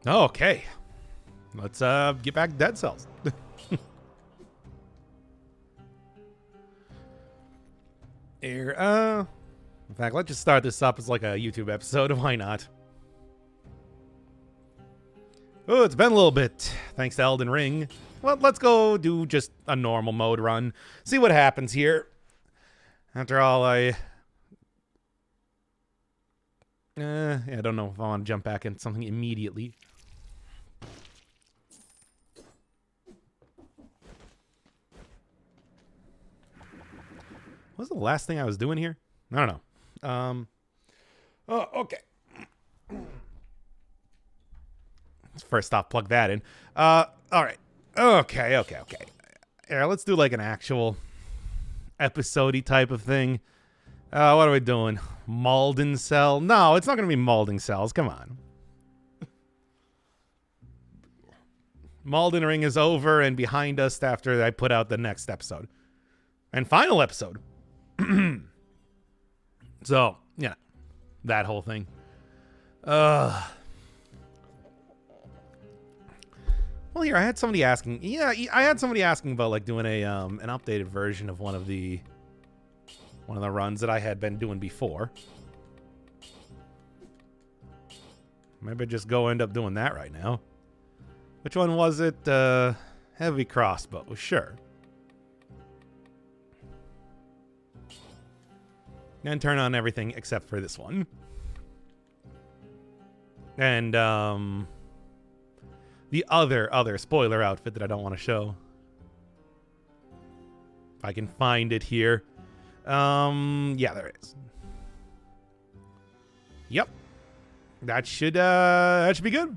Okay. Let's get back to Dead Cells. Here, in fact, let's just start this up as like a YouTube episode. Why not? Oh, it's been a little bit, thanks to Elden Ring. Well, let's go do just a normal mode run. See what happens here. After all, I don't know if I want to jump back into something immediately. What was the last thing I was doing here? I don't know. Oh, okay. Let's first off plug that in. All right. Okay. Here, let's do like an actual episode-y type of thing. What are we doing? Malden Cell? No, it's not going to be Malden Cells. Come on. Malden Ring is over and behind us after I put out the next episode. And final episode. So, yeah. That whole thing. Well, here, I had somebody asking. Yeah, I had somebody asking about like doing a an updated version of one of the runs that I had been doing before. Maybe I just go end up doing that right now. Which one was it? Heavy Crossbow. Sure. And turn on everything except for this one. And the other spoiler outfit that I don't want to show. If I can find it here. Yeah, there it is. Yep. That should be good.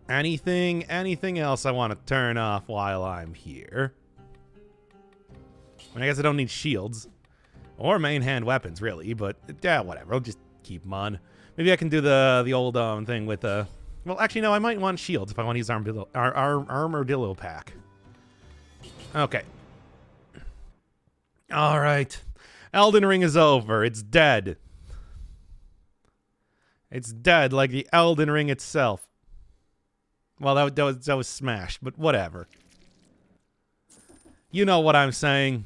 Anything else I want to turn off while I'm here? I guess I don't need shields. Or main hand weapons, really, but yeah, whatever. I'll just keep them on. Maybe I can do the old thing with well, actually, no, I might want shields if I want to use Armadillo pack. Okay. All right. Elden Ring is over. It's dead. It's dead like the Elden Ring itself. Well, that was smashed, but whatever. You know what I'm saying.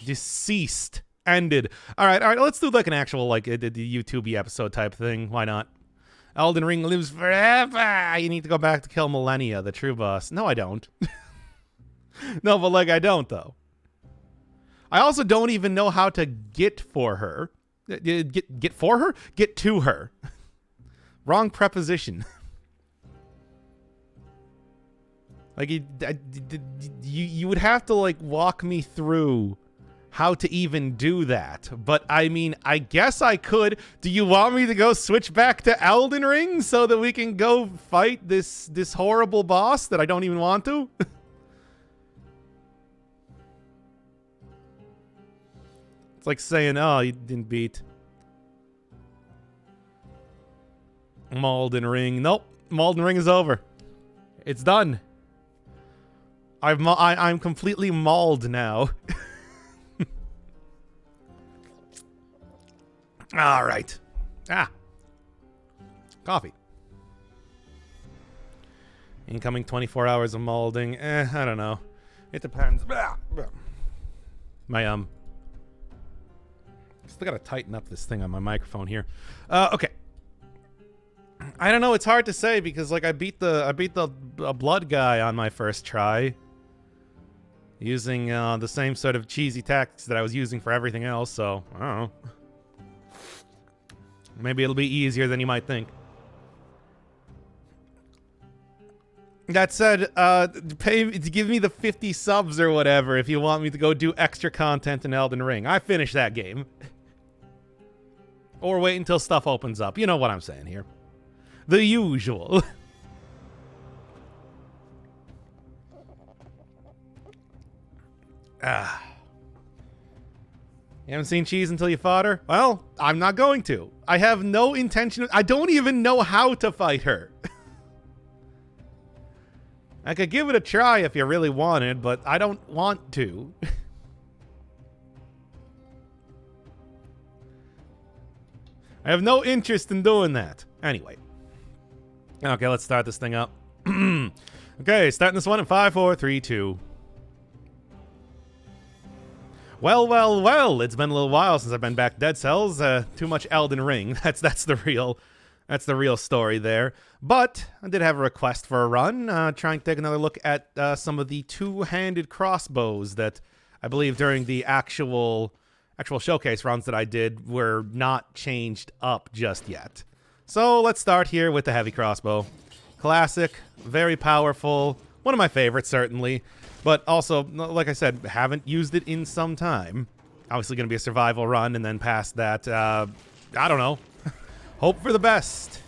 Deceased. Ended. All right, let's do like an actual like the YouTube episode type thing. Why not? Elden Ring lives forever. You need to go back to kill Millennia, the true boss. No, I don't. No, but like I don't though. I also don't even know how to get for her. Get for her? Get to her. Wrong preposition. Like you would have to like walk me through how to even do that. But I mean, I guess I could. Do you want me to go switch back to Elden Ring so that we can go fight this horrible boss that I don't even want to? It's like saying, oh, you didn't beat Malden Ring. Nope. Malden Ring is over. It's done. I'm completely mauled now. All right. Coffee. Incoming 24 hours of molding. I don't know. It depends. My still gotta tighten up this thing on my microphone here. Okay. I don't know. It's hard to say because like I beat the blood guy on my first try, using the same sort of cheesy tactics that I was using for everything else. So I don't know. Maybe it'll be easier than you might think. That said, give me the 50 subs or whatever if you want me to go do extra content in Elden Ring. I finished that game. Or wait until stuff opens up. You know what I'm saying here. The usual. You haven't seen cheese until you fought her? Well, I'm not going to. I have no intention. I don't even know how to fight her. I could give it a try if you really wanted, but I don't want to. I have no interest in doing that. Anyway. Okay, let's start this thing up. Okay, starting this one in 5, 4, 3, 2. Well, it's been a little while since I've been back to Dead Cells. Too much Elden Ring. That's the real story there. But I did have a request for a run, trying to take another look at some of the two-handed crossbows that I believe during the actual showcase runs that I did were not changed up just yet. So let's start here with the heavy crossbow. Classic, very powerful, one of my favorites certainly, but also, like I said, haven't used it in some time. Obviously going to be a survival run, and then past that, I don't know, hope for the best.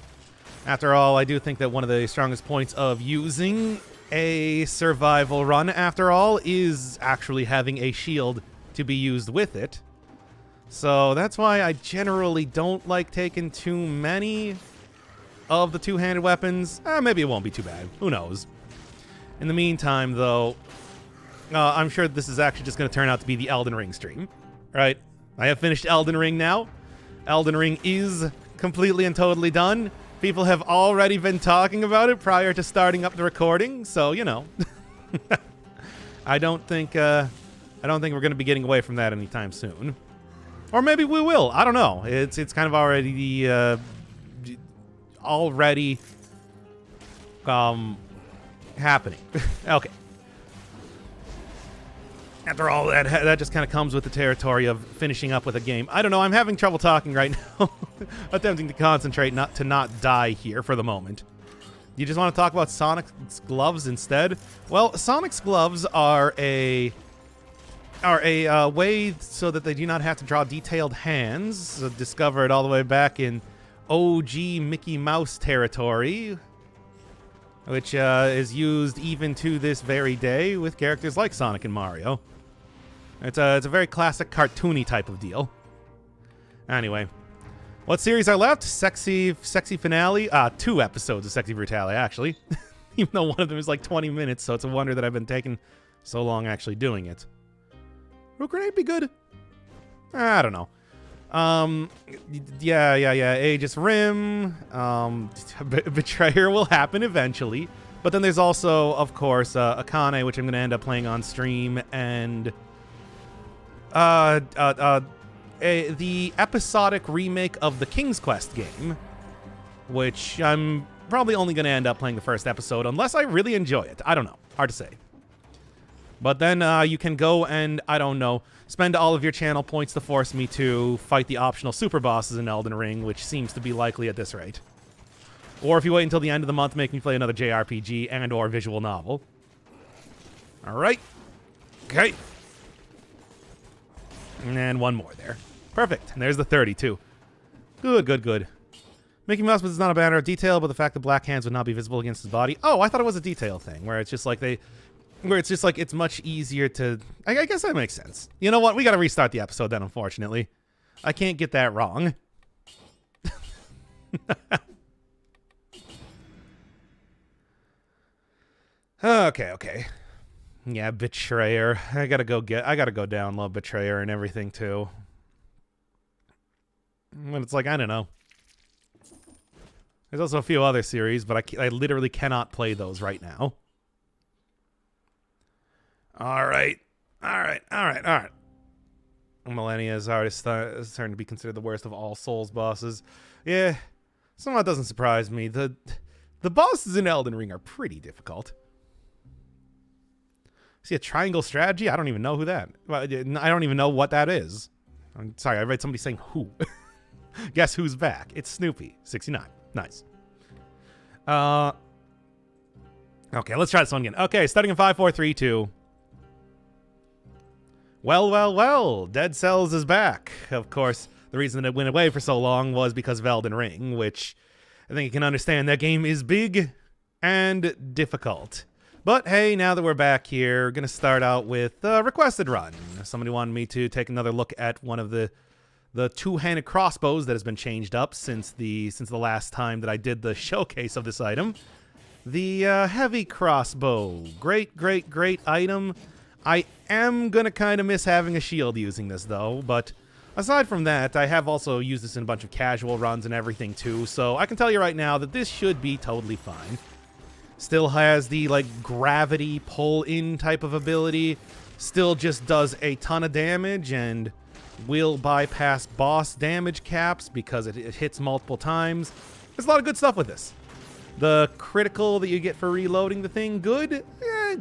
After all, I do think that one of the strongest points of using a survival run, after all, is actually having a shield to be used with it. So that's why I generally don't like taking too many of the two-handed weapons. Maybe it won't be too bad. Who knows? In the meantime, though, I'm sure this is actually just going to turn out to be the Elden Ring stream. Right? I have finished Elden Ring now. Elden Ring is completely and totally done. People have already been talking about it prior to starting up the recording, so, you know. I don't think we're going to be getting away from that anytime soon. Or maybe we will. I don't know. It's kind of already happening. Okay. After all, that just kind of comes with the territory of finishing up with a game. I don't know. I'm having trouble talking right now. Attempting to concentrate to not die here for the moment. You just want to talk about Sonic's gloves instead? Well, Sonic's gloves are a way so that they do not have to draw detailed hands. So discovered all the way back in OG Mickey Mouse territory, which is used even to this very day with characters like Sonic and Mario. It's a very classic cartoony type of deal. Anyway, what series are left? Sexy Finale? 2 episodes of Sexy Brutality, actually. Even though one of them is like 20 minutes, so it's a wonder that I've been taking so long actually doing it. Will Grenade be good? I don't know. Yeah. Aegis Rim. Betrayer will happen eventually. But then there's also, of course, Akane, which I'm going to end up playing on stream, and the episodic remake of the King's Quest game, which I'm probably only going to end up playing the first episode, unless I really enjoy it. I don't know. Hard to say. But then you can go and, I don't know, spend all of your channel points to force me to fight the optional super bosses in Elden Ring, which seems to be likely at this rate. Or if you wait until the end of the month, make me play another JRPG and or visual novel. All right. Okay. And one more there. Perfect. And there's the 30, too. Good. Mickey Mouse is not a matter of detail, but the fact that black hands would not be visible against his body. Oh, I thought it was a detail thing, where it's just like it's much easier to... I guess that makes sense. You know what? We got to restart the episode then, unfortunately. I can't get that wrong. Okay. Yeah, Betrayer. I gotta go download Betrayer and everything too. But it's like, I don't know. There's also a few other series, but I literally cannot play those right now. All right. Millennia is already starting to be considered the worst of all Souls bosses. Yeah, somewhat doesn't surprise me. The bosses in Elden Ring are pretty difficult. See, a triangle strategy? I don't even know who that. I don't even know what that is. I'm sorry, I read somebody saying who. Guess who's back? It's Snoopy, 69. Nice. Okay, let's try this one again. Okay, starting in 5, 4, 3, 2. Well, Dead Cells is back. Of course, the reason it went away for so long was because of Elden Ring, which I think you can understand that game is big and difficult. But hey, now that we're back here, we're going to start out with a requested run. Somebody wanted me to take another look at one of the two-handed crossbows that has been changed up since the last time that I did the showcase of this item. The heavy crossbow. Great item. I am going to kind of miss having a shield using this, though, but Aside from that, I have also used this in a bunch of casual runs and everything too, so I can tell you right now that this should be totally fine. Still has the, like, gravity pull-in type of ability. Still just does a ton of damage and will bypass boss damage caps because it hits multiple times. There's a lot of good stuff with this. The critical that you get for reloading the thing, good?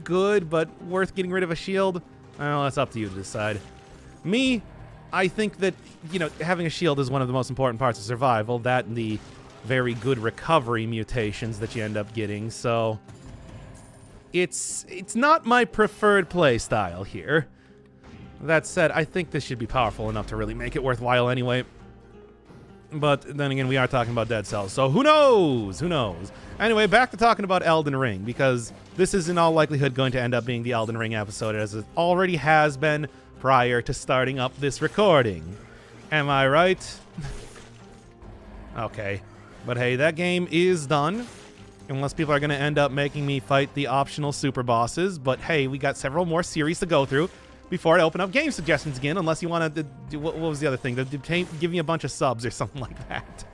Good, but worth getting rid of a shield? Well, that's up to you to decide. Me, I think that, you know, having a shield is one of the most important parts of survival. That and the very good recovery mutations that you end up getting, so it's not my preferred play style here. That said, I think this should be powerful enough to really make it worthwhile anyway. But then again, we are talking about Dead Cells, so who knows? Who knows? Anyway, back to talking about Elden Ring, because this is in all likelihood going to end up being the Elden Ring episode, as it already has been prior to starting up this recording. Am I right? Okay. But hey, that game is done. Unless people are going to end up making me fight the optional super bosses. But hey, we got several more series to go through before I open up game suggestions again. Unless you want to do, what was the other thing? Give me a bunch of subs or something like that.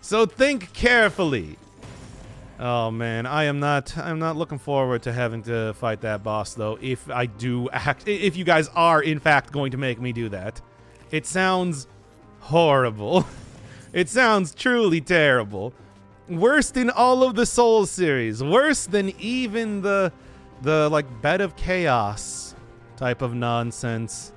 So think carefully. Oh man, I'm not looking forward to having to fight that boss though. If you guys are in fact going to make me do that. It sounds horrible. It sounds truly terrible. Worse than all of the Souls series. Worse than even the like Bed of Chaos type of nonsense.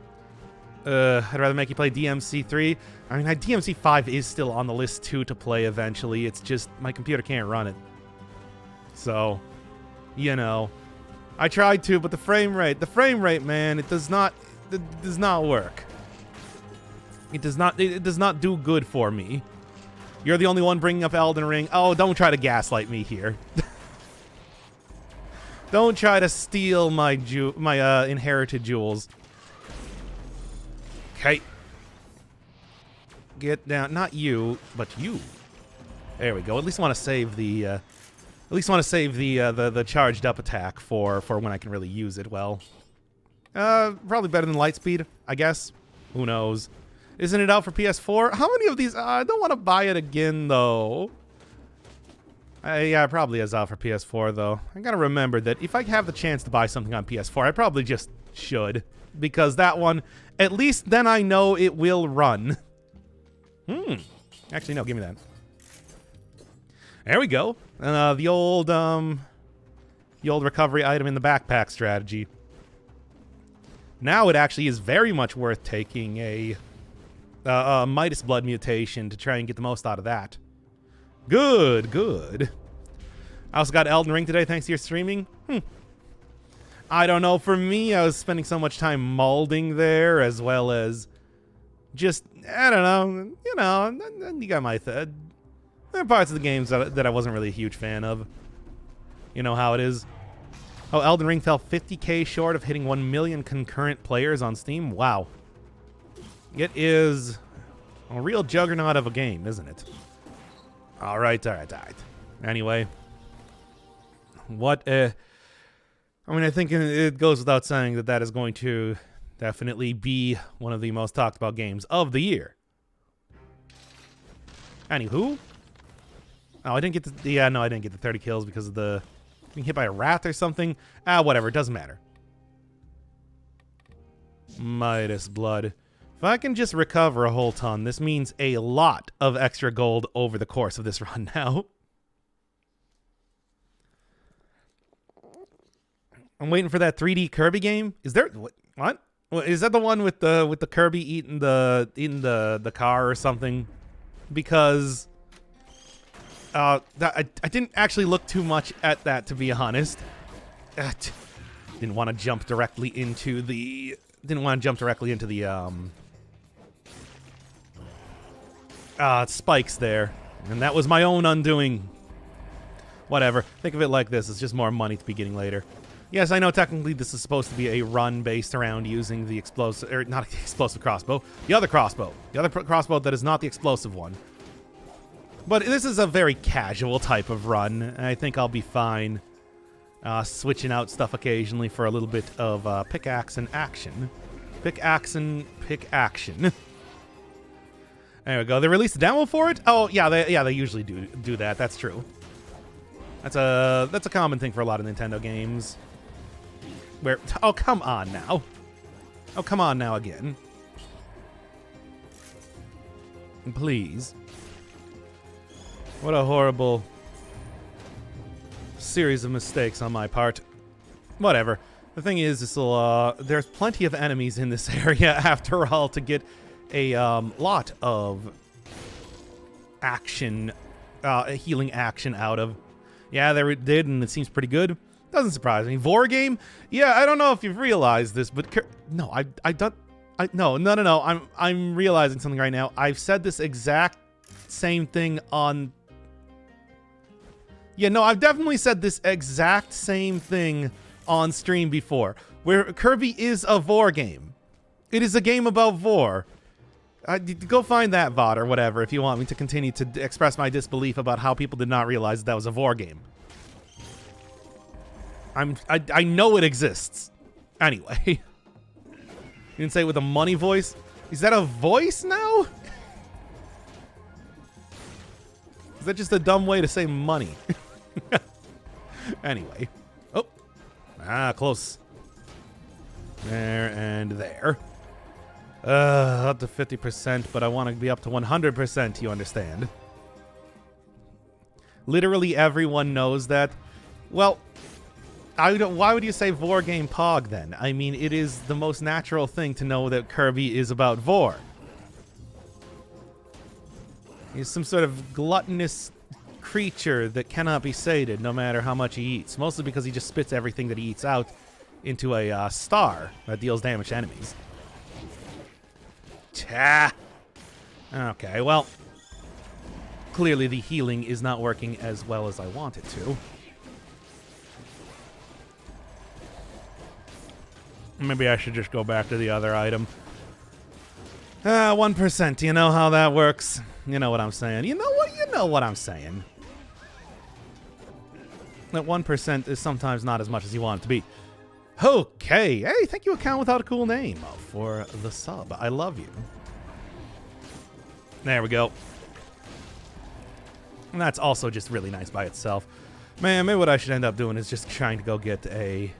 I'd rather make you play DMC3. I mean, DMC5 is still on the list too to play eventually. It's just my computer can't run it. So, you know, I tried to, but the frame rate, man, it does not work. It does not do good for me. You're the only one bringing up Elden Ring. Oh, don't try to gaslight me here. Don't try to steal my inherited jewels. Okay. Get down. Not you, but you. There we go. At least I want to save the the charged up attack for when I can really use it well. Probably better than Lightspeed, I guess. Who knows? Isn't it out for PS4? How many of these? I don't want to buy it again, though. Yeah, it probably is out for PS4, though. I gotta remember that if I have the chance to buy something on PS4, I probably just should. Because that one, at least then I know it will run. Actually, no, give me that. There we go. The old recovery item in the backpack strategy. Now it actually is very much worth taking a Midas Blood mutation to try and get the most out of that. Good, good. I also got Elden Ring today thanks to your streaming. I don't know. For me, I was spending so much time molding there as well as just, I don't know. You know, you got my there are parts of the games that I wasn't really a huge fan of. You know how it is. Oh, Elden Ring fell 50K short of hitting 1 million concurrent players on Steam. Wow. It is a real juggernaut of a game, isn't it? All right. Anyway, I mean, I think it goes without saying that is going to definitely be one of the most talked about games of the year. Anywho. Oh, I didn't get the... Yeah, no, I didn't get the 30 kills because of the... Being hit by a rat or something. Whatever. It doesn't matter. Midas Blood. If I can just recover a whole ton, this means a lot of extra gold over the course of this run now. I'm waiting for that 3D Kirby game. Is there... What? Is that the one with the Kirby eating the car or something? Because... I didn't actually look too much at that, to be honest. Didn't want to jump directly into the spikes there, and that was my own undoing. Whatever. Think of it like this: it's just more money to be getting later. Yes, I know technically this is supposed to be a run based around using the explosive, or not the explosive crossbow, the other crossbow that is not the explosive one. But this is a very casual type of run, and I think I'll be fine switching out stuff occasionally for a little bit of pickaxe and action. Pick action. There we go. They released a demo for it? Oh, yeah, they usually do that. That's true. That's a common thing for a lot of Nintendo games. Where oh, come on now. Oh, come on now again. Please. What a horrible series of mistakes on my part. Whatever. The thing is, there's plenty of enemies in this area after all to get a lot of action, healing action out of. Yeah, they did, and it seems pretty good. Doesn't surprise me. Vor game? Yeah, I don't know if you've realized this, but no, I don't. No. I'm realizing something right now. I've said this exact same thing on. Yeah, no, I've definitely said this exact same thing on stream before, where Kirby is a Vor game. It is a game about Vor. Go find that VOD or whatever if you want me to continue to express my disbelief about how people did not realize that was a Vor game. I know it exists. Anyway. You didn't say it with a money voice? Is that a voice now? Is that just a dumb way to say money? Anyway. Oh. Close. There and there. Up to 50%, but I want to be up to 100%, you understand. Literally everyone knows that. Well, why would you say Vor game Pog then? I mean, it is the most natural thing to know that Kirby is about Vor. He's some sort of gluttonous creature that cannot be sated no matter how much he eats. Mostly because he just spits everything that he eats out into a star that deals damage to enemies. Okay, well, clearly the healing is not working as well as I want it to. Maybe I should just go back to the other item. 1%, you know how that works? You know what I'm saying. You know what I'm saying. That 1% is sometimes not as much as you want it to be. Okay. Hey, thank you, Account Without a Cool Name, for the sub. I love you. There we go. And that's also just really nice by itself. Man, maybe what I should end up doing is just trying to go get a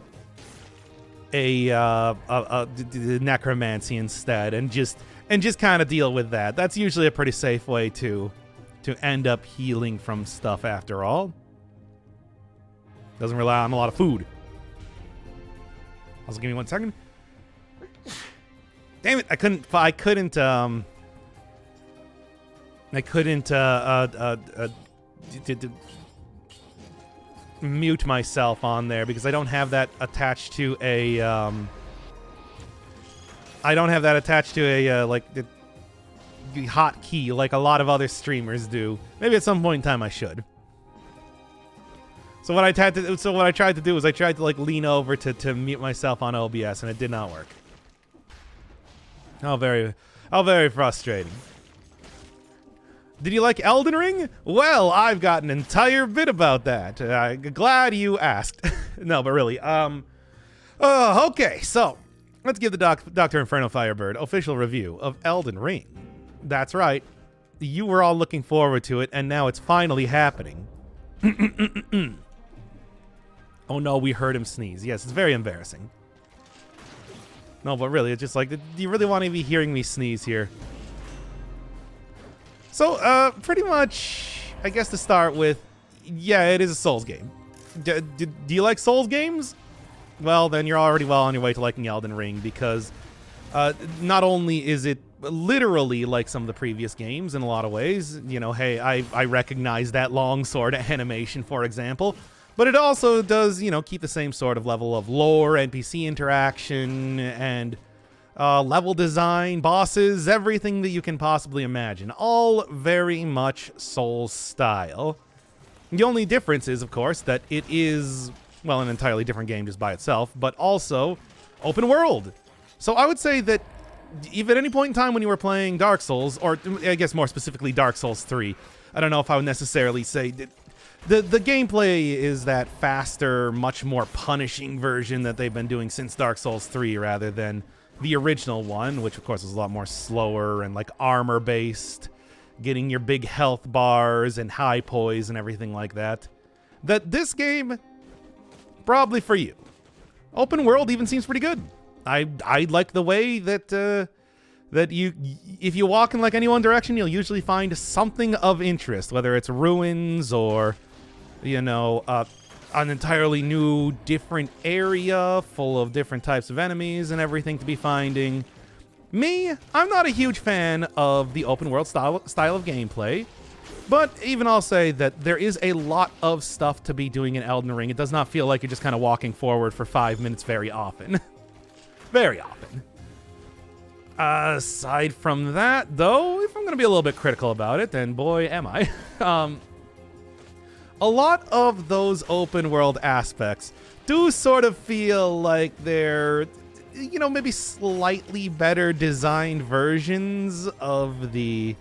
necromancy instead, and just kind of deal with that. That's usually a pretty safe way to end up healing from stuff after all. Doesn't rely on a lot of food. Also, give me 1 second. Damn it! I couldn't mute myself on there because I don't have that attached to a like the hotkey like a lot of other streamers do. Maybe at some point in time I should. So what I tried to do was I tried to like lean over to mute myself on OBS, and it did not work. How very frustrating. Did you like Elden Ring? Well, I've got an entire bit about that. Glad you asked. No, but really. Okay, so let's give the Dr. Inferno Firebird official review of Elden Ring. That's right. You were all looking forward to it, and now it's finally happening. Oh no, we heard him sneeze. Yes, it's very embarrassing. No, but really, it's just like, do you really want to be hearing me sneeze here? So, pretty much, I guess to start with, yeah, it is a Souls game. Do you like Souls games? Well, then you're already well on your way to liking Elden Ring, because not only is it literally like some of the previous games in a lot of ways, you know, hey, I recognize that longsword animation, for example, but it also does, you know, keep the same sort of level of lore, NPC interaction, and level design, bosses, everything that you can possibly imagine. All very much Souls style. The only difference is, of course, that it is, well, an entirely different game just by itself, but also open world. So I would say that if at any point in time when you were playing Dark Souls, or I guess more specifically Dark Souls 3, I don't know if I would necessarily say that the gameplay is that faster, much more punishing version that they've been doing since Dark Souls 3 rather than the original one, which of course is a lot more slower and like armor based, getting your big health bars and high poise and everything like that. That this game, probably for you. Open world even seems pretty good. I like the way that that if you walk in like any one direction, you'll usually find something of interest, whether it's ruins or, you know, an entirely new, different area full of different types of enemies and everything to be finding. Me, I'm not a huge fan of the open world style of gameplay, but even I'll say that there is a lot of stuff to be doing in Elden Ring. It does not feel like you're just kind of walking forward for 5 minutes very often. Very often. Aside from that, though, if I'm going to be a little bit critical about it, then boy, am I. A lot of those open world aspects do sort of feel like they're, you know, maybe slightly better designed versions of the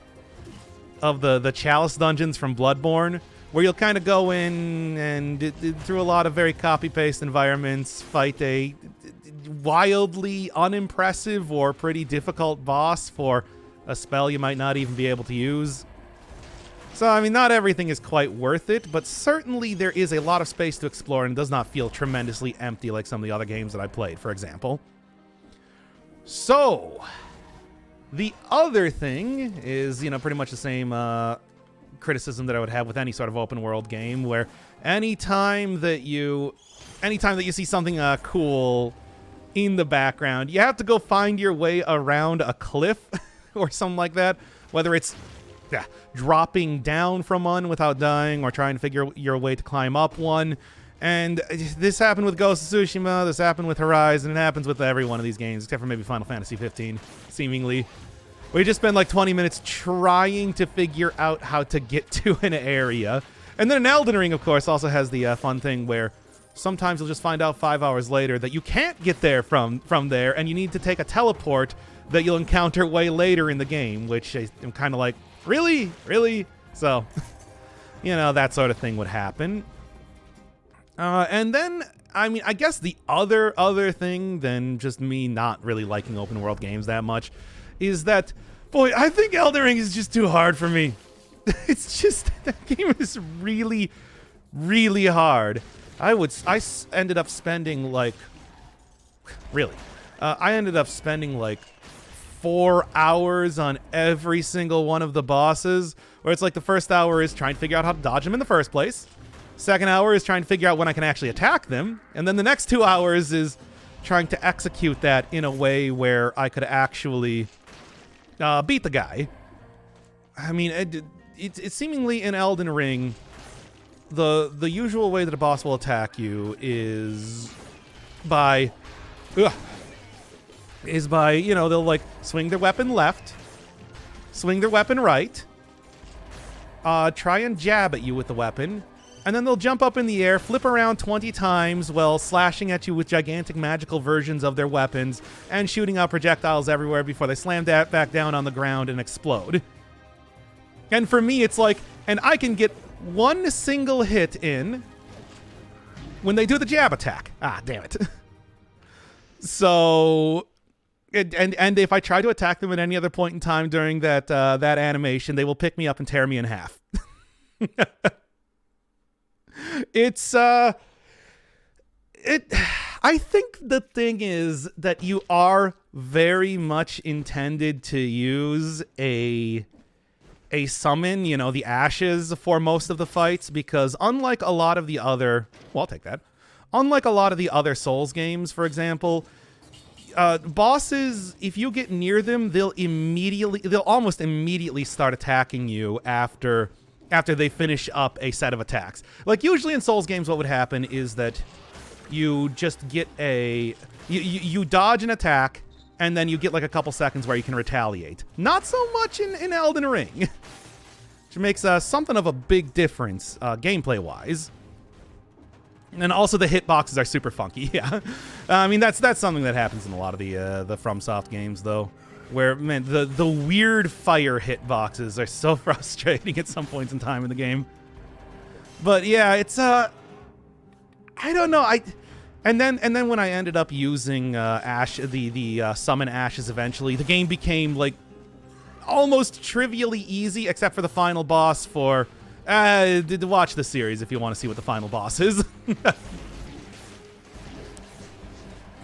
Chalice dungeons from Bloodborne, where you'll kind of go in and through a lot of very copy-paste environments, fight a wildly unimpressive or pretty difficult boss for a spell you might not even be able to use. So, I mean, not everything is quite worth it, but certainly there is a lot of space to explore and it does not feel tremendously empty like some of the other games that I played, for example. So, the other thing is, you know, pretty much the same criticism that I would have with any sort of open world game, where anytime that you see something cool in the background, you have to go find your way around a cliff or something like that, whether it's dropping down from one without dying or trying to figure your way to climb up one. And this happened with Ghost of Tsushima, this happened with Horizon, it happens with every one of these games, except for maybe Final Fantasy 15, seemingly. We just spend like 20 minutes trying to figure out how to get to an area. And then Elden Ring, of course, also has the fun thing where sometimes you'll just find out 5 hours later that you can't get there from there, and you need to take a teleport that you'll encounter way later in the game, which I'm kind of like, really? Really? So, you know, that sort of thing would happen. And then, I mean, I guess the other thing than just me not really liking open world games that much is that, boy, I think Elden Ring is just too hard for me. It's just, that game is really, really hard. I ended up spending like, really, I ended up spending like 4 hours on every single one of the bosses, where it's like the first hour is trying to figure out how to dodge them in the first place. Second hour is trying to figure out when I can actually attack them. And then the next 2 hours is trying to execute that in a way where I could actually beat the guy. I mean, it's seemingly in Elden Ring, the usual way that a boss will attack you is by, you know, they'll like swing their weapon left, swing their weapon right, try and jab at you with the weapon, and then they'll jump up in the air, flip around 20 times while slashing at you with gigantic magical versions of their weapons and shooting out projectiles everywhere before they slam that back down on the ground and explode. And for me, it's like, and I can get one single hit in when they do the jab attack. Ah, damn it. So, and if I try to attack them at any other point in time during that animation, they will pick me up and tear me in half. I think the thing is that you are very much intended to use a summon, you know, the ashes for most of the fights, because unlike a lot of the other, well, I'll take that. Unlike a lot of the other Souls games, for example, bosses, if you get near them, they'll almost immediately start attacking you after they finish up a set of attacks. Like, usually in Souls games, what would happen is that you just get you dodge an attack, and then you get like a couple seconds where you can retaliate. Not so much in Elden Ring, which makes something of a big difference gameplay-wise. And also the hitboxes are super funky, yeah. I mean, that's something that happens in a lot of the FromSoft games, though, where, man, the weird fire hitboxes are so frustrating at some points in time in the game. But yeah, it's I don't know. And then when I ended up using Ash, the summon ashes eventually, the game became like almost trivially easy, except for the final boss. For watch the series if you want to see what the final boss is.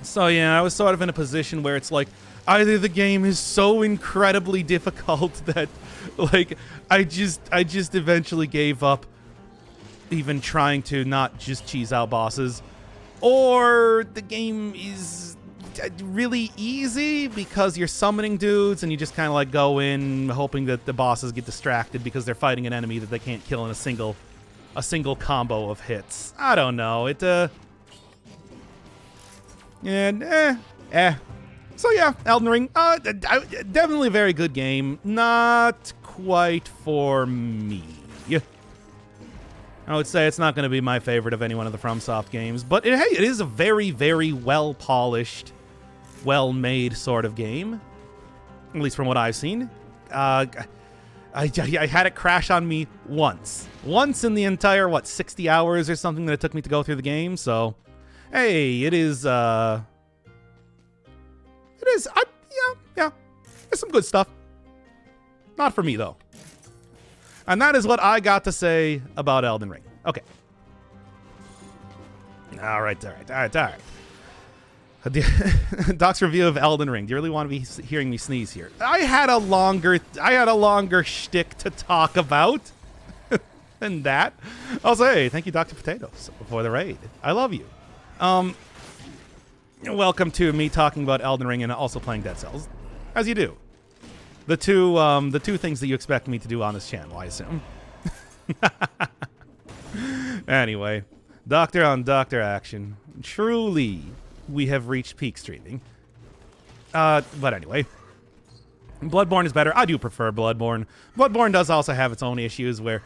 So yeah, I was sort of in a position where it's like either the game is so incredibly difficult that like I just eventually gave up even trying to not just cheese out bosses, or the game is really easy because you're summoning dudes and you just kind of like go in hoping that the bosses get distracted because they're fighting an enemy that they can't kill in a single combo of hits. I don't know. So yeah, Elden Ring, definitely a very good game. Not quite for me. I would say it's not going to be my favorite of any one of the FromSoft games, but hey, it is a very, very well-polished, well-made sort of game, at least from what I've seen. I had it crash on me once in the entire 60 hours or something that it took me to go through the game. So, hey, it is. Yeah. There's some good stuff. Not for me though. And that is what I got to say about Elden Ring. Okay. All right. Doc's review of Elden Ring. Do you really want to be hearing me sneeze here? I had a longer shtick to talk about than that. I'll say, thank you, Dr. Potatoes, for the raid. I love you. Welcome to me talking about Elden Ring and also playing Dead Cells, as you do. The two things that you expect me to do on this channel, I assume. Anyway, Doctor on Doctor action. Truly, we have reached peak streaming. But anyway, Bloodborne is better. I do prefer Bloodborne. Bloodborne does also have its own issues where,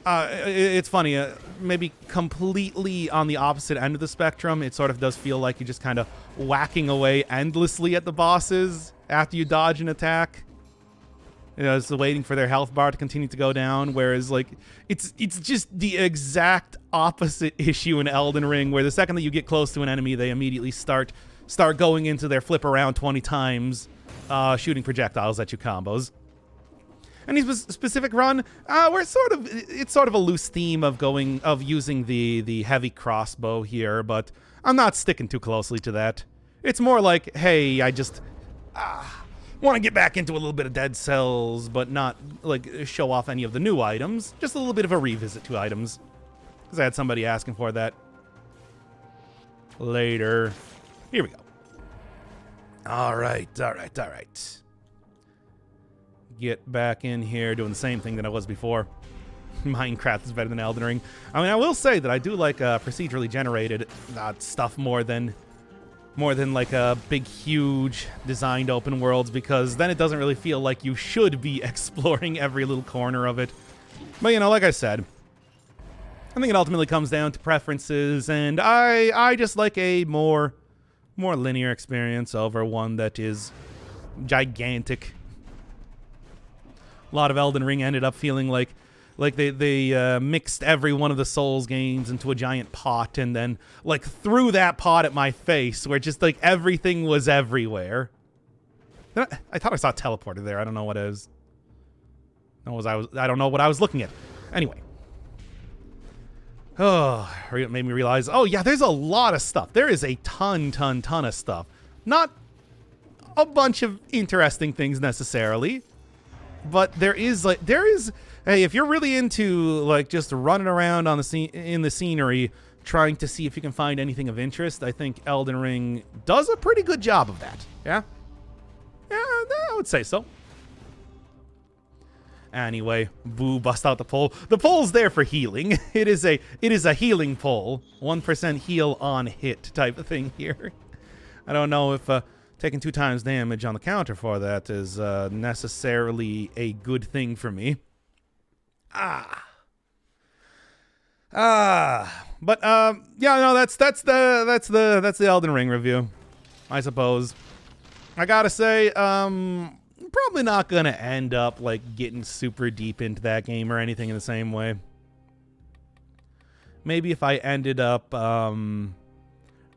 it's funny, maybe completely on the opposite end of the spectrum, it sort of does feel like you're just kind of whacking away endlessly at the bosses after you dodge an attack. It's waiting for their health bar to continue to go down, whereas like it's just the exact opposite issue in Elden Ring, where the second that you get close to an enemy, they immediately start going into their flip around 20 times, shooting projectiles at you combos. And his specific run, it's sort of a loose theme of using the heavy crossbow here, but I'm not sticking too closely to that. It's more like, hey, I just want to get back into a little bit of Dead Cells, but not like show off any of the new items. Just a little bit of a revisit to items, because I had somebody asking for that later. Here we go. All right. Get back in here doing the same thing that I was before. Minecraft is better than Elden Ring. I mean, I will say that I do like procedurally generated stuff more than like a big, huge designed open worlds, because then it doesn't really feel like you should be exploring every little corner of it. But like I said, I think it ultimately comes down to preferences, and I just like a more linear experience over one that is gigantic. A lot of Elden Ring ended up feeling like they mixed every one of the Souls games into a giant pot and then like threw that pot at my face, where just like everything was everywhere. I thought I saw a teleporter there. I don't know what it is. I don't know what I was looking at. Anyway. Oh, it made me realize, oh yeah, there's a lot of stuff. There is a ton of stuff. Not a bunch of interesting things necessarily, but there is, hey, if you're really into like just running around on in the scenery trying to see if you can find anything of interest, I think Elden Ring does a pretty good job of that. Yeah, I would say so. Anyway, boo, bust out the pole. The pole's there for healing. It is a healing pole. 1% heal on hit type of thing here. I don't know if taking 2 times damage on the counter for that is necessarily a good thing for me. But yeah, no, that's the Elden Ring review, I suppose. I gotta say, probably not gonna end up like getting super deep into that game or anything in the same way. Maybe if I ended up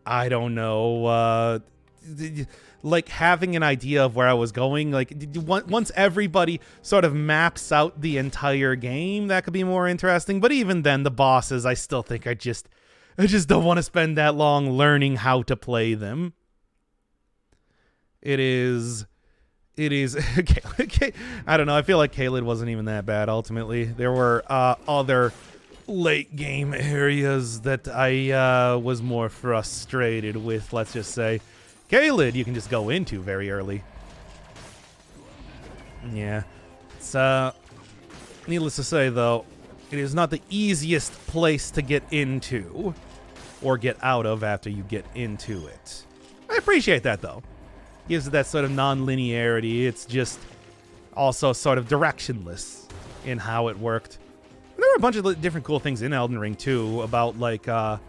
I don't know, like having an idea of where I was going. Like once everybody sort of maps out the entire game, that could be more interesting. But even then, the bosses, I still think I just don't want to spend that long learning how to play them. It is okay. I don't know. I feel like Caelid wasn't even that bad ultimately. There were other late game areas that I was more frustrated with, let's just say. Caelid you can just go into very early. Yeah. It's needless to say though, it is not the easiest place to get into or get out of after you get into it. I appreciate that though. Gives it that sort of non-linearity. It's just also sort of directionless in how it worked. There were a bunch of different cool things in Elden Ring too, about like how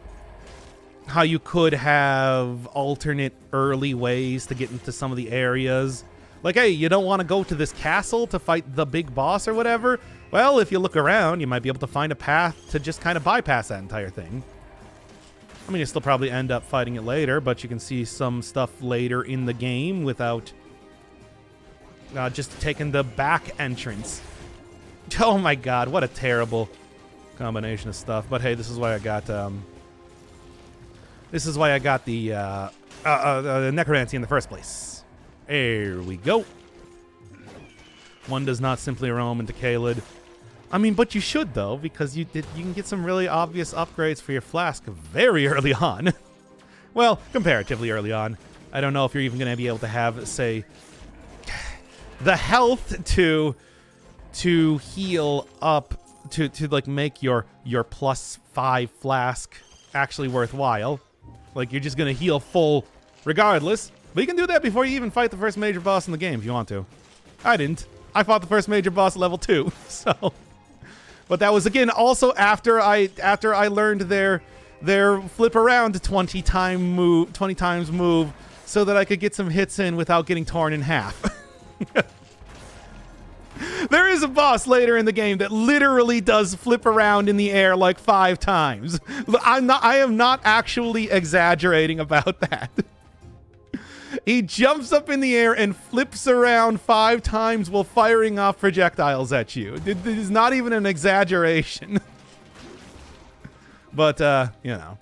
you could have alternate early ways to get into some of the areas. Like, hey, you don't want to go to this castle to fight the big boss or whatever? Well, if you look around, you might be able to find a path to just kind of bypass that entire thing. I mean, you still probably end up fighting it later, but you can see some stuff later in the game without just taking the back entrance. Oh my god, what a terrible combination of stuff. But hey, this is why I got the necromancy in the first place. There we go. One does not simply roam into Caelid. I mean, but you should though, because you can get some really obvious upgrades for your flask very early on. Well, comparatively early on. I don't know if you're even going to be able to have, say, the health to heal up to like make your +5 flask actually worthwhile. Like you're just going to heal full regardless. But you can do that before you even fight the first major boss in the game if you want to. I didn't. I fought the first major boss at level 2, so... But that was, again, also after I learned their flip around 20 times move so that I could get some hits in without getting torn in half. There is a boss later in the game that literally does flip around in the air like 5 times. I am not actually exaggerating about that. He jumps up in the air and flips around 5 times while firing off projectiles at you. It is not even an exaggeration. But, you know.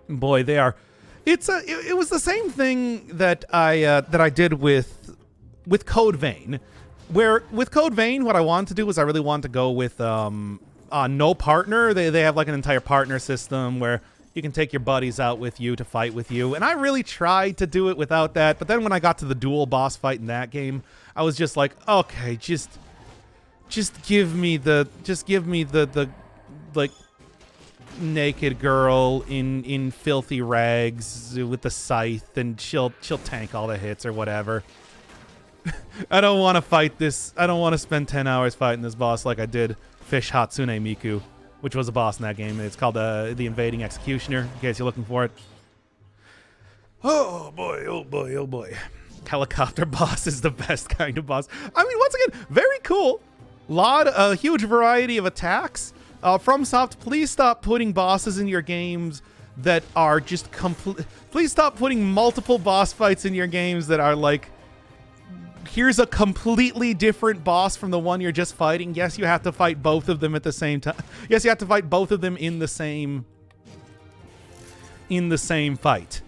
Boy, they are... It was the same thing that I did with Code Vein. Where, with Code Vein, what I wanted to do was I really wanted to go with no partner. They have like an entire partner system where... You can take your buddies out with you to fight with you. And I really tried to do it without that. But then when I got to the dual boss fight in that game, I was just like, okay, just give me the like naked girl in filthy rags with the scythe, and she'll tank all the hits or whatever. I don't want to fight this. I don't want to spend 10 hours fighting this boss like I did Fish Hatsune Miku, which was a boss in that game. It's called the Invading Executioner, in case you're looking for it. Oh boy, oh boy, oh boy. Helicopter boss is the best kind of boss. I mean, once again, very cool. A huge variety of attacks. FromSoft, please stop putting bosses in your games that are just complete. Please stop putting multiple boss fights in your games that are like, here's a completely different boss from the one you're just fighting. Yes, you have to fight both of them at the same time. Yes, you have to fight both of them in the same fight.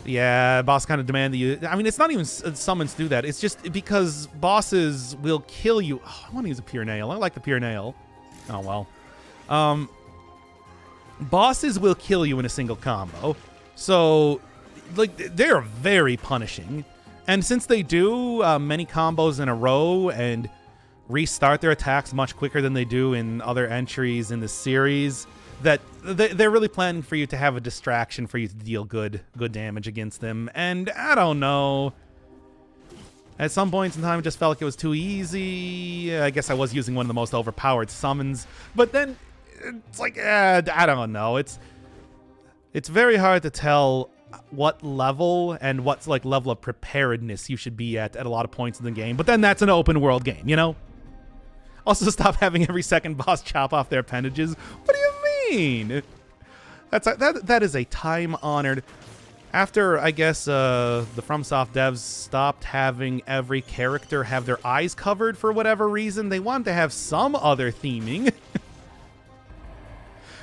Yeah, boss kind of demand that you... I mean, it's not even summons do that. It's just because bosses will kill you. Oh, I want to use a pure nail. I like the pure nail. Oh, well. Bosses will kill you in a single combo. So... like, they're very punishing. And since they do many combos in a row and restart their attacks much quicker than they do in other entries in the series, that they're really planning for you to have a distraction for you to deal good damage against them. And I don't know. At some points in time, it just felt like it was too easy. I guess I was using one of the most overpowered summons. But then, it's like, I don't know. It's very hard to tell what level and what's like level of preparedness you should be at a lot of points in the game. But then that's an open world game, you know? Also, stop having every second boss chop off their appendages. What do you insane. That is a time-honored. After, I guess, the FromSoft devs stopped having every character have their eyes covered for whatever reason, they wanted to have some other theming.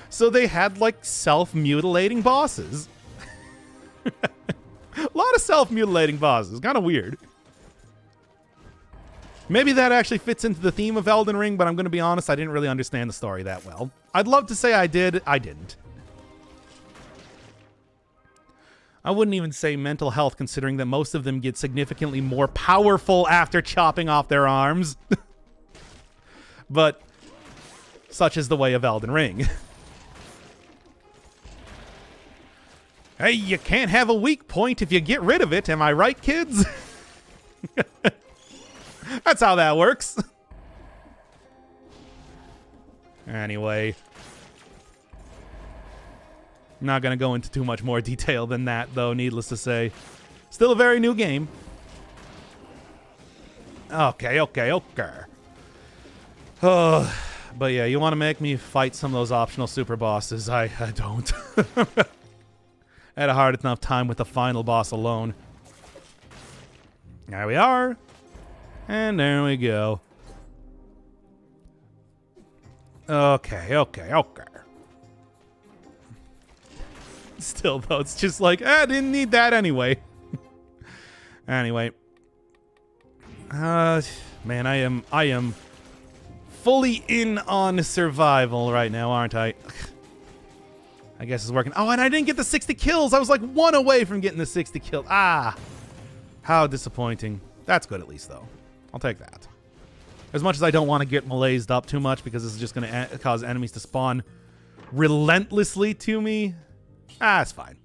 So they had, like, self-mutilating bosses. A lot of self-mutilating bosses. Kind of weird. Maybe that actually fits into the theme of Elden Ring, but I'm going to be honest, I didn't really understand the story that well. I'd love to say I did. I didn't. I wouldn't even say mental health, considering that most of them get significantly more powerful after chopping off their arms. But such is the way of Elden Ring. Hey, you can't have a weak point if you get rid of it. Am I right, kids? That's how that works. Anyway. I'm not going to go into too much more detail than that, though, needless to say. Still a very new game. Okay. Oh, but yeah, you want to make me fight some of those optional super bosses? I don't. I had a hard enough time with the final boss alone. There we are. And there we go. Okay. Still, though, it's just like, I didn't need that anyway. Anyway. Man, I am fully in on survival right now, aren't I? I guess it's working. Oh, and I didn't get the 60 kills. I was like 1 away from getting the 60 kills. Ah, how disappointing. That's good at least, though. I'll take that. As much as I don't want to get malaised up too much because this is just going to cause enemies to spawn relentlessly to me. Ah, it's fine.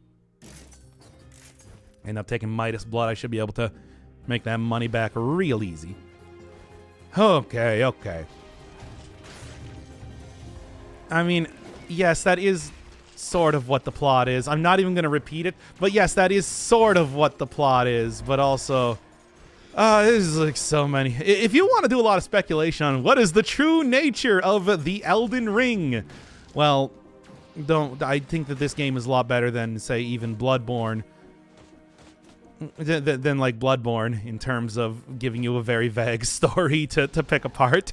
End up taking Midas Blood. I should be able to make that money back real easy. Okay. I mean, yes, that is sort of what the plot is. I'm not even going to repeat it, but yes, that is sort of what the plot is, but also, this is like so many. If you want to do a lot of speculation on what is the true nature of the Elden Ring, well, I think that this game is a lot better than, say, even Bloodborne, than like Bloodborne in terms of giving you a very vague story to pick apart.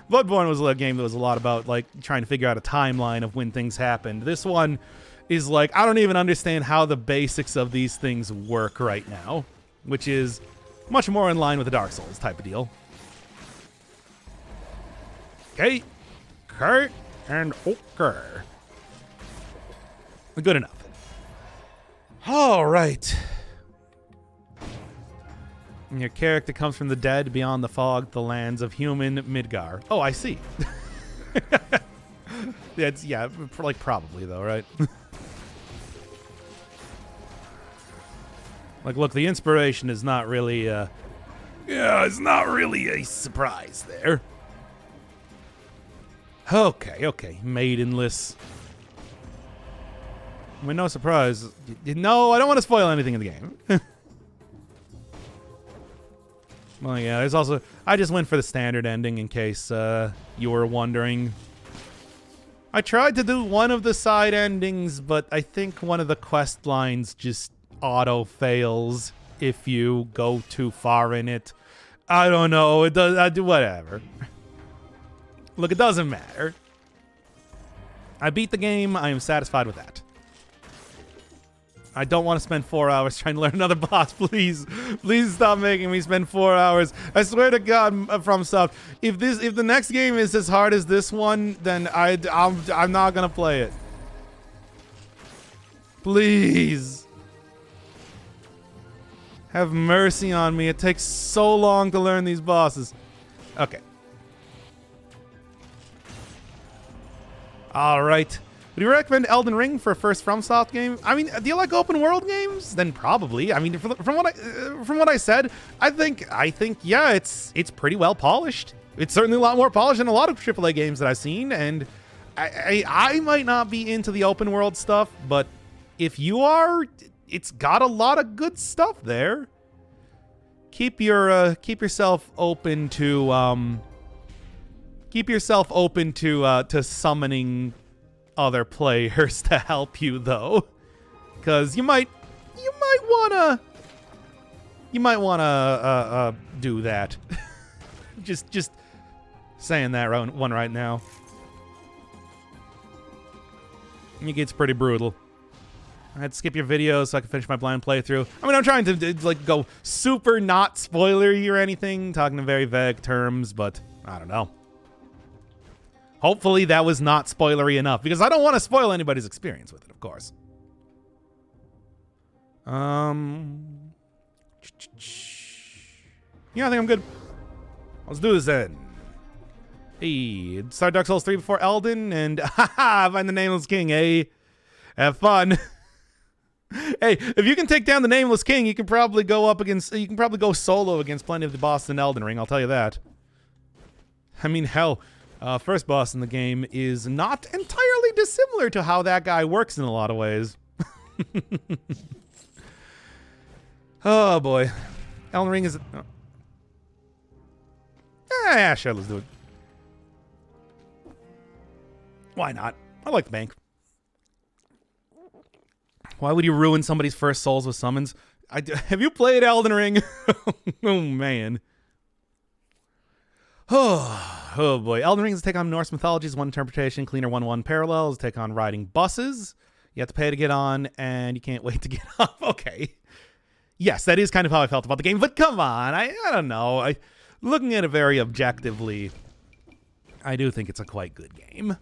Bloodborne was a game that was a lot about, like, trying to figure out a timeline of when things happened. This one is like, I don't even understand how the basics of these things work right now, which is much more in line with the Dark Souls type of deal. Okay. Kurt and okay. Good enough. All right. And your character comes from the dead beyond the fog, the lands of human Midgar. Oh, I see. Yeah, like probably though, right? Like, look, the inspiration is not really, yeah, it's not really a surprise there. Okay, maidenless. I mean, no surprise. No, I don't want to spoil anything in the game. Well, yeah, there's also... I just went for the standard ending in case you were wondering. I tried to do one of the side endings, but I think one of the quest lines just auto-fails if you go too far in it. I don't know. It does. I do whatever. Look, it doesn't matter. I beat the game. I am satisfied with that. I don't want to spend 4 hours trying to learn another boss, please. Please stop making me spend 4 hours. I swear to God, FromSoft, if the next game is as hard as this one, then I'm not gonna play it. Please. Have mercy on me. It takes so long to learn these bosses. Okay. All right. Would you recommend Elden Ring for a first FromSoft game? I mean, do you like open world games? Then probably. I mean, from what I said, I think yeah, it's pretty well polished. It's certainly a lot more polished than a lot of AAA games that I've seen, and I might not be into the open world stuff, but if you are, it's got a lot of good stuff there. Keep yourself open to summoning other players to help you though, because you might wanna do that. just saying that one right now. It gets pretty brutal. I had to skip your video so I could finish my blind playthrough. I mean, I'm trying to like go super not spoilery or anything, talking in very vague terms, but I don't know. Hopefully that was not spoilery enough, because I don't want to spoil anybody's experience with it, of course. Yeah, I think I'm good. Let's do this then. Hey, start Dark Souls 3 before Elden, and haha, find the Nameless King, eh? Have fun. Hey, if you can take down the Nameless King, you can probably go solo against plenty of the bosses in Elden Ring, I'll tell you that. I mean, hell, first boss in the game is not entirely dissimilar to how that guy works in a lot of ways. Oh boy. Elden Ring is... Oh. Yeah, sure, let's do it. Why not? I like the bank. Why would you ruin somebody's first souls with summons? Have you played Elden Ring? Oh, man. Oh, boy. Elden Ring is a take on Norse mythology's one interpretation. Cleaner 1-1 parallels. Take on riding buses. You have to pay to get on, and you can't wait to get off. Okay. Yes, that is kind of how I felt about the game, but come on. I don't know. Looking at it very objectively, I do think it's a quite good game.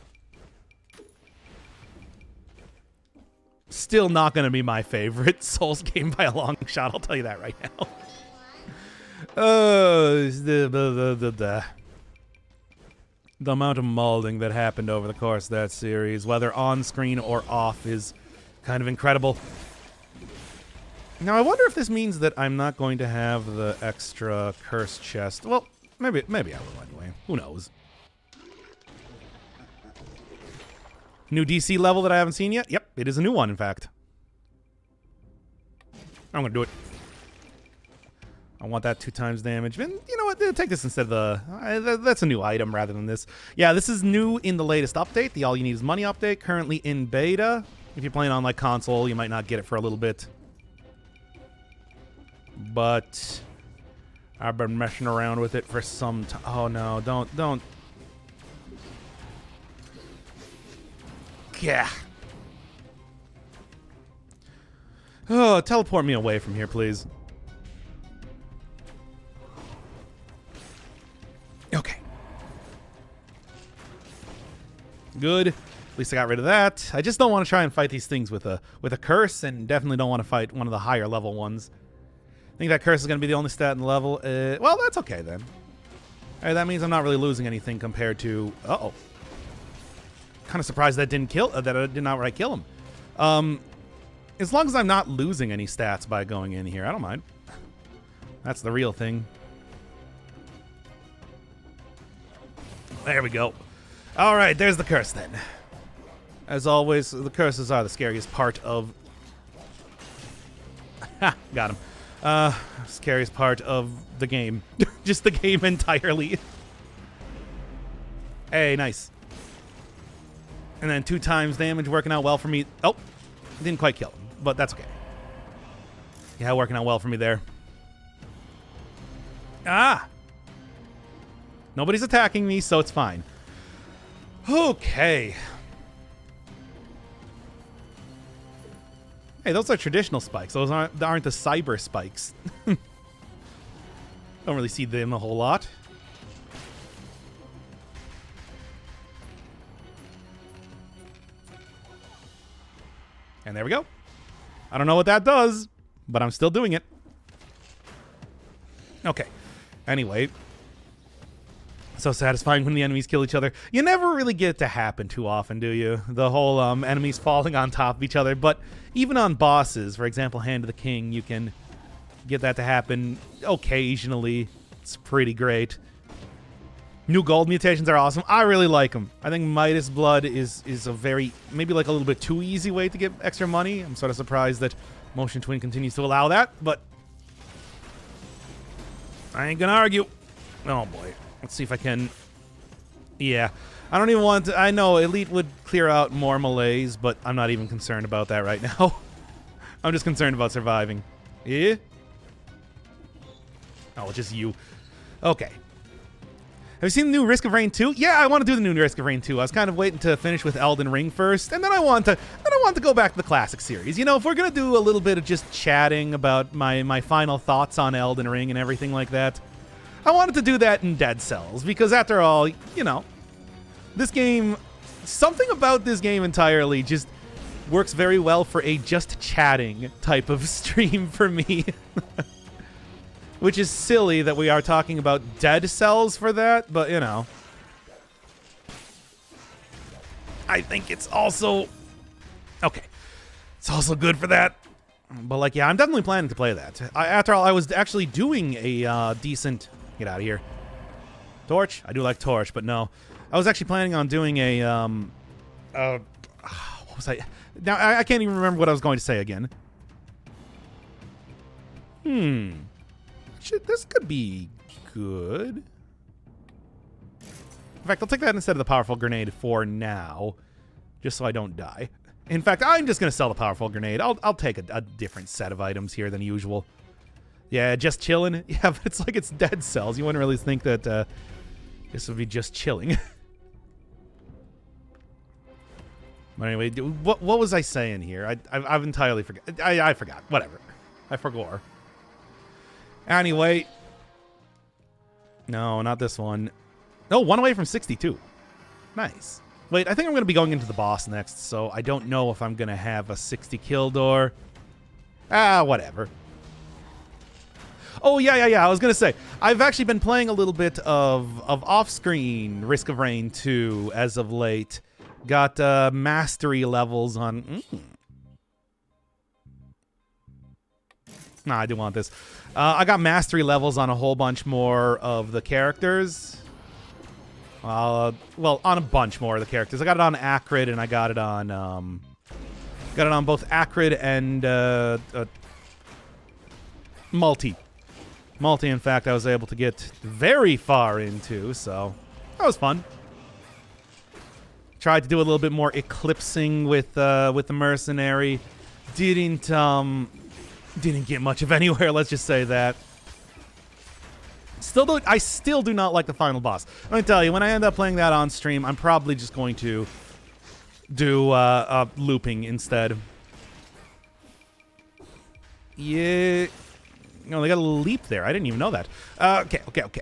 Still not going to be my favorite Souls game by a long shot, I'll tell you that right now. The amount of molding that happened over the course of that series, whether on screen or off, is kind of incredible. Now, I wonder if this means that I'm not going to have the extra curse chest. Well, maybe I will anyway. Who knows? New DC level that I haven't seen yet? Yep, it is a new one, in fact. I'm going to do it. I want that 2 times damage. And you know what? Take this instead of the... that's a new item rather than this. Yeah, this is new in the latest update, the All You Need Is Money update, currently in beta. If you're playing on, like, console, you might not get it for a little bit. But I've been messing around with it for some time. Oh, no, don't... Yeah. Oh, teleport me away from here, please. Okay. Good. At least I got rid of that. I just don't want to try and fight these things with a curse, and definitely don't want to fight one of the higher level ones. I think that curse is going to be the only stat in the level. Well, that's okay then. All right, that means I'm not really losing anything compared to... Uh-oh. Kind of surprised that didn't kill that I did not outright kill him. As long as I'm not losing any stats by going in here, I don't mind. That's the real thing. There we go. All right, there's the curse then. As always, the curses are the scariest part of... Ha! Got him. Scariest part of the game. Just the game entirely. Hey, nice. And then 2 times damage working out well for me. Oh, didn't quite kill him, but that's okay. Yeah, working out well for me there. Ah! Nobody's attacking me, so it's fine. Okay. Hey, those are traditional spikes. Those aren't the cyber spikes. Don't really see them a whole lot. And there we go. I don't know what that does, but I'm still doing it. Okay. Anyway. So satisfying when the enemies kill each other. You never really get it to happen too often, do you? The whole enemies falling on top of each other. But even on bosses, for example, Hand of the King, you can get that to happen occasionally. It's pretty great. New gold mutations are awesome. I really like them. I think Midas Blood is a very, maybe like a little bit too easy way to get extra money. I'm sort of surprised that Motion Twin continues to allow that, but I ain't gonna argue. Oh boy. Let's see if I can Yeah. I don't even want to... I know Elite would clear out more melees, but I'm not even concerned about that right now. I'm just concerned about surviving. Yeah? Oh, just you. Okay. Have you seen the new Risk of Rain 2? Yeah, I want to do the new Risk of Rain 2. I was kind of waiting to finish with Elden Ring first, and then I want to go back to the classic series. You know, if we're going to do a little bit of just chatting about my final thoughts on Elden Ring and everything like that, I wanted to do that in Dead Cells, because after all, you know, this game, something about this game entirely just works very well for a just chatting type of stream for me. Which is silly that we are talking about Dead Cells for that, but you know. I think it's also... Okay. It's also good for that. But like, yeah, I'm definitely planning to play that. After all, I was actually doing a decent... Get out of here. Torch? I do like Torch, but no. I was actually planning on doing a... what was I... Now, I can't even remember what I was going to say again. This could be good. In fact, I'll take that instead of the powerful grenade for now, just so I don't die. In fact, I'm just going to sell the powerful grenade. I'll take a different set of items here than usual. Yeah, just chilling. Yeah, but it's like it's Dead Cells. You wouldn't really think that this would be just chilling. But anyway, what was I saying here? I've entirely forgot. I forgot. Whatever. I forgot. Anyway. No, not this one. No, one away from 62. Nice. Wait, I think I'm going to be going into the boss next, so I don't know if I'm going to have a 60 kill door. Whatever. Oh, yeah. I was going to say, I've actually been playing a little bit of off-screen Risk of Rain 2 as of late. Got mastery levels on... Nah, I do want this. I got mastery levels on a whole bunch more of the characters. Well, on a bunch more of the characters. I got it on Acrid, and I got it on both Acrid and Multi. Multi, in fact, I was able to get very far into, so that was fun. Tried to do a little bit more eclipsing with the mercenary. Didn't get much of anywhere, let's just say that. I still do not like the final boss. Let me tell you, when I end up playing that on stream, I'm probably just going to do looping instead. Yeah. No, they got a leap there. I didn't even know that. Okay.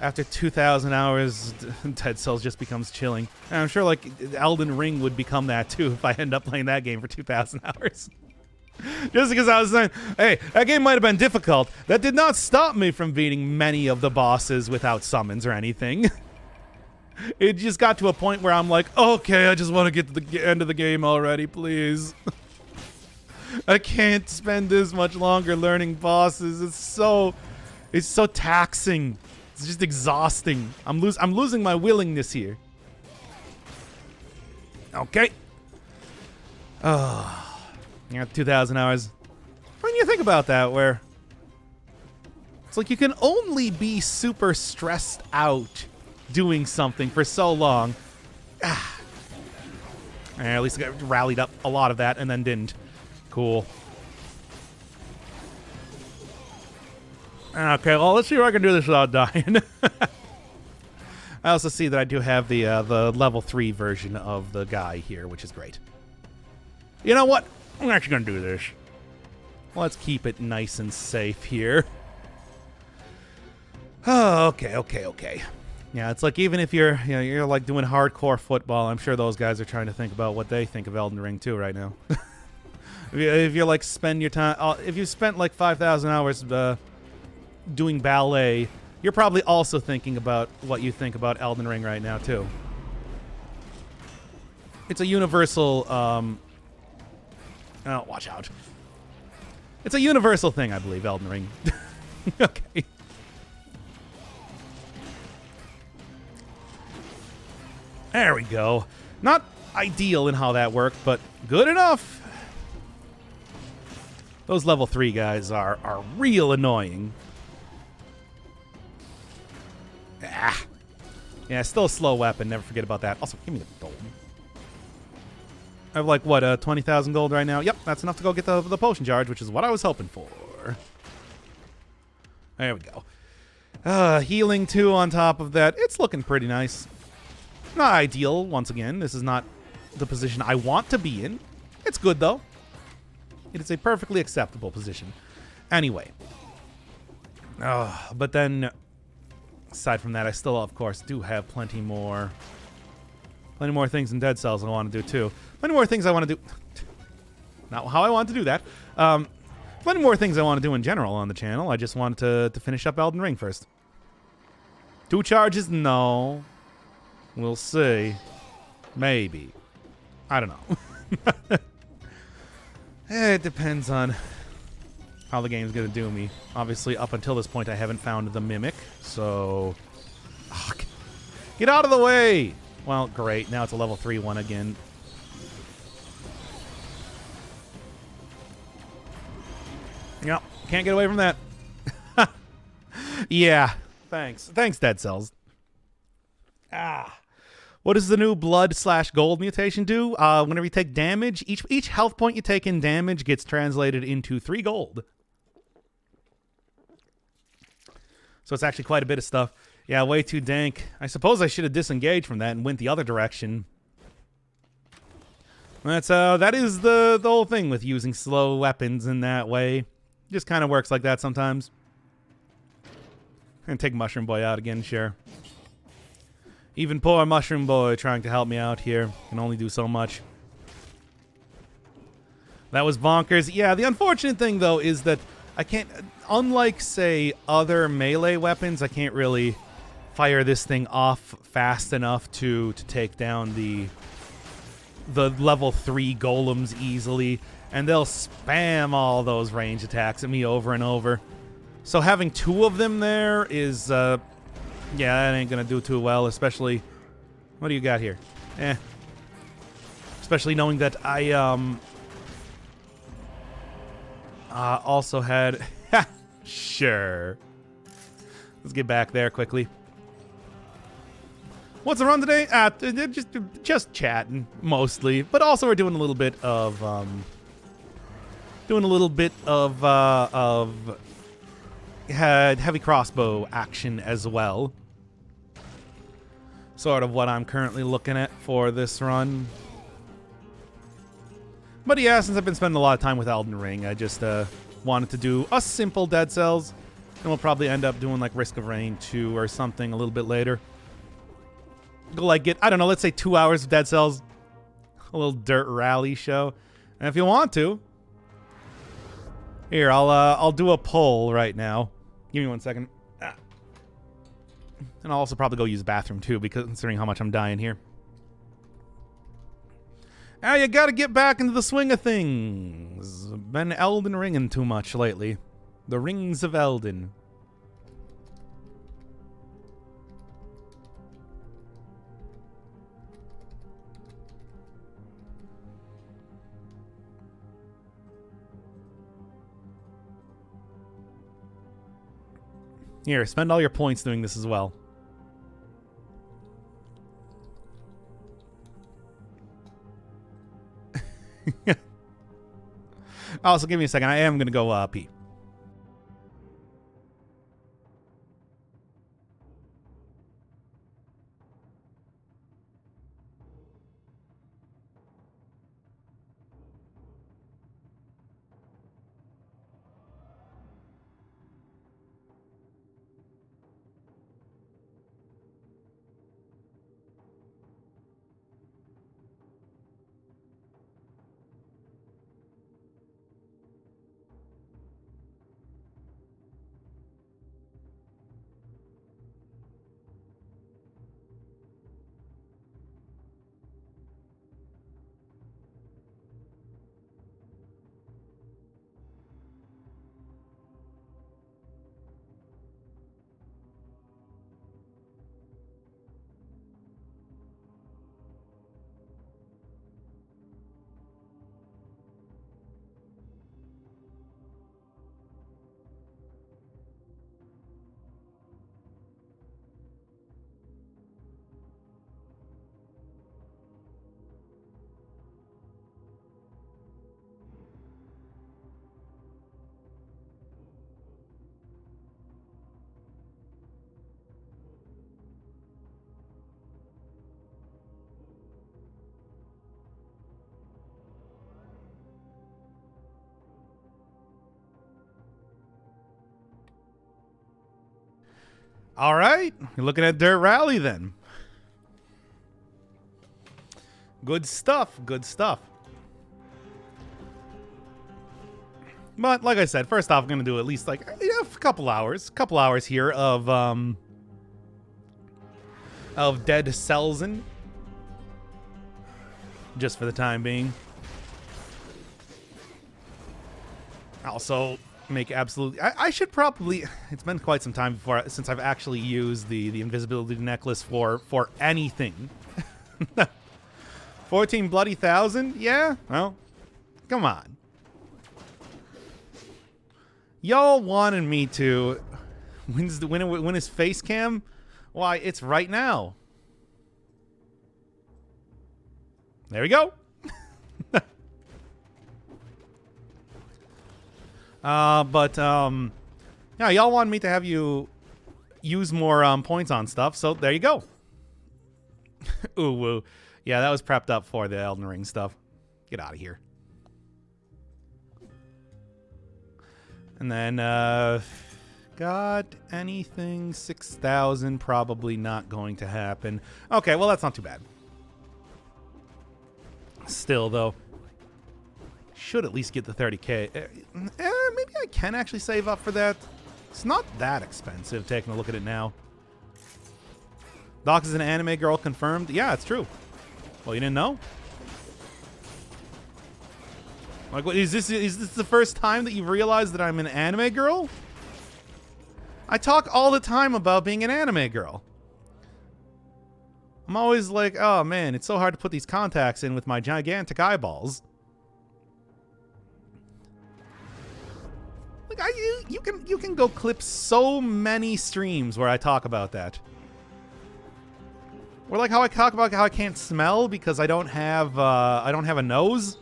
After 2,000 hours, Dead Cells just becomes chilling. And I'm sure, like, Elden Ring would become that, too, if I end up playing that game for 2,000 hours. Just because I was saying, hey, that game might have been difficult. That did not stop me from beating many of the bosses without summons or anything. It just got to a point where I'm like, okay, I just want to get to the end of the game already, please. I can't spend this much longer learning bosses. It's so taxing. It's just exhausting. I'm losing my willingness here. Okay. You got 2,000 hours. When you think about that, where it's like you can only be super stressed out doing something for so long. At least I got rallied up a lot of that and then didn't. Cool. Okay, well, let's see if I can do this without dying. I also see that I do have the level 3 version of the guy here, which is great. You know what? I'm actually going to do this. Let's keep it nice and safe here. Oh, okay. Yeah, it's like even if you're like doing hardcore football, I'm sure those guys are trying to think about what they think of Elden Ring 2 right now. If you're like spend your time, if you spent like 5,000 hours doing ballet, you're probably also thinking about what you think about Elden Ring right now too. It's a universal. Oh, watch out! It's a universal thing, I believe. Elden Ring. Okay. There we go. Not ideal in how that worked, but good enough. Those level 3 guys are real annoying. Yeah, still a slow weapon. Never forget about that. Also, give me the gold. I have like, what, 20,000 gold right now? Yep, that's enough to go get the potion charge, which is what I was hoping for. There we go. Healing 2 on top of that. It's looking pretty nice. Not ideal, once again. This is not the position I want to be in. It's good, though. It is a perfectly acceptable position. Anyway. But then, aside from that, I still, of course, do have plenty more things in Dead Cells I want to do, too. Plenty more things I want to do. Not how I want to do that. Plenty more things I want to do in general on the channel. I just wanted to finish up Elden Ring first. 2 charges? No. We'll see. Maybe. I don't know. It depends on how the game's going to do me. Obviously, up until this point, I haven't found the Mimic, so... Oh, get out of the way! Well, great. Now it's a level 3 one again. Yep. Can't get away from that. Yeah. Thanks. Thanks, Dead Cells. What does the new blood/gold mutation do? Whenever you take damage, each health point you take in damage gets translated into 3 gold. So it's actually quite a bit of stuff. Yeah, way too dank. I suppose I should have disengaged from that and went the other direction. That is the whole thing with using slow weapons in that way. Just kind of works like that sometimes. And take Mushroom Boy out again, sure. Even poor Mushroom Boy trying to help me out here can only do so much. That was bonkers. Yeah, the unfortunate thing, though, is that I can't... Unlike, say, other melee weapons, I can't really fire this thing off fast enough to take down the level 3 golems easily. And they'll spam all those range attacks at me over and over. So having 2 of them there is... yeah, that ain't gonna do too well, especially... What do you got here? Especially knowing that I, also had... Sure. Let's get back there quickly. What's the run today? Just chatting, mostly. But also we're doing a little bit of, heavy crossbow action as well. Sort of what I'm currently looking at for this run. But yeah, since I've been spending a lot of time with Elden Ring, I just wanted to do a simple Dead Cells. And we'll probably end up doing like Risk of Rain 2 or something a little bit later. Go like get, I don't know, let's say 2 hours of Dead Cells. A little dirt rally show. And if you want to, here, I'll do a poll right now. Give me 1 second. And I'll also probably go use the bathroom too, because considering how much I'm dying here. You gotta get back into the swing of things. Been Elden Ringing too much lately. The Rings of Elden. Here, spend all your points doing this as well. Also, give me a second. I am going to go pee. All right. You're looking at Dirt Rally then. Good stuff. Good stuff. But like I said, first off, I'm going to do at least like a couple hours here of Dead Selzen. Just for the time being. Also make absolutely... I should probably... It's been quite some time since I've actually used the invisibility necklace for anything. 14 bloody thousand? Yeah? Well, come on. Y'all wanted me to... When is face cam? Why, it's right now. There we go. Yeah, y'all want me to have you use more points on stuff, so there you go. Ooh, woo. Yeah, that was prepped up for the Elden Ring stuff. Get out of here. And then, got anything? 6,000, probably not going to happen. Okay, well, that's not too bad. Still, though, should at least get the 30k. Maybe I can actually save up for that. It's not that expensive, taking a look at it now. Doc is an anime girl confirmed. Yeah, it's true. Well, you didn't know? Like, what, is this the first time that you've realized that I'm an anime girl? I talk all the time about being an anime girl. I'm always like, oh man, it's so hard to put these contacts in with my gigantic eyeballs. Like, you can go clip so many streams where I talk about that. Or like how I talk about how I can't smell because I don't have a nose.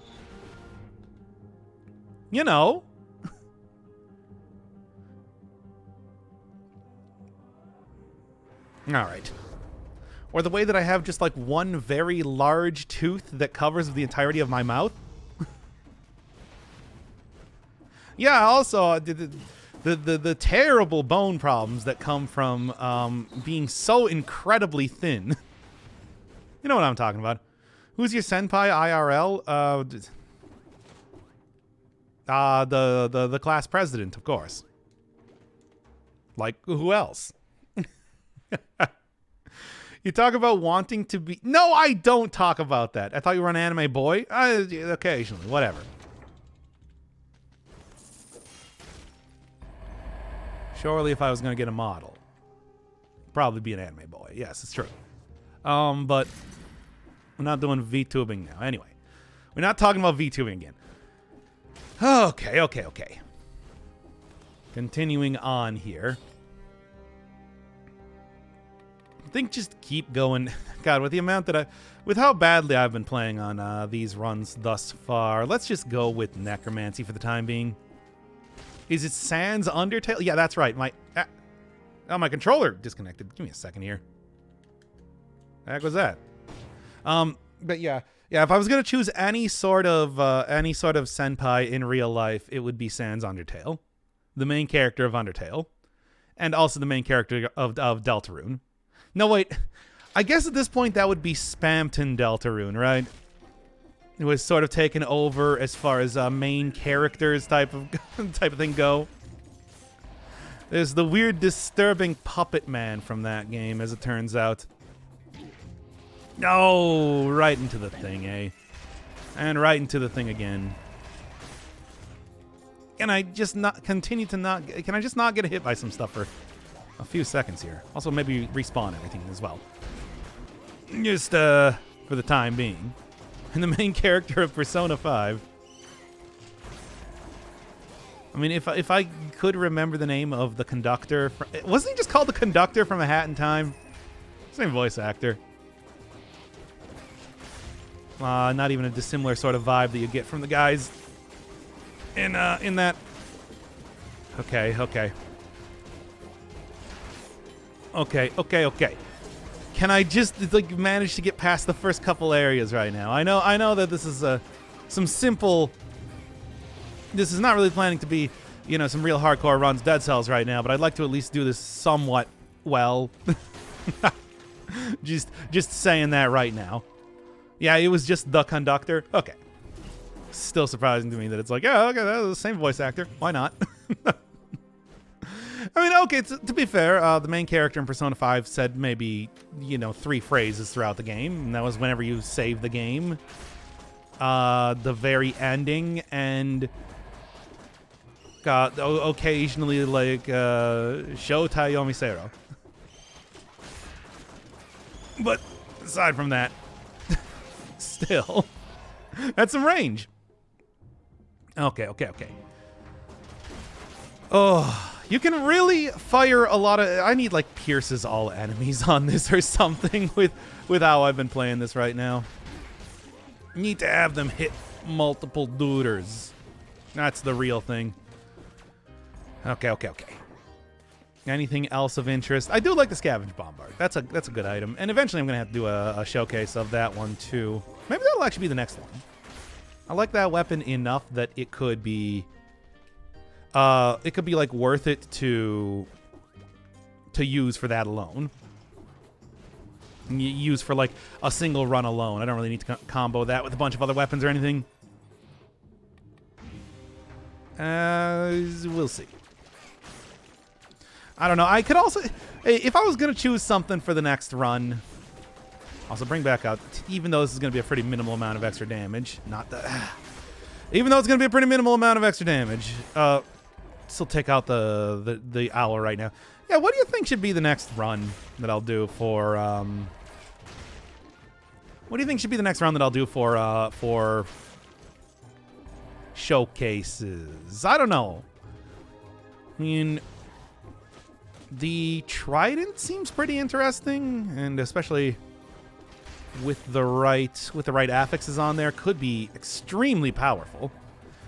You know. All right. Or the way that I have just like one very large tooth that covers the entirety of my mouth. Yeah, also the terrible bone problems that come from being so incredibly thin. You know what I'm talking about. Who's your senpai IRL? The class president, of course. Like, who else? You talk about wanting to be... No, I don't talk about that. I thought you were an anime boy. Occasionally, whatever. Surely if I was going to get a model, probably be an anime boy. Yes, it's true. But we're not doing VTubing now. Anyway, we're not talking about VTubing again. Okay. Continuing on here. I think just keep going. God, with the amount that with how badly I've been playing on these runs thus far, let's just go with Necromancy for the time being. Is it Sans Undertale? Yeah, that's right. My controller disconnected. Give me a second here. The heck was that? But yeah. If I was gonna choose any sort of senpai in real life, it would be Sans Undertale, the main character of Undertale, and also the main character of Deltarune. No, wait. I guess at this point that would be Spamton Deltarune, right? It was sort of taken over as far as main characters type of thing go. There's the weird, disturbing puppet man from that game, as it turns out. Oh, right into the thing, eh? And right into the thing again. Can I just not continue to not... Can I just not get hit by some stuff for a few seconds here? Also, maybe respawn everything as well. Just, for the time being. And the main character of Persona 5. I mean, if I could remember the name of the conductor... Wasn't he just called the conductor from A Hat in Time? Same voice actor. Not even a dissimilar sort of vibe that you get from the guys in that. Okay. Can I just like manage to get past the first couple areas right now? I know that this is some simple. This is not really planning to be, some real hardcore runs, Dead Cells right now, but I'd like to at least do this somewhat well. just saying that right now. Yeah, it was just the conductor. Okay. Still surprising to me that it's like, yeah, okay, that was the same voice actor. Why not? I mean, okay, to be fair, the main character in Persona 5 said maybe, 3 phrases throughout the game. And that was whenever you save the game, the very ending, and occasionally, like, Shoutai Yomisero. But aside from that, still, that's some range. Okay. Oh, you can really fire a lot of... I need, like, pierces all enemies on this or something with how I've been playing this right now. Need to have them hit multiple duders. That's the real thing. Okay. Anything else of interest? I do like the Scavenge Bomb. That's a good item. And eventually I'm going to have to do a showcase of that one, too. Maybe that'll actually be the next one. I like that weapon enough that it could be... like worth it to use for that alone. Use for like a single run alone. I don't really need to combo that with a bunch of other weapons or anything. We'll see. I don't know. I could also, if I was gonna choose something for the next run, also bring back out. Even though this is gonna be a pretty minimal amount of extra damage, even though it's gonna be a pretty minimal amount of extra damage. Still take out the owl right now. Yeah, what do you think should be the next run that I'll do for what do you think should be the next run that I'll do for showcases? I don't know. I mean, the Trident seems pretty interesting, and especially with the right affixes on there, could be extremely powerful.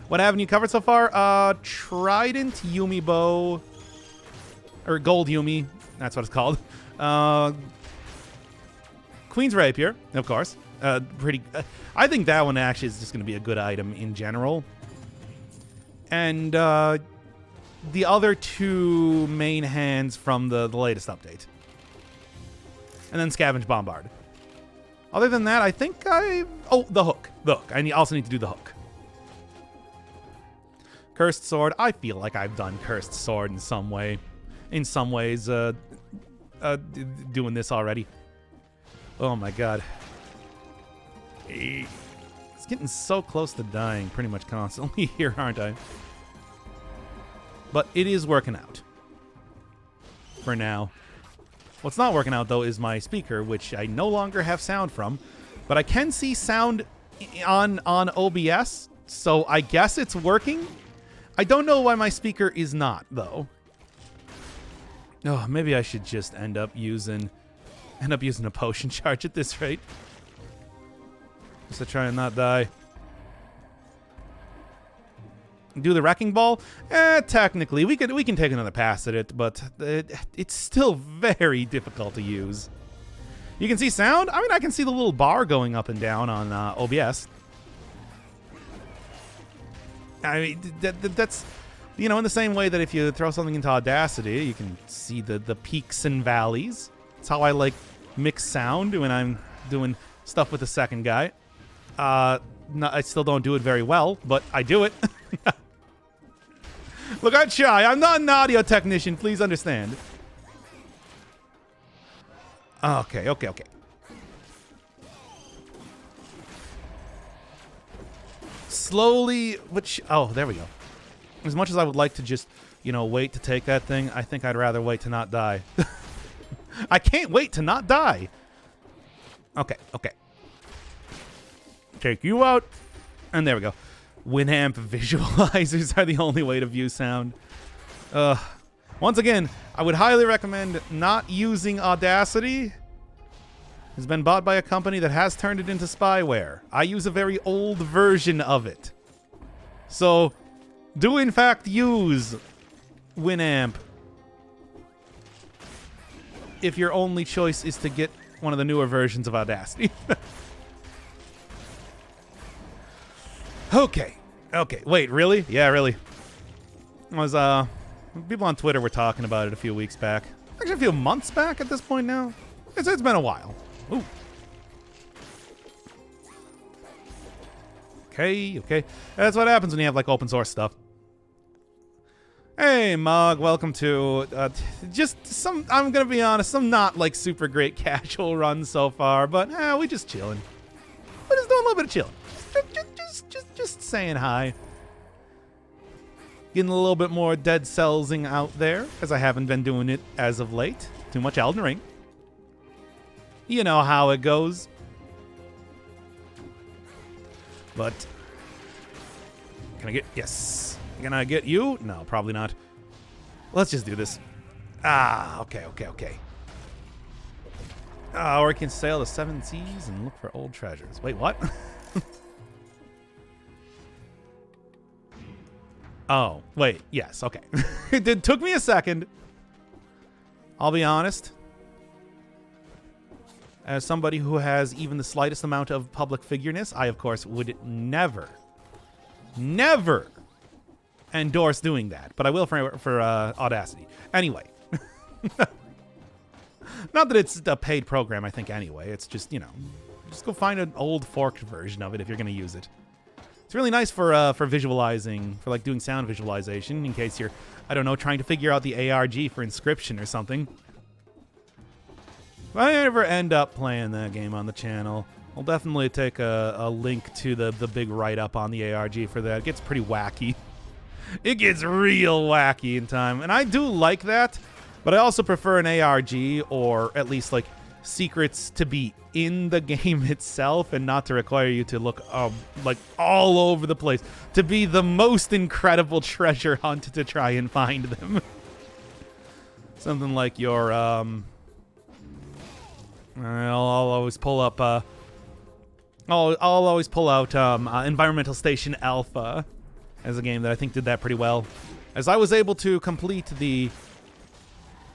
What haven't you covered so far? Trident, Yumi Bow, or Gold Yumi, that's what it's called. Queen's Rapier, of course. I think that one actually is just going to be a good item in general. And the other 2 main hands from the latest update. And then Scavenge Bomb. Other than that, I think the hook. I also need to do the hook. Cursed Sword. I feel like I've done Cursed Sword in some way. In some ways, doing this already. Oh my god. It's getting so close to dying pretty much constantly here, aren't I? But it is working out. For now. What's not working out, though, is my speaker, which I no longer have sound from. But I can see sound on OBS, so I guess it's working. I don't know why my speaker is not, though. Oh, maybe I should just end up using a potion charge at this rate. Just to try and not die. Do the Wrecking Ball? Technically, we can take another pass at it, but it's still very difficult to use. You can see sound? I mean, I can see the little bar going up and down on OBS. I mean, that's, in the same way that if you throw something into Audacity, you can see the peaks and valleys. That's how I, like, mix sound when I'm doing stuff with the second guy. No, I still don't do it very well, but I do it. Look, I'm shy. I'm not an audio technician. Please understand. Okay. Slowly, there we go. As much as I would like to just, wait to take that thing, I think I'd rather wait to not die. I can't wait to not die. Okay. Take you out. And there we go. Winamp visualizers are the only way to view sound. Once again, I would highly recommend not using Audacity. It's been bought by a company that has turned it into spyware. I use a very old version of it. So, do in fact use Winamp if your only choice is to get one of the newer versions of Audacity. Okay. Wait, really? Yeah, really. People on Twitter were talking about it a few weeks back. Actually, a few months back at this point now. It's been a while. Ooh. Okay. That's what happens when you have like open source stuff. Hey, Mog, welcome to just some, I'm gonna be honest, some not like super great casual runs so far, but we just chilling. We're just doing a little bit of chilling. Just saying hi. Getting a little bit more Dead Cellsing out there, because I haven't been doing it as of late. Too much Elden Ring. You know how it goes. But can I get, yes. Can I get you? No, probably not. Let's just do this. Okay. Or we can sail the 7 seas and look for old treasures. Wait, what? Oh, wait, yes, okay. It took me a second. I'll be honest. As somebody who has even the slightest amount of public figureness, I, of course, would never endorse doing that. But I will for Audacity. Anyway. Not that it's a paid program, I think, anyway. It's just, you know, just go find an old forked version of it if you're going to use it. It's really nice for visualizing, for like doing sound visualization in case you're, I don't know, trying to figure out the ARG for Inscription or something. If I ever end up playing that game on the channel, I'll definitely take a link to the big write-up on the ARG for that. It gets pretty wacky. It gets real wacky in time. And I do like that, but I also prefer an ARG or at least like secrets to be in the game itself and not to require you to look like all over the place, to be the most incredible treasure hunt to try and find them. Something like your I'll always pull up I'll always pull out Environmental Station Alpha as a game that I think did that pretty well, as I was able to complete the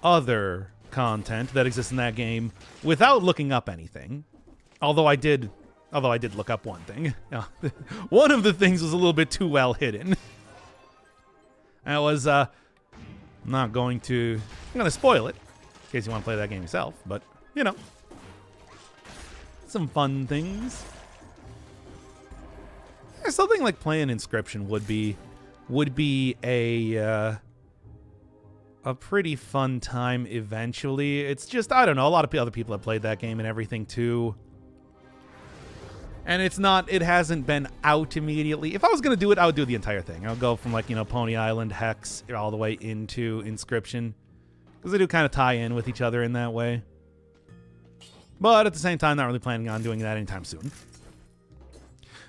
other content that exists in that game without looking up anything. Although I did look up one thing. One of the things was a little bit too well hidden. That was I'm going to spoil it in case you want to play that game yourself, but you know, some fun things. Something like playing Inscription would be a pretty fun time eventually. It's just, I don't know, a lot of other people have played that game and everything too. And it hasn't been out immediately. If I was going to do it, I would do the entire thing. I would go from like, you know, Pony Island, Hex, all the way into Inscription. Because they do kind of tie in with each other in that way. But at the same time, not really planning on doing that anytime soon.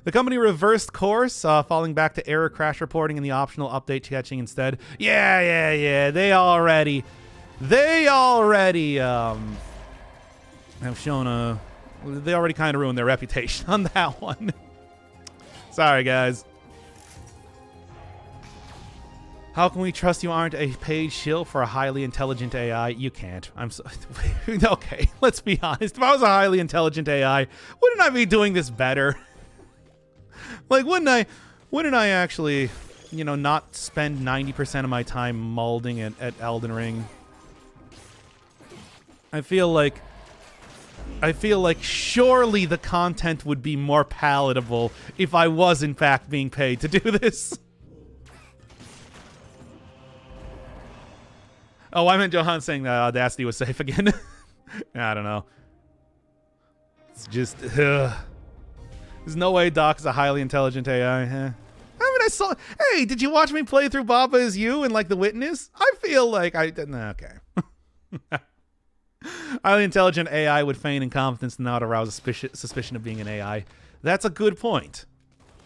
The company reversed course, falling back to error crash reporting and the optional update catching instead. Yeah. They already have shown they already kind of ruined their reputation on that one. Sorry, guys. How can we trust you aren't a paid shill for a highly intelligent AI? You can't. I'm so... Okay, let's be honest. If I was a highly intelligent AI, wouldn't I be doing this better? Like, wouldn't I actually, you know, not spend 90% of my time molding at Elden Ring? I feel like surely the content would be more palatable if I was in fact being paid to do this. Oh, I meant Johan saying that Audacity was safe again. I don't know. It's just, there's no way Doc is a highly intelligent AI. I mean, hey, did you watch me play through Baba Is You and like The Witness? I feel like okay. Highly intelligent AI would feign incompetence and not arouse suspicion of being an AI. That's a good point.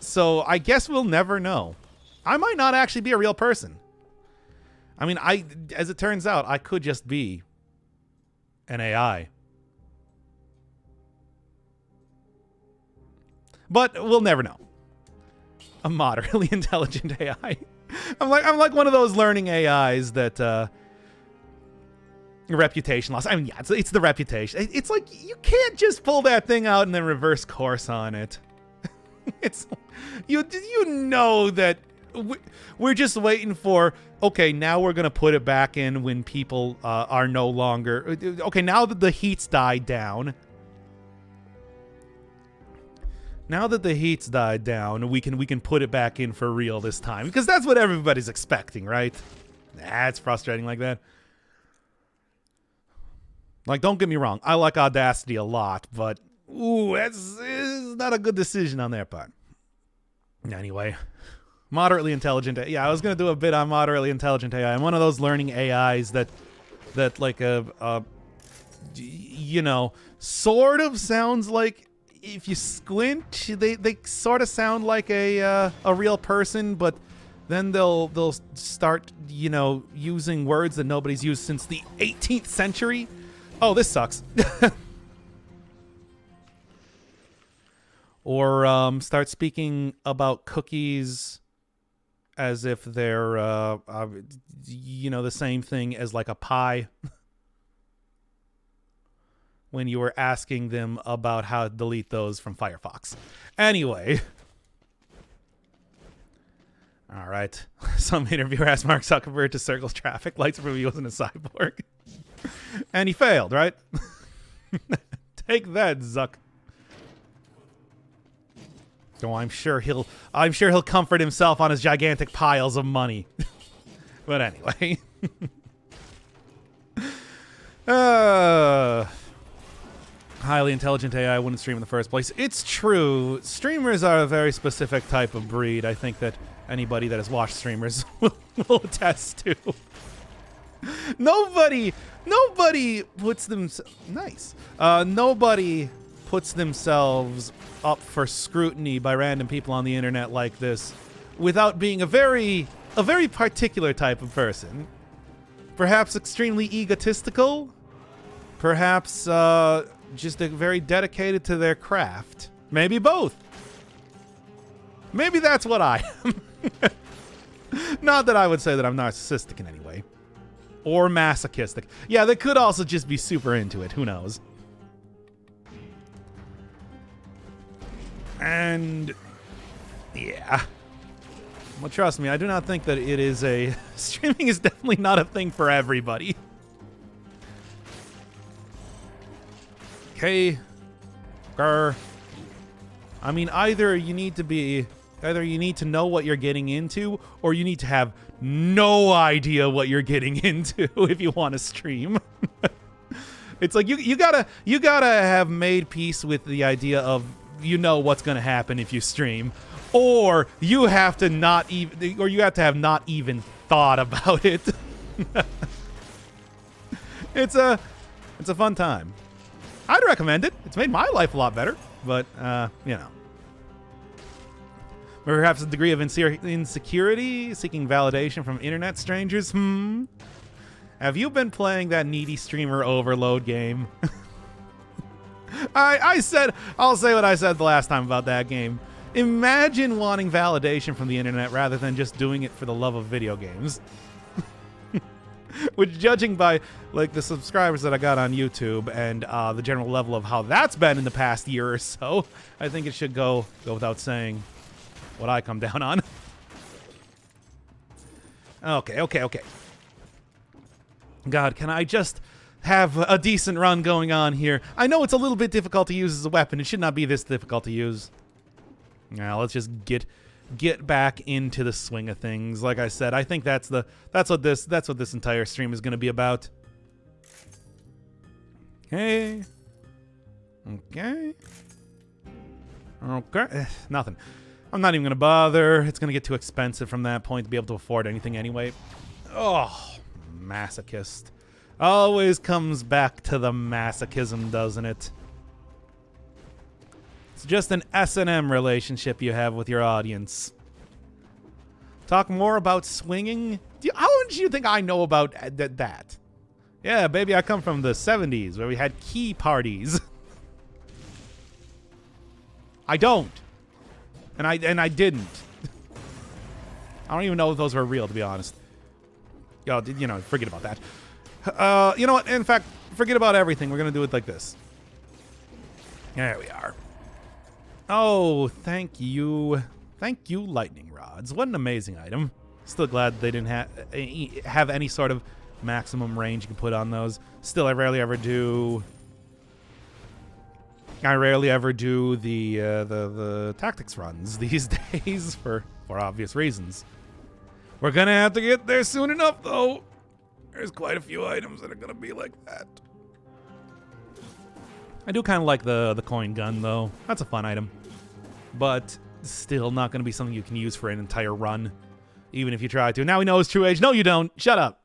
So I guess we'll never know. I might not actually be a real person. I mean, as it turns out, I could just be an AI. But we'll never know. A moderately intelligent AI. I'm like one of those learning AIs that reputation loss. I mean, yeah, it's the reputation. It's like you can't just pull that thing out and then reverse course on it. It's you know that We're just waiting for, okay, now we're going to put it back in when people are no longer... Okay, now that the heat's died down... Now that the heat's died down, we can put it back in for real this time. Because that's what everybody's expecting, right? It's frustrating like that. Like, don't get me wrong. I like Audacity a lot, but... Ooh, it's not a good decision on their part. Anyway... Moderately intelligent. Yeah, I was going to do a bit on moderately intelligent AI. I'm one of those learning AIs that like you know, sort of sounds like, if you squint, they sort of sound like a real person, but then they'll start, you know, using words that nobody's used since the 18th century. Oh, this sucks. Or start speaking about cookies as if they're, you know, the same thing as like a pie. When you were asking them about how to delete those from Firefox. Anyway. All right. Some interviewer asked Mark Zuckerberg to circle traffic lights prove he wasn't a cyborg. And he failed, right? Take that, Zuck. So I'm sure he'll comfort himself on his gigantic piles of money. But anyway. Highly intelligent AI wouldn't stream in the first place. It's true. Streamers are a very specific type of breed. I think that anybody that has watched streamers will attest to. Nobody puts nobody puts themselves up for scrutiny by random people on the internet like this without being a very particular type of person. Perhaps extremely egotistical. Perhaps just very dedicated to their craft. Maybe both. Maybe that's what I am. Not that I would say that I'm narcissistic in any way. Or masochistic. Yeah, they could also just be super into it. Who knows? And yeah. Well, trust me, I do not think that it is a... Streaming is definitely not a thing for everybody. Okay. Grr. I mean, either you need to know what you're getting into, or you need to have no idea what you're getting into if you want to stream. It's like you gotta have made peace with the idea of, you know, what's gonna happen if you stream, or you have to have not even thought about it. It's a fun time. I'd recommend it. It's made my life a lot better, but you know. Perhaps a degree of insecurity, seeking validation from internet strangers. Have you been playing that needy streamer overload game? I'll say what I said the last time about that game. Imagine wanting validation from the internet rather than just doing it for the love of video games. Which, judging by like the subscribers that I got on YouTube and the general level of how that's been in the past year or so, I think it should go without saying what I come down on. Okay. God, can I just have a decent run going on here? I know it's a little bit difficult to use as a weapon. It should not be this difficult to use. Now let's just get back into the swing of things. Like I said, I think that's what this entire stream is going to be about. Okay. Nothing. I'm not even going to bother. It's going to get too expensive from that point to be able to afford anything anyway. Oh, masochist. Always comes back to the masochism, doesn't it? It's just an S&M relationship you have with your audience. Talk more about swinging? How much do you think I know about that? Yeah, baby, I come from the 70s where we had key parties. I don't. And I didn't. I don't even know if those were real, to be honest. Yo, you know, forget about that. You know what? In fact, forget about everything. We're going to do it like this. There we are. Oh, thank you. Thank you, lightning rods. What an amazing item. Still glad they didn't have any sort of maximum range you can put on those. Still, I rarely ever do the tactics runs these days for obvious reasons. We're gonna have to get there soon enough, though. There's quite a few items that are gonna be like that. I do kind of like the coin gun, though. That's a fun item. But still not gonna be something you can use for an entire run, even if you try to. Now we know his true age. No, you don't. Shut up.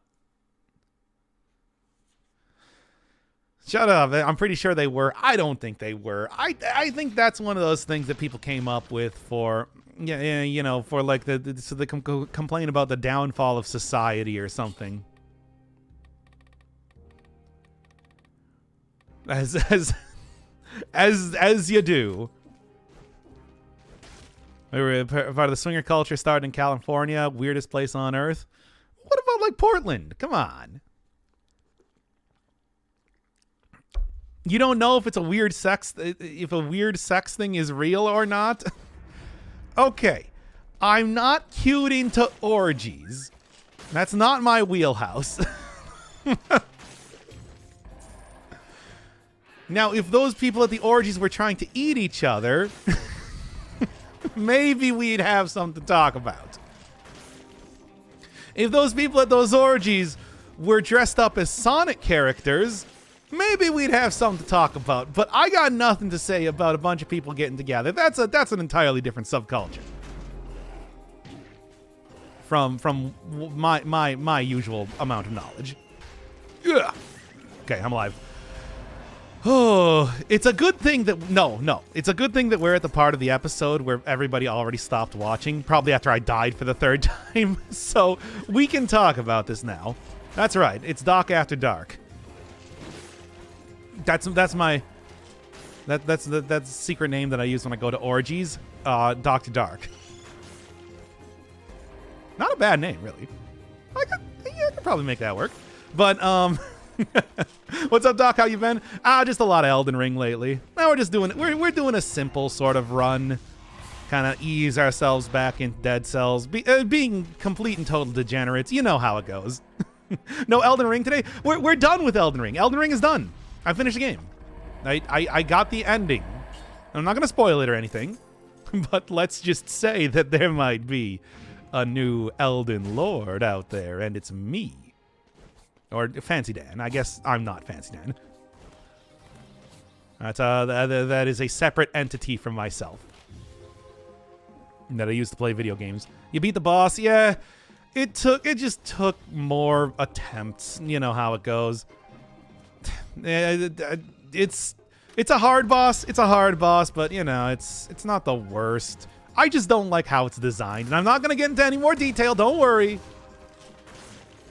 Shut up. I'm pretty sure they were. I don't think they were. I think that's one of those things that people came up with for, yeah, you know, for like so they can complain about the downfall of society or something. As you do. We were part of the swinger culture started in California, weirdest place on earth. What about like Portland? Come on. You don't know if it's a weird sex thing is real or not? Okay. I'm not cued into orgies. That's not my wheelhouse. Now, if those people at the orgies were trying to eat each other, maybe we'd have something to talk about. If those people at those orgies were dressed up as Sonic characters, maybe we'd have something to talk about. But I got nothing to say about a bunch of people getting together. That's an entirely different subculture from my usual amount of knowledge. Ugh. Okay, I'm alive. Oh, it's a good thing that no. It's a good thing that we're at the part of the episode where everybody already stopped watching, probably after I died for the third time. So we can talk about this now. That's right. It's Doc After Dark. That's the secret name that I use when I go to orgies. Dr. Dark. Not a bad name, really. I could probably make that work. But what's up, Doc? How you been? Just a lot of Elden Ring lately. Now we're doing a simple sort of run, kind of ease ourselves back into Dead Cells, being complete and total degenerates. You know how it goes. No Elden Ring today. We're done with Elden Ring. Elden Ring is done. I finished the game. I got the ending. I'm not going to spoil it or anything, but let's just say that there might be a new Elden Lord out there, and it's me. Or Fancy Dan. I guess I'm not Fancy Dan. That is a separate entity from myself that I used to play video games. You beat the boss? Yeah. It just took more attempts. You know how it goes. It's a hard boss. It's a hard boss, but you know, it's not the worst. I just don't like how it's designed, and I'm not gonna get into any more detail. Don't worry.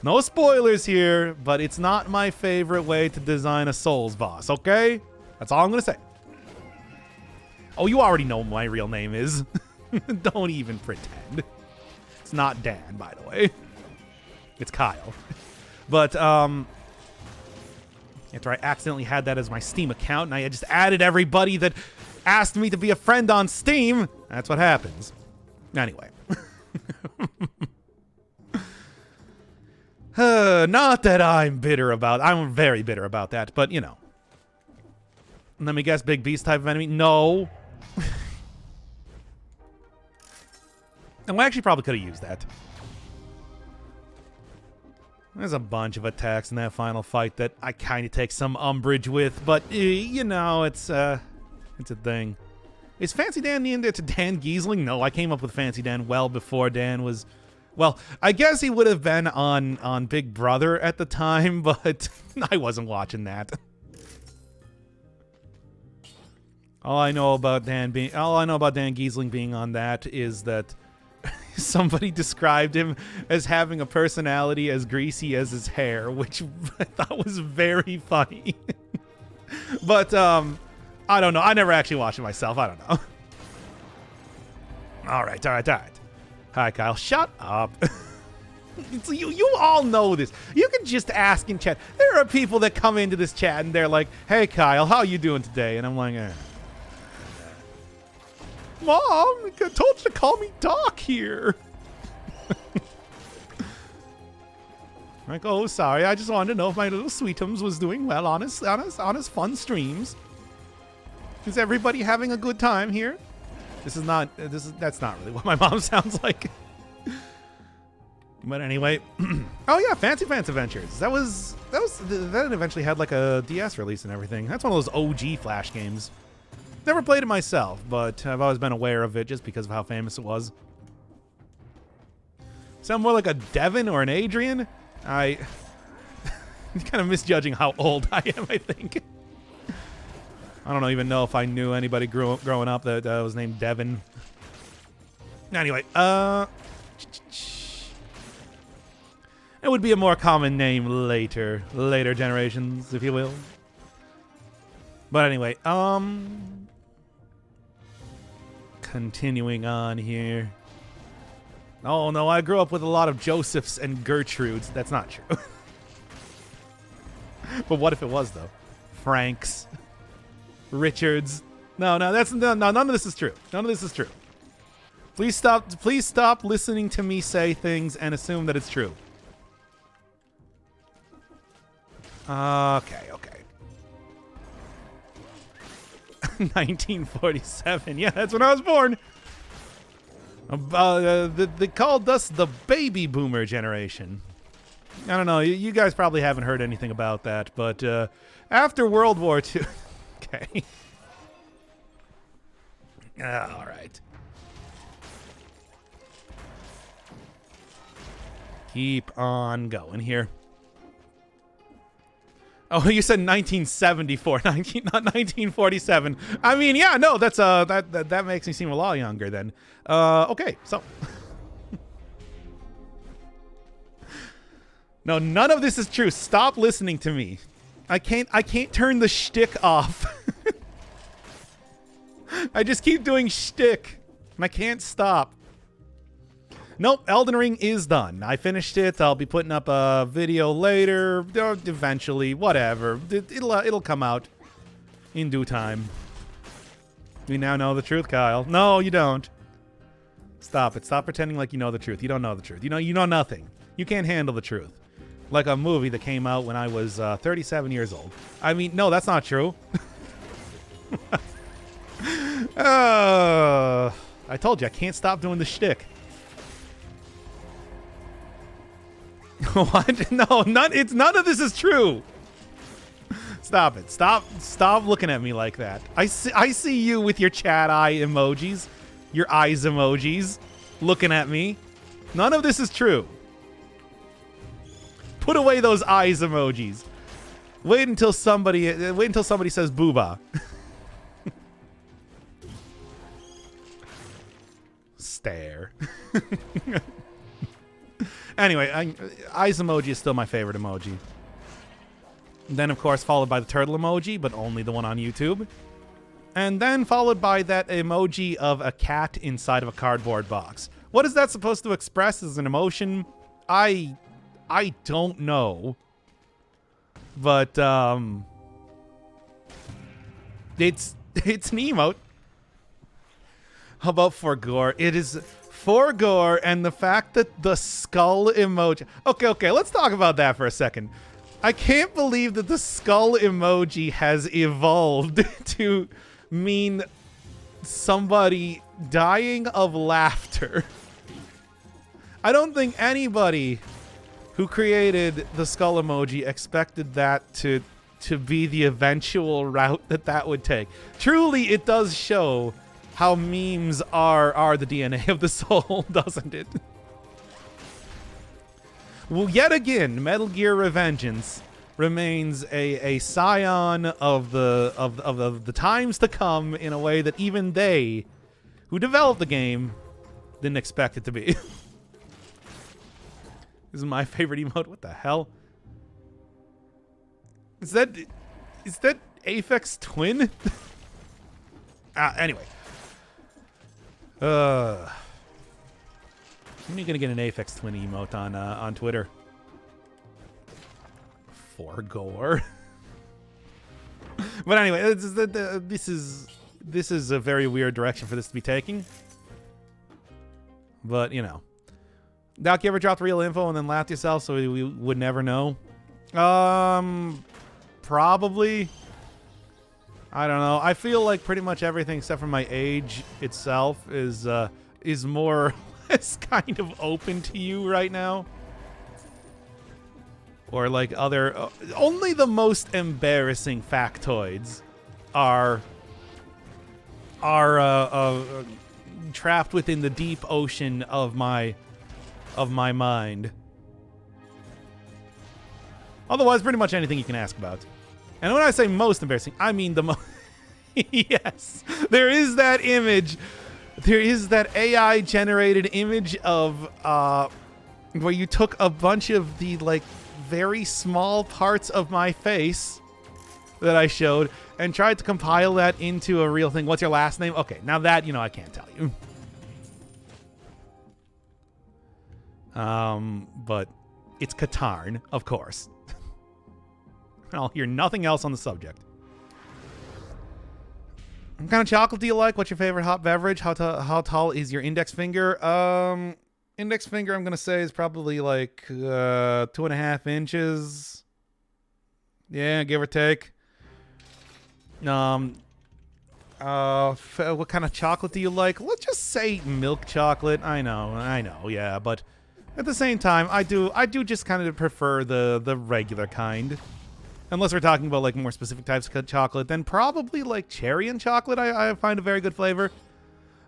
No spoilers here, but it's not my favorite way to design a Souls boss, okay? That's all I'm gonna say. Oh, you already know what my real name is. Don't even pretend. It's not Dan, by the way. It's Kyle. But, after I accidentally had that as my Steam account, and I just added everybody that asked me to be a friend on Steam, that's what happens. Anyway. Not that I'm very bitter about that, but you know. Let me guess, big beast type of enemy? No. And we actually probably could have used that. There's a bunch of attacks in that final fight that I kind of take some umbrage with, but you know, it's a thing. Is Fancy Dan the end to Dan Giesling? No, I came up with Fancy Dan well before Dan was... Well, I guess he would have been on Big Brother at the time, but I wasn't watching that. All I know about Dan Giesling being on that is that somebody described him as having a personality as greasy as his hair, which I thought was very funny. But I don't know. I never actually watched it myself. I don't know. All right. Hi, Kyle. Shut up. You all know this. You can just ask in chat. There are people that come into this chat and they're like, "Hey, Kyle, how you doing today?" And I'm like, Mom, I told you to call me Doc here. Like, oh, sorry. I just wanted to know if my little Sweetums was doing well on his fun streams. Is everybody having a good time here? That's not really what my mom sounds like. But anyway, oh yeah, Fancy Pants Adventures. That eventually had like a DS release and everything. That's one of those OG Flash games. Never played it myself, but I've always been aware of it just because of how famous it was. Sound more like a Devin or an Adrian? I'm kind of misjudging how old I am, I think. I don't even know if I knew anybody growing up that was named Devin. Anyway, it would be a more common name later generations, if you will. But anyway, continuing on here. Oh no, I grew up with a lot of Josephs and Gertrudes. That's not true. But what if it was though? Franks, Richards. No, none of this is true. None of this is true. Please stop listening to me say things and assume that it's true. Okay. 1947. Yeah, that's when I was born. They called us the baby boomer generation. I don't know. You guys probably haven't heard anything about that, but after World War II... Okay. All right. Keep on going here. Oh, you said 1974, not 1947. I mean, yeah, no, that's that makes me seem a lot younger then. Okay, so no, none of this is true. Stop listening to me. I can't turn the shtick off. I just keep doing shtick, and I can't stop. Nope, Elden Ring is done. I finished it. I'll be putting up a video later, eventually, whatever. It'll come out in due time. We now know the truth, Kyle. No, you don't. Stop it. Stop pretending like you know the truth. You don't know the truth. You know nothing. You can't handle the truth. Like a movie that came out when I was 37 years old. I mean, no, that's not true. I told you, I can't stop doing the shtick. What? No, none of this is true. Stop it. Stop looking at me like that. I see you with your chat eye emojis, your eyes emojis, looking at me. None of this is true. Put away those eyes emojis. Wait until somebody says booba. Stare. Anyway, eyes emoji is still my favorite emoji. Then, of course, followed by the turtle emoji, but only the one on YouTube. And then followed by that emoji of a cat inside of a cardboard box. What is that supposed to express as an emotion? I don't know. But, it's an emote. How about for gore? It is... For gore, and the fact that the skull emoji... Okay, let's talk about that for a second. I can't believe that the skull emoji has evolved to mean somebody dying of laughter. I don't think anybody who created the skull emoji expected that to be the eventual route that would take. Truly, it does show how memes are the DNA of the soul, doesn't it? Well, yet again, Metal Gear Revengeance remains a scion of the times to come in a way that even they, who developed the game, didn't expect it to be. This is my favorite emote. What the hell? Is that Aphex Twin? Anyway. When are you gonna get an Aphex Twin emote on Twitter? For gore. But anyway, this this is a very weird direction for this to be taking. But, you know. Doc, you ever dropped real info and then laughed yourself so we would never know? Probably. I don't know. I feel like pretty much everything except for my age itself is more or less kind of open to you right now. Or like other... only the most embarrassing factoids are trapped within the deep ocean of my mind. Otherwise, pretty much anything you can ask about. And when I say most embarrassing, I mean the most... Yes, there is that image. There is that AI-generated image of where you took a bunch of the, like, very small parts of my face that I showed and tried to compile that into a real thing. What's your last name? Okay, now that, you know, I can't tell you. But it's Katarn, of course. I'll hear nothing else on the subject. What kind of chocolate do you like? What's your favorite hot beverage? How tall is your index finger? Index finger, I'm going to say, is probably like 2.5 inches. Yeah, give or take. What kind of chocolate do you like? Let's just say milk chocolate. I know, yeah, but at the same time, I do just kind of prefer the regular kind. Unless we're talking about like more specific types of chocolate, then probably like cherry and chocolate I find a very good flavor.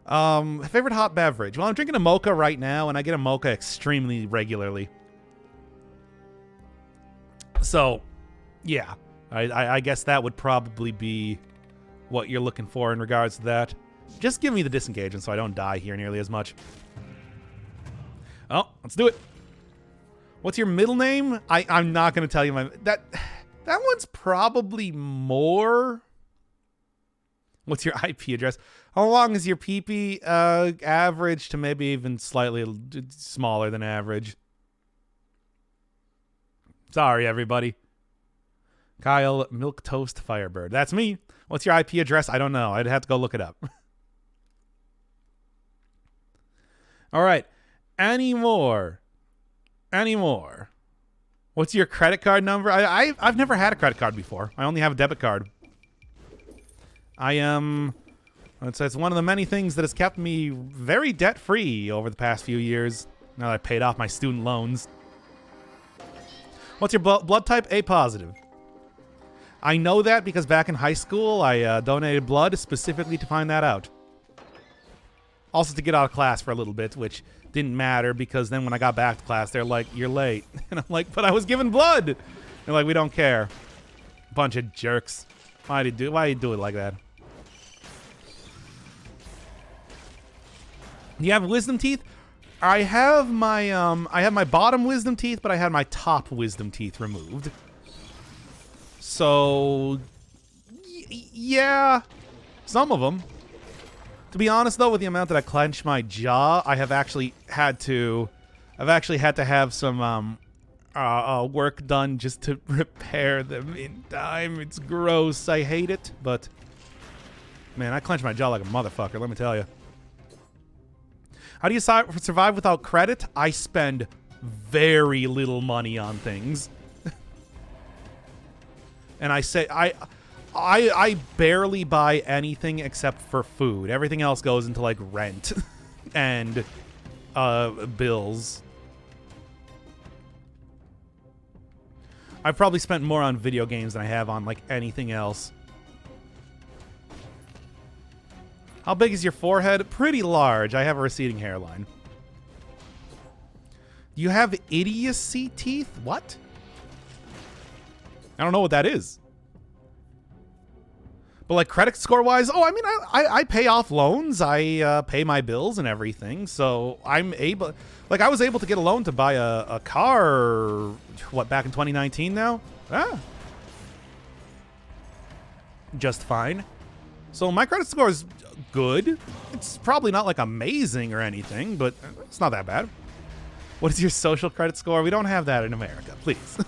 Favorite hot beverage? Well, I'm drinking a mocha right now, and I get a mocha extremely regularly. So, yeah, I guess that would probably be what you're looking for in regards to that. Just give me the disengagement so I don't die here nearly as much. Oh, let's do it. What's your middle name? I'm not going to tell you my... That one's probably more... What's your IP address? How long is your PP? Average to maybe even slightly smaller than average. Sorry, everybody. Kyle, Milk Toast Firebird. That's me. What's your IP address? I don't know. I'd have to go look it up. All right. Any more? What's your credit card number? I've never had a credit card before. I only have a debit card. It's one of the many things that has kept me very debt-free over the past few years, now that I paid off my student loans. What's your blood type? A positive. I know that because back in high school, I donated blood specifically to find that out. Also to get out of class for a little bit, which didn't matter because then when I got back to class, they're like, "You're late." And I'm like, "But I was given blood." They're like, "We don't care." Bunch of jerks. Why do you do it like that? Do you have wisdom teeth? I have my bottom wisdom teeth, but I had my top wisdom teeth removed. So yeah, some of them. To be honest, though, with the amount that I clench my jaw, I've actually had to have some work done just to repair them in time. It's gross. I hate it, but man, I clench my jaw like a motherfucker. Let me tell you. How do you survive without credit? I spend very little money on things, and I barely buy anything except for food. Everything else goes into like rent and bills. I've probably spent more on video games than I have on like anything else. How big is your forehead? Pretty large. I have a receding hairline. You have idiocy teeth? What? I don't know what that is. But like credit score wise, I mean, I pay off loans. I pay my bills and everything. So I'm able, like I was able to get a loan to buy a car, back in 2019 now? Just fine. So my credit score is good. It's probably not like amazing or anything, but it's not that bad. What is your social credit score? We don't have that in America, please.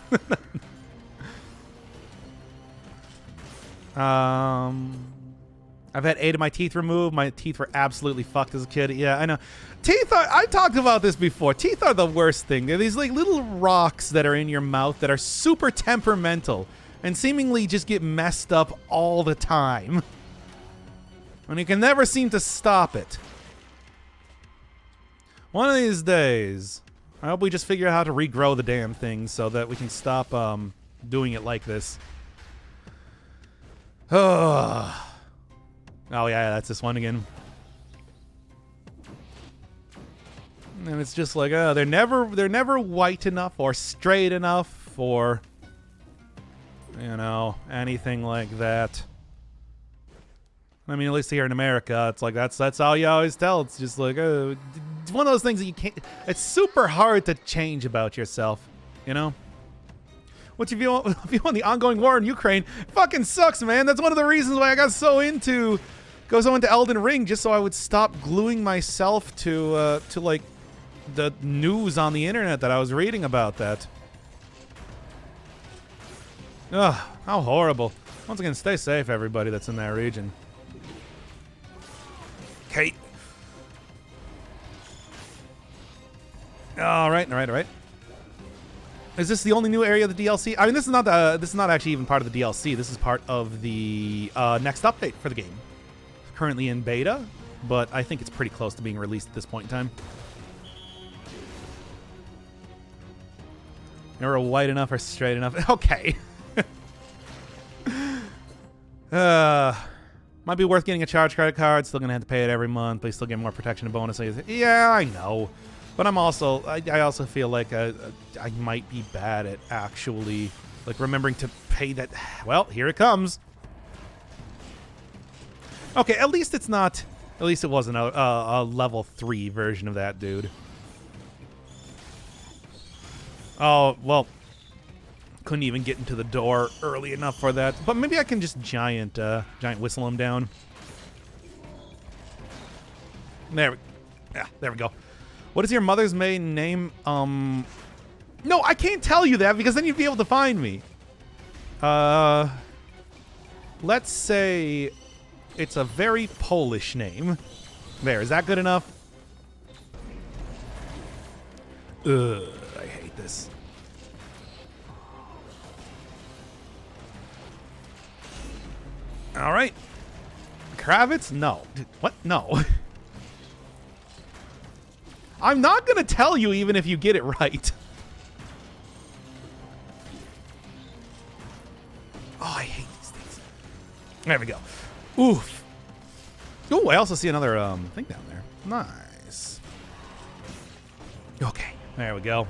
I've had 8 of my teeth removed. My teeth were absolutely fucked as a kid. Yeah, I know. Teeth are, I talked about this before. Teeth are the worst thing. They're these like little rocks that are in your mouth that are super temperamental and seemingly just get messed up all the time. And you can never seem to stop it. One of these days, I hope we just figure out how to regrow the damn thing so that we can stop doing it like this. Oh yeah, that's this one again. And it's just like, they're never white enough or straight enough or, you know, anything like that. I mean, at least here in America, it's like that's all you always tell. It's just like, it's one of those things that you can't. It's super hard to change about yourself, you know. What if you want the ongoing war in Ukraine? Fucking sucks, man. That's one of the reasons why I got so into Elden Ring, just so I would stop gluing myself to like the news on the internet that I was reading about that. Ugh, how horrible. Once again, stay safe, everybody that's in that region. Okay. All right. Is this the only new area of the DLC? I mean, this is not actually even part of the DLC. This is part of the next update for the game. Currently in beta, but I think it's pretty close to being released at this point in time. Never white enough or straight enough. Okay. Might be worth getting a charge credit card. Still gonna have to pay it every month, but you still get more protection and bonuses. Yeah, I know. But I also feel like I might be bad at actually like remembering to pay that. Well, here it comes. Okay, at least it's not. At least it wasn't a level 3 version of that dude. Oh well, couldn't even get into the door early enough for that. But maybe I can just giant whistle him down. There we go. What is your mother's maiden name? No, I can't tell you that because then you'd be able to find me. Let's say it's a very Polish name. There, is that good enough? Ugh, I hate this. All right. Kravitz? No. What? No. I'm not going to tell you even if you get it right. Oh, I hate these things. There we go. Oof. Oh, I also see another thing down there. Nice. Okay. There we go.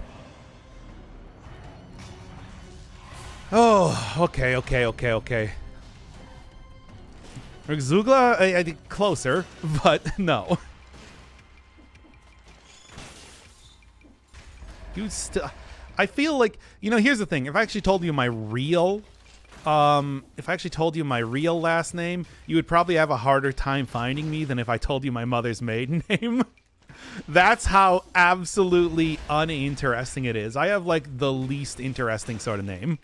Oh, okay. Zugla, I think closer, but no. You still, I feel like, you know, here's the thing. If I actually told you my real, last name, you would probably have a harder time finding me than if I told you my mother's maiden name. That's how absolutely uninteresting it is. I have like the least interesting sort of name.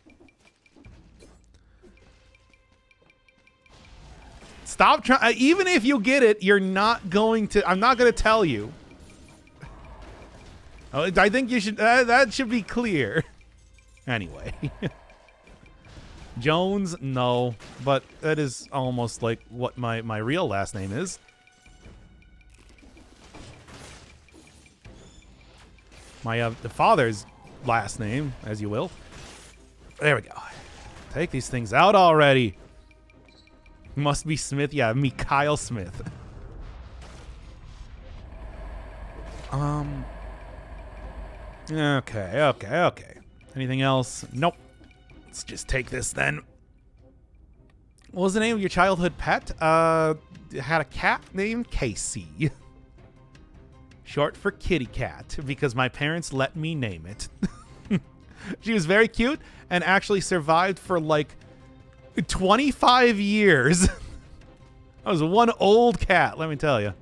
Stop trying. Even if you get it, you're not going to. I'm not going to tell you. I think you should. That should be clear. Anyway, Jones, no, but that is almost like what my real last name is. My the father's last name, as you will. There we go. Take these things out already. Must be Smith. Yeah, me, Kyle Smith. Okay. Anything else? Nope. Let's just take this then. What was the name of your childhood pet? Had a cat named Casey. Short for kitty cat, because my parents let me name it. She was very cute and actually survived for like 25 years. That was one old cat, let me tell you.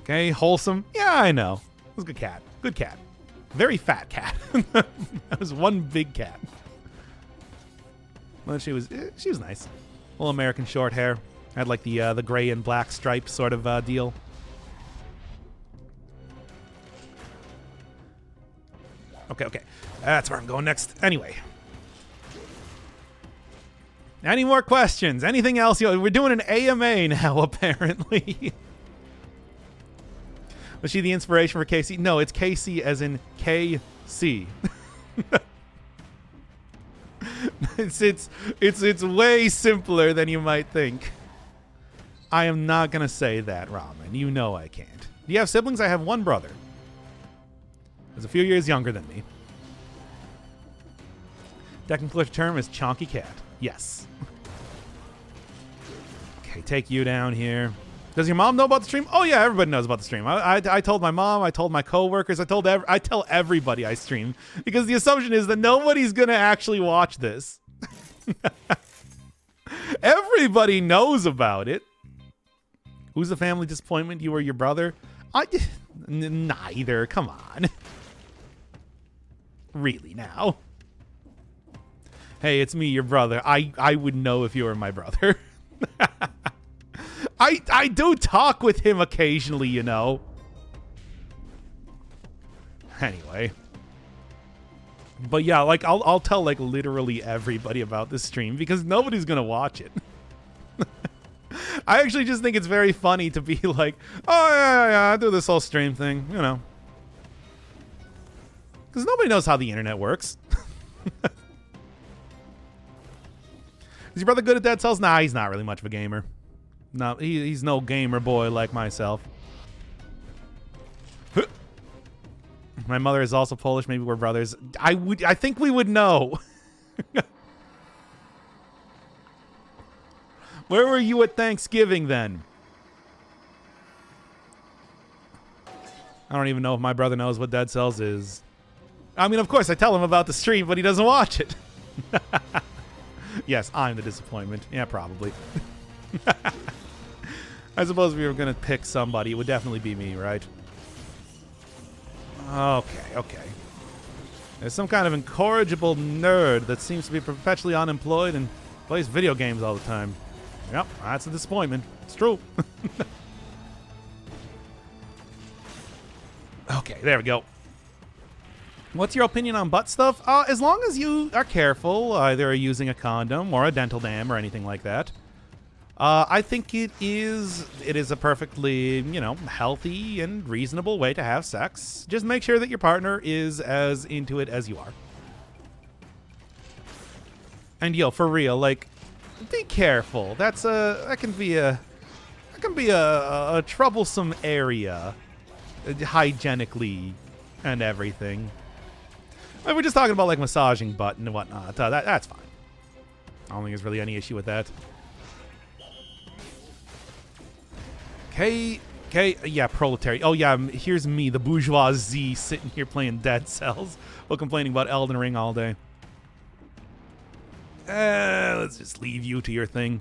Okay, wholesome. Yeah, I know. It was a good cat. Good cat. Very fat cat. That was one big cat. Well, she was nice. Little American short hair. Had like the gray and black stripe sort of deal. Okay. That's where I'm going next. Anyway. Any more questions? Anything else? We're doing an AMA now, apparently. Was she the inspiration for Casey? No, it's Casey as in KC. It's way simpler than you might think. I am not gonna say that, Ramen. You know I can't. Do you have siblings? I have one brother. He's a few years younger than me. Technical term is chonky cat. Yes. Okay, take you down here. Does your mom know about the stream? Oh yeah, everybody knows about the stream. I told my mom, I told my coworkers, I tell everybody I stream because the assumption is that nobody's gonna actually watch this. Everybody knows about it. Who's the family disappointment? You or your brother? Neither. Come on. Really now? Hey, it's me, your brother. I would know if you were my brother. I do talk with him occasionally, you know. Anyway. But yeah, like I'll tell like literally everybody about this stream because nobody's gonna watch it. I actually just think it's very funny to be like, oh yeah, I do this whole stream thing, you know. Because nobody knows how the internet works. Is your brother good at Dead Cells? Nah, he's not really much of a gamer. No, he's no gamer boy like myself. My mother is also Polish. Maybe we're brothers. I think we would know. Where were you at Thanksgiving then? I don't even know if my brother knows what Dead Cells is. I mean, of course, I tell him about the stream, but he doesn't watch it. Yes, I'm the disappointment. Yeah, probably. I suppose if we were going to pick somebody, it would definitely be me, right? Okay. There's some kind of incorrigible nerd that seems to be perpetually unemployed and plays video games all the time. Yep, that's a disappointment. It's true. Okay, there we go. What's your opinion on butt stuff? As long as you are careful, either using a condom or a dental dam or anything like that. I think it is a perfectly, healthy and reasonable way to have sex. Just make sure that your partner is as into it as you are. And for real, like, be careful. That can be a troublesome area, hygienically and everything. I mean, we're just talking about like massaging butt and whatnot. That's fine. I don't think there's really any issue with that. Okay, yeah, proletariat. Oh yeah, here's me, the bourgeoisie, sitting here playing Dead Cells while complaining about Elden Ring all day. Let's just leave you to your thing.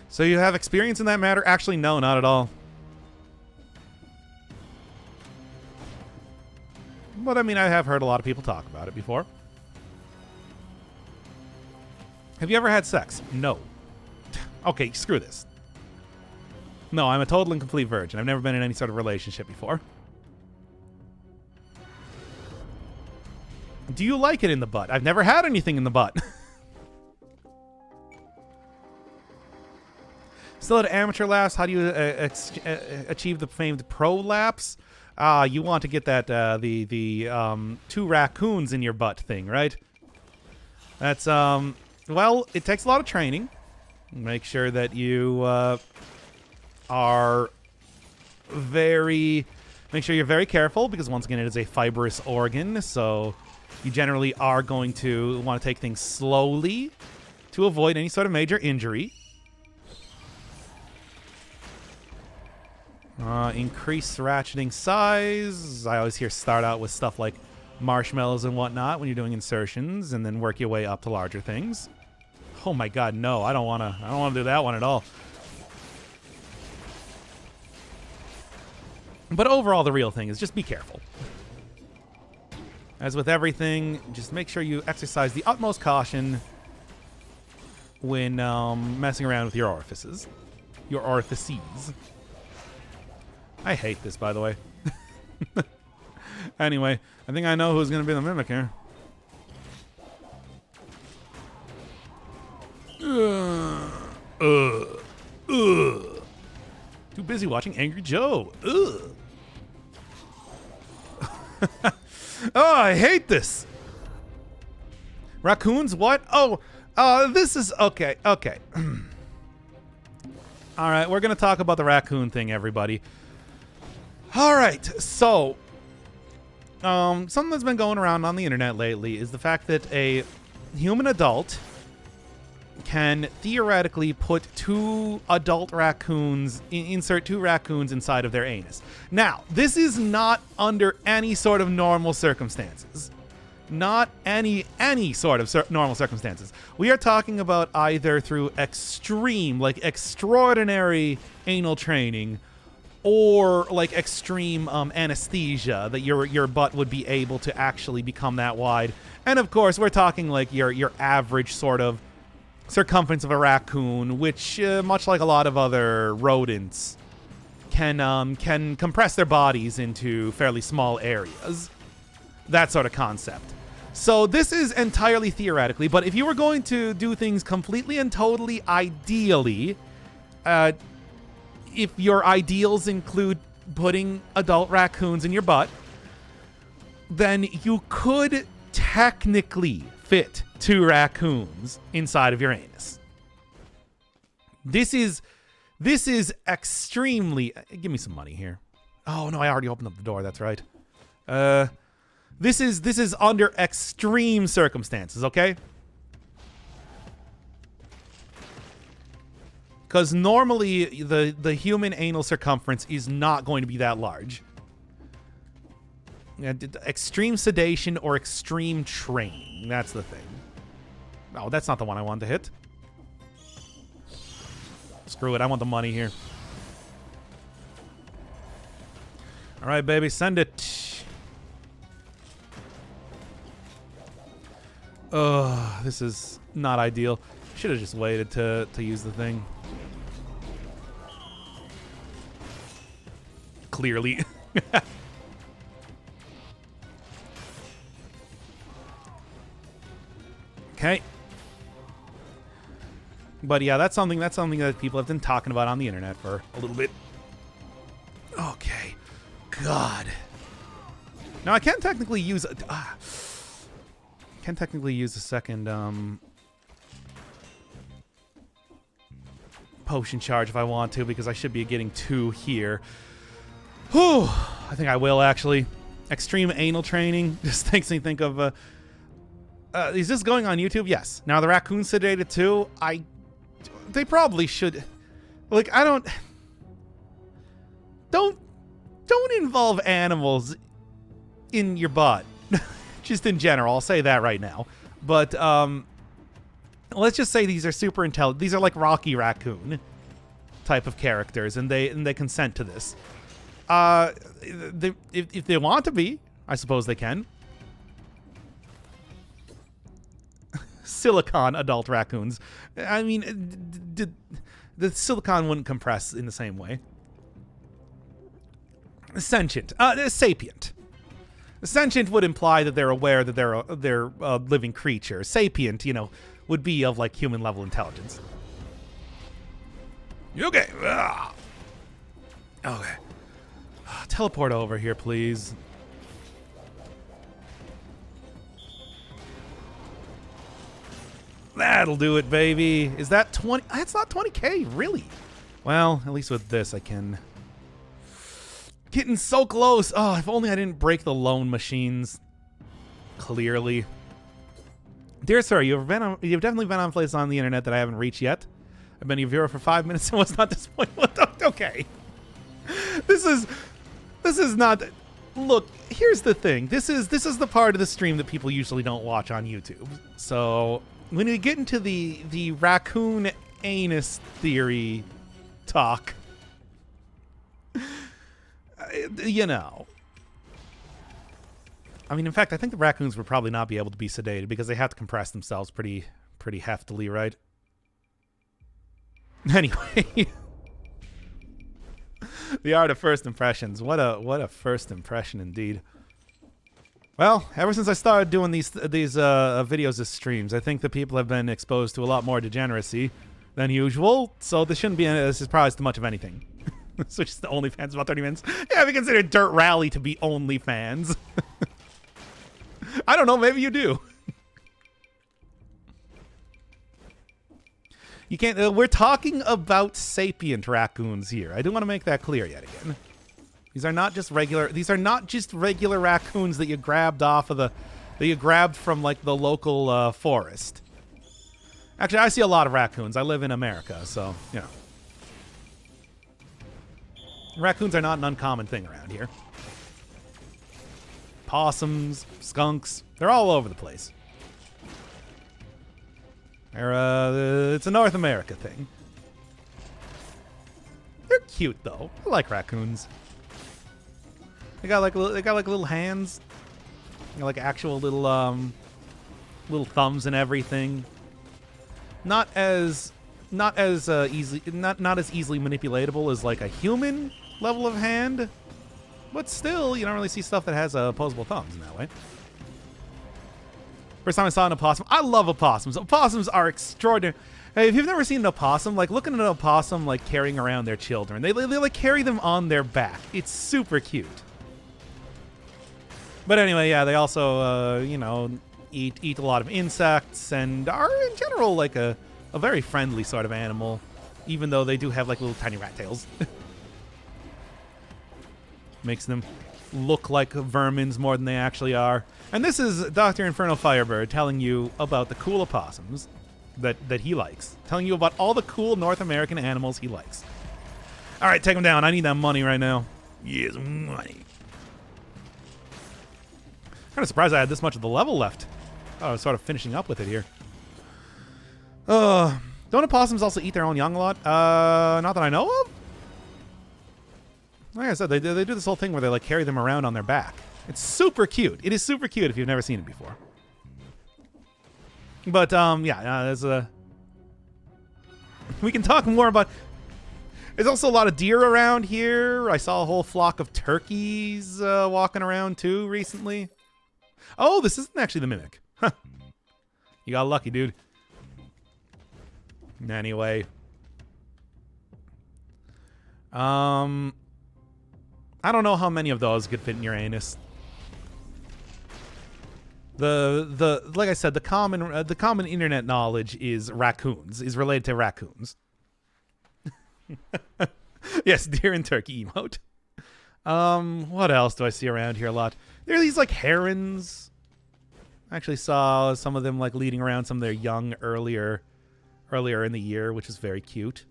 So you have experience in that matter? Actually, no, not at all. But I mean, I have heard a lot of people talk about it before. Have you ever had sex? No. Okay, screw this. No, I'm a total and complete virgin. I've never been in any sort of relationship before. Do you like it in the butt? I've never had anything in the butt. Still at amateur laps? How do you achieve the famed pro laps? You want to get that the 2 raccoons in your butt thing, right? That's well, it takes a lot of training. Make sure that you make sure you're very careful because once again it is a fibrous organ, so you generally are going to want to take things slowly to avoid any sort of major injury. Increase ratcheting size. I always hear start out with stuff like marshmallows and whatnot when you're doing insertions, and then work your way up to larger things. Oh my God, no! I don't want to do that one at all. But overall, the real thing is just be careful. As with everything, just make sure you exercise the utmost caution when messing around with your orifices. Your orifices. I hate this, by the way. Anyway, I think I know who's going to be the mimic here. Too busy watching Angry Joe. Oh, I hate this. Raccoons, what? Oh, this is... Okay. All right, we're going to talk about the raccoon thing, everybody. All right, so... something that's been going around on the internet lately is the fact that a human adult can theoretically put two adult raccoons, insert two raccoons inside of their anus. Now, this is not under any sort of normal circumstances. Not any sort of normal circumstances. We are talking about either through extreme, like extraordinary anal training, or like extreme anesthesia that your butt would be able to actually become that wide. And of course, we're talking like your average sort of circumference of a raccoon, which much like a lot of other rodents can compress their bodies into fairly small areas. That sort of concept. So this is entirely theoretically, but if you were going to do things completely and totally ideally, if your ideals include putting adult raccoons in your butt, then you could technically fit two raccoons inside of your anus. This is extremely... Give me some money here. Oh, no, I already opened up the door. That's right. This is under extreme circumstances, okay? Because normally the human anal circumference is not going to be that large. Extreme sedation or extreme training. That's the thing. No, that's not the one I wanted to hit. Screw it. I want the money here. All right, baby. Send it. This is not ideal. Should have just waited to use the thing. Clearly. Okay. But yeah, that's something that people have been talking about on the internet for a little bit. Okay. God. Now I can technically use a second potion charge if I want to, because I should be getting two here. Whew. I think I will actually. Extreme anal training just makes me think of is this going on YouTube? Yes. Now the raccoon sedated too. They probably should. Like, I don't involve animals in your butt. Just in general, I'll say that right now. But let's just say these are super intelligent. These are like Rocky Raccoon type of characters, and they consent to this. If they want to be, I suppose they can. Silicon adult raccoons. I mean, the silicon wouldn't compress in the same way. Sentient. Sapient. Sentient would imply that they're aware that they're a living creature. Sapient, would be of like human level intelligence. Okay. Okay. Teleport over here, please. That'll do it, baby. Is that 20? That's not 20k, really. Well, at least with this, I can. Getting so close. Oh, if only I didn't break the loan machines. Clearly. Dear sir, you've definitely been on places on the internet that I haven't reached yet. I've been your viewer for 5 minutes and was not disappointed. Okay. This is not. Look, here's the thing. This is the part of the stream that people usually don't watch on YouTube. So when we get into the raccoon anus theory talk, I mean, in fact, I think the raccoons would probably not be able to be sedated because they have to compress themselves pretty heftily, right? Anyway, the art of first impressions. What a first impression indeed. Well, ever since I started doing these videos as streams, I think that people have been exposed to a lot more degeneracy than usual. So this shouldn't be a surprise to much of anything. Switch to OnlyFans about 30 minutes. Yeah, we consider Dirt Rally to be OnlyFans. I don't know. Maybe you do. You can't. We're talking about sapient raccoons here. I do want to make that clear yet again. These are not just regular. These are not just regular raccoons that you grabbed off of that you grabbed from like the local forest. Actually, I see a lot of raccoons. I live in America, so you know. Raccoons are not an uncommon thing around here. Possums, skunks, they're all over the place. It's a North America thing. They're cute though. I like raccoons. They got like little hands. They got like actual little thumbs and everything. Not as easily manipulatable as like a human level of hand, but still, you don't really see stuff that has opposable thumbs in that way. First time I saw an opossum. I love opossums. Opossums are extraordinary. Hey, if you've never seen an opossum, like looking at an opossum like carrying around their children, they like carry them on their back. It's super cute. But anyway, yeah, they also you know, eat a lot of insects and are in general like a very friendly sort of animal, even though they do have like little tiny rat tails. Makes them look like vermins more than they actually are. And this is Dr. Infernal Firebird telling you about the cool opossums that he likes. Telling you about all the cool North American animals he likes. All right, take him down. I need that money right now. Yes, money. Kind of surprised I had this much of the level left. Oh, I was sort of finishing up with it here. Don't opossums also eat their own young a lot? Not that I know of. Like I said, they do this whole thing where they like carry them around on their back. It's super cute. It is super cute if you've never seen it before. But yeah, there's a. We can talk more about. There's also a lot of deer around here. I saw a whole flock of turkeys walking around too recently. Oh, this isn't actually the mimic. Huh. You got lucky, dude. Anyway. I don't know how many of those could fit in your anus. Like I said, the common internet knowledge is raccoons, is related to raccoons. Yes, deer and turkey emote. What else do I see around here a lot? There are these like herons. I actually saw some of them like leading around some of their young earlier in the year, which is very cute.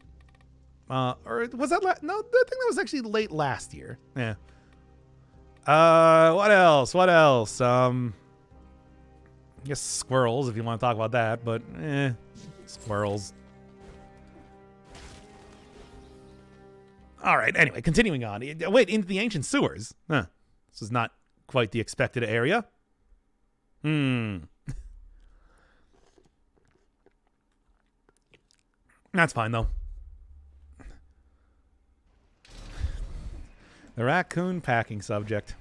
Or was that no? I think that was actually late last year. Yeah. What else? I guess squirrels, if you want to talk about that, but squirrels. All right. Anyway, continuing on. Wait, into the ancient sewers. Huh. This is not quite the expected area. That's fine though. The raccoon packing subject.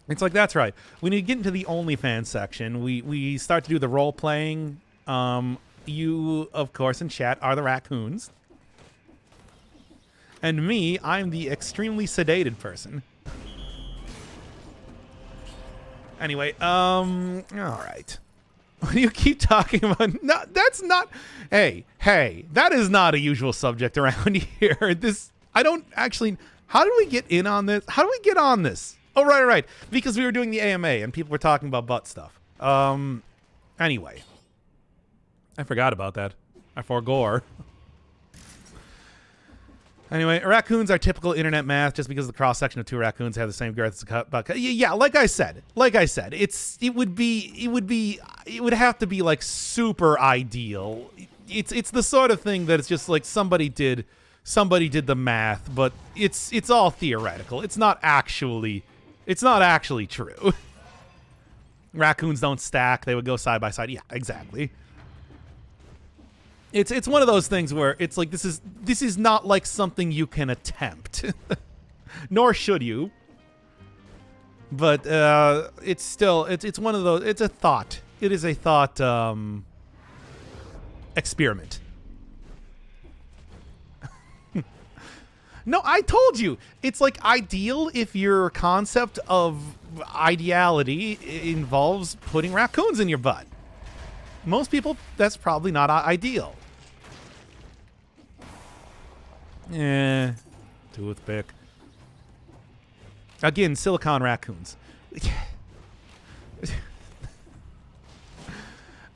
It's like, that's right. When you get into the OnlyFans section, we start to do the role playing. You, of course, in chat are the raccoons. And me, I'm the extremely sedated person. Anyway, all right. When you keep talking about... No, that's not... Hey, that is not a usual subject around here. I don't actually... How did we get in on this? How do we get on this? Oh, right. Because we were doing the AMA and people were talking about butt stuff. Anyway. I forgot about that. I forgore. Anyway, raccoons are typical internet math just because the cross section of two raccoons have the same girth as a cut. Yeah, like I said, it would have to be like super ideal. It's the sort of thing that it's just like somebody did the math, but it's all theoretical. It's not actually true. Raccoons don't stack. They would go side by side. Yeah, exactly. It's one of those things where it's like this is not like something you can attempt. Nor should you. But it's still it's one of those, it's a thought. It is a thought experiment. No, I told you. It's like ideal if your concept of ideality involves putting raccoons in your butt. Most people, that's probably not ideal. Toothpick. Again, silicon raccoons.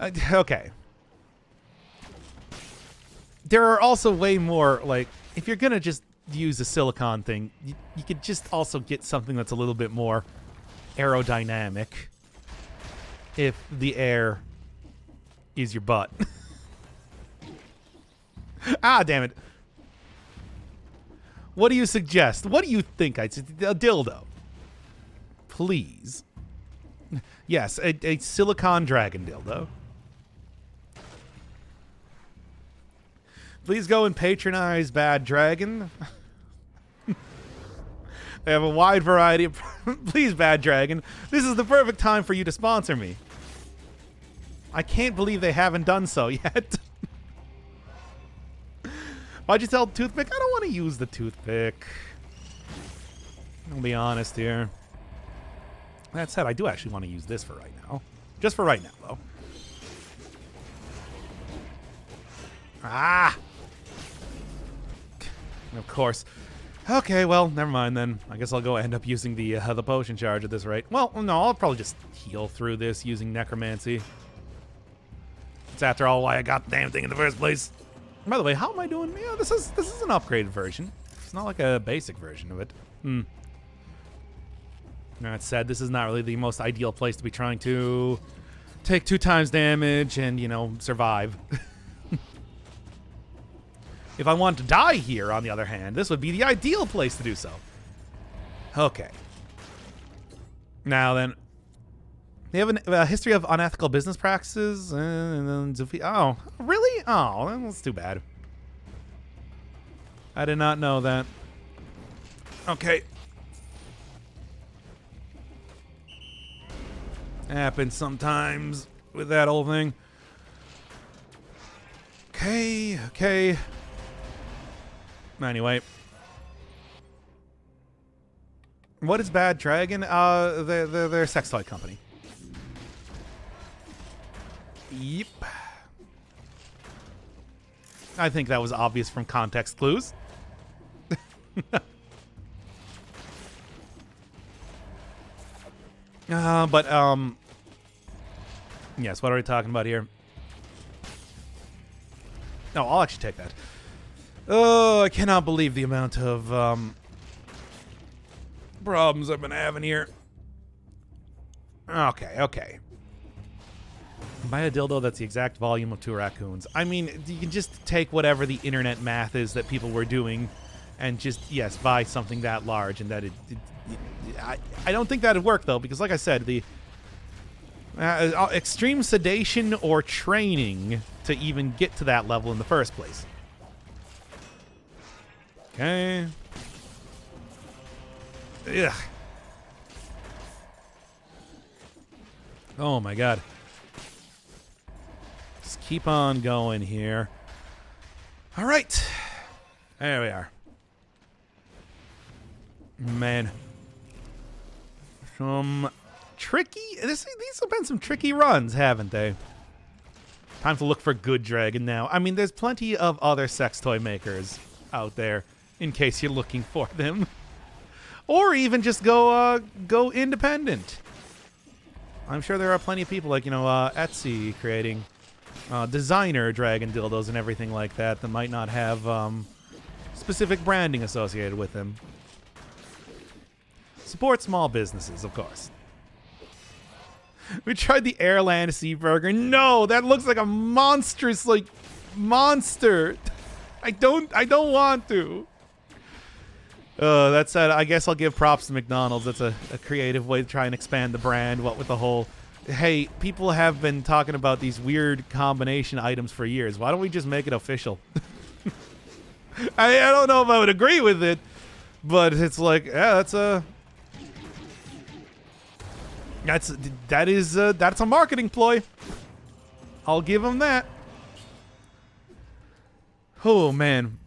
Okay. There are also way more, like, if you're gonna just use a silicon thing, you could just also get something that's a little bit more aerodynamic if the air is your butt. Ah, damn it. What do you suggest? What do you think I'd say? A dildo. Please. Yes, a silicon dragon dildo. Please go and patronize Bad Dragon. They have a wide variety of... Please, Bad Dragon. This is the perfect time for you to sponsor me. I can't believe they haven't done so yet. Why'd you tell the toothpick? I don't want to use the toothpick. I'll be honest here. That said, I do actually want to use this for right now. Just for right now, though. Ah! Of course. Okay, well, never mind then. I guess I'll go end up using the potion charge at this rate. Well, no, I'll probably just heal through this using necromancy. It's after all why I got the damn thing in the first place. By the way, how am I doing? Yeah, this is an upgraded version. It's not like a basic version of it. That said, this is not really the most ideal place to be trying to take 2 times damage and, you know, survive. If I want to die here, on the other hand, this would be the ideal place to do so. Okay. Now then, they have a history of unethical business practices. Oh, really? Oh, that's too bad. I did not know that. Okay. Happens sometimes with that whole thing. Okay. Anyway. What is Bad Dragon? They're a sex toy company. Yep. I think that was obvious from context clues. Yes, what are we talking about here? No, I'll actually take that. Oh, I cannot believe the amount of problems I've been having here. Okay. Buy a dildo that's the exact volume of 2 raccoons. I mean, you can just take whatever the internet math is that people were doing and just, yes, buy something that large. And that I don't think that'd work, though, because like I said, the extreme sedation or training to even get to that level in the first place. Okay. Ugh. Oh my god. Just keep on going here. All right. There we are. Man. Some tricky... These have been some tricky runs, haven't they? Time to look for good dragon now. I mean, there's plenty of other sex toy makers out there in case you're looking for them. Or even just go independent. I'm sure there are plenty of people like, you know, Etsy creating designer dragon dildos and everything like that that might not have specific branding associated with them. Support small businesses, of course. We tried the Airland Sea Burger. No, that looks like a monstrous, like, monster. I don't want to. That said, I guess I'll give props to McDonald's. That's a creative way to try and expand the brand. What with the whole hey, people have been talking about these weird combination items for years. Why don't we just make it official? I don't know if I would agree with it, but it's like, yeah, that's a marketing ploy. I'll give them that. Oh man,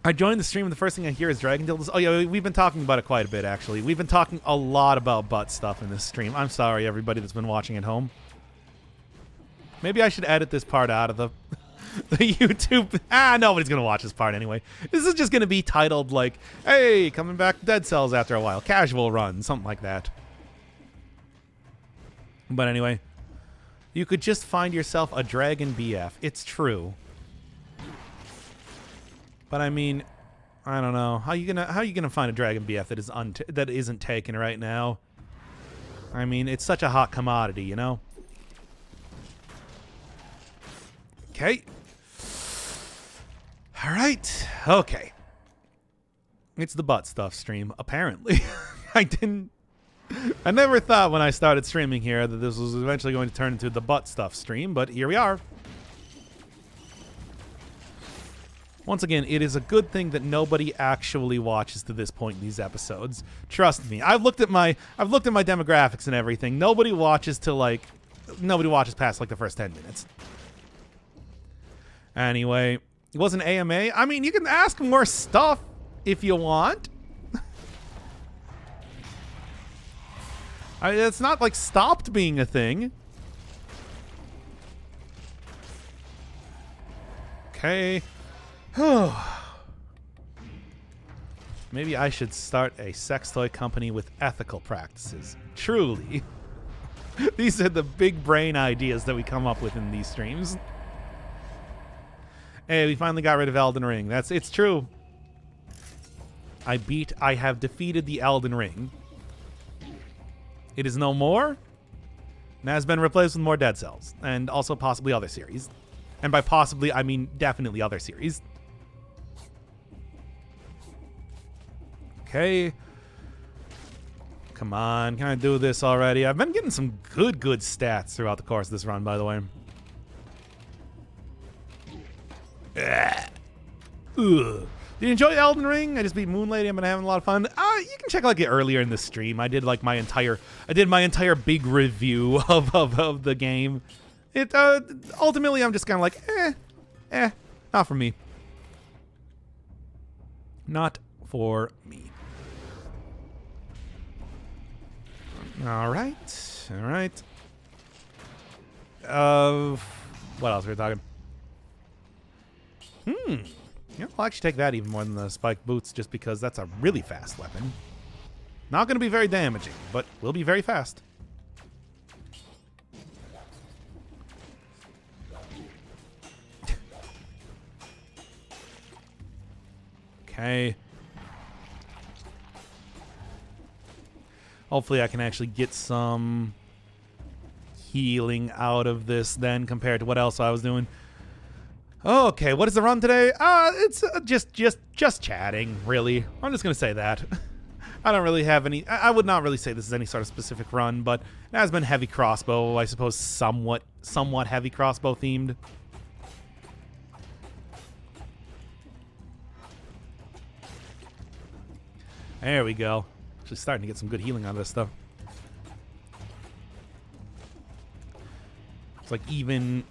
I joined the stream and the first thing I hear is Dragon Dildos. Oh yeah, we've been talking about it quite a bit actually. We've been talking a lot about butt stuff in this stream. I'm sorry everybody that's been watching at home. Maybe I should edit this part out of the YouTube. Nobody's gonna watch this part anyway. This is just gonna be titled like, hey, coming back to Dead Cells after a while. Casual run, something like that. But anyway, you could just find yourself a Dragon BF. It's true. But I mean, I don't know. How you gonna find a Dragon BF that isn't taken right now? I mean, it's such a hot commodity, you know? Okay. All right. Okay. It's the butt stuff stream, apparently. I never thought when I started streaming here that this was eventually going to turn into the butt stuff stream, but here we are. Once again, it is a good thing that nobody actually watches to this point in these episodes. Trust me. I've looked at my demographics and everything. Nobody watches past like the first 10 minutes. Anyway, it wasn't AMA. I mean, you can ask more stuff if you want. It's not like stopped being a thing. Okay. Maybe I should start a sex toy company with ethical practices. Truly. These are the big brain ideas that we come up with in these streams. Hey, we finally got rid of Elden Ring. It's true. I have defeated the Elden Ring. It is no more, and has been replaced with more Dead Cells, and also possibly other series. And by possibly, I mean definitely other series. Okay. Come on, can I do this already? I've been getting some good stats throughout the course of this run, by the way. Ugh. Did you enjoy Elden Ring? I just beat Moon Lady. I've been having a lot of fun. You can check like it earlier in the stream. I did my entire big review of the game. It ultimately I'm just kind of like, not for me. Not for me. All right. What else are we talking? Yeah, I'll actually take that even more than the spiked boots just because that's a really fast weapon. Not going to be very damaging, but will be very fast. Okay. Hopefully I can actually get some healing out of this then compared to what else I was doing. Okay, what is the run today? It's just chatting, really. I'm just going to say that. I don't really have any... I would not really say this is any sort of specific run, but it has been heavy crossbow, I suppose somewhat heavy crossbow themed. There we go. Actually starting to get some good healing out of this stuff. It's like even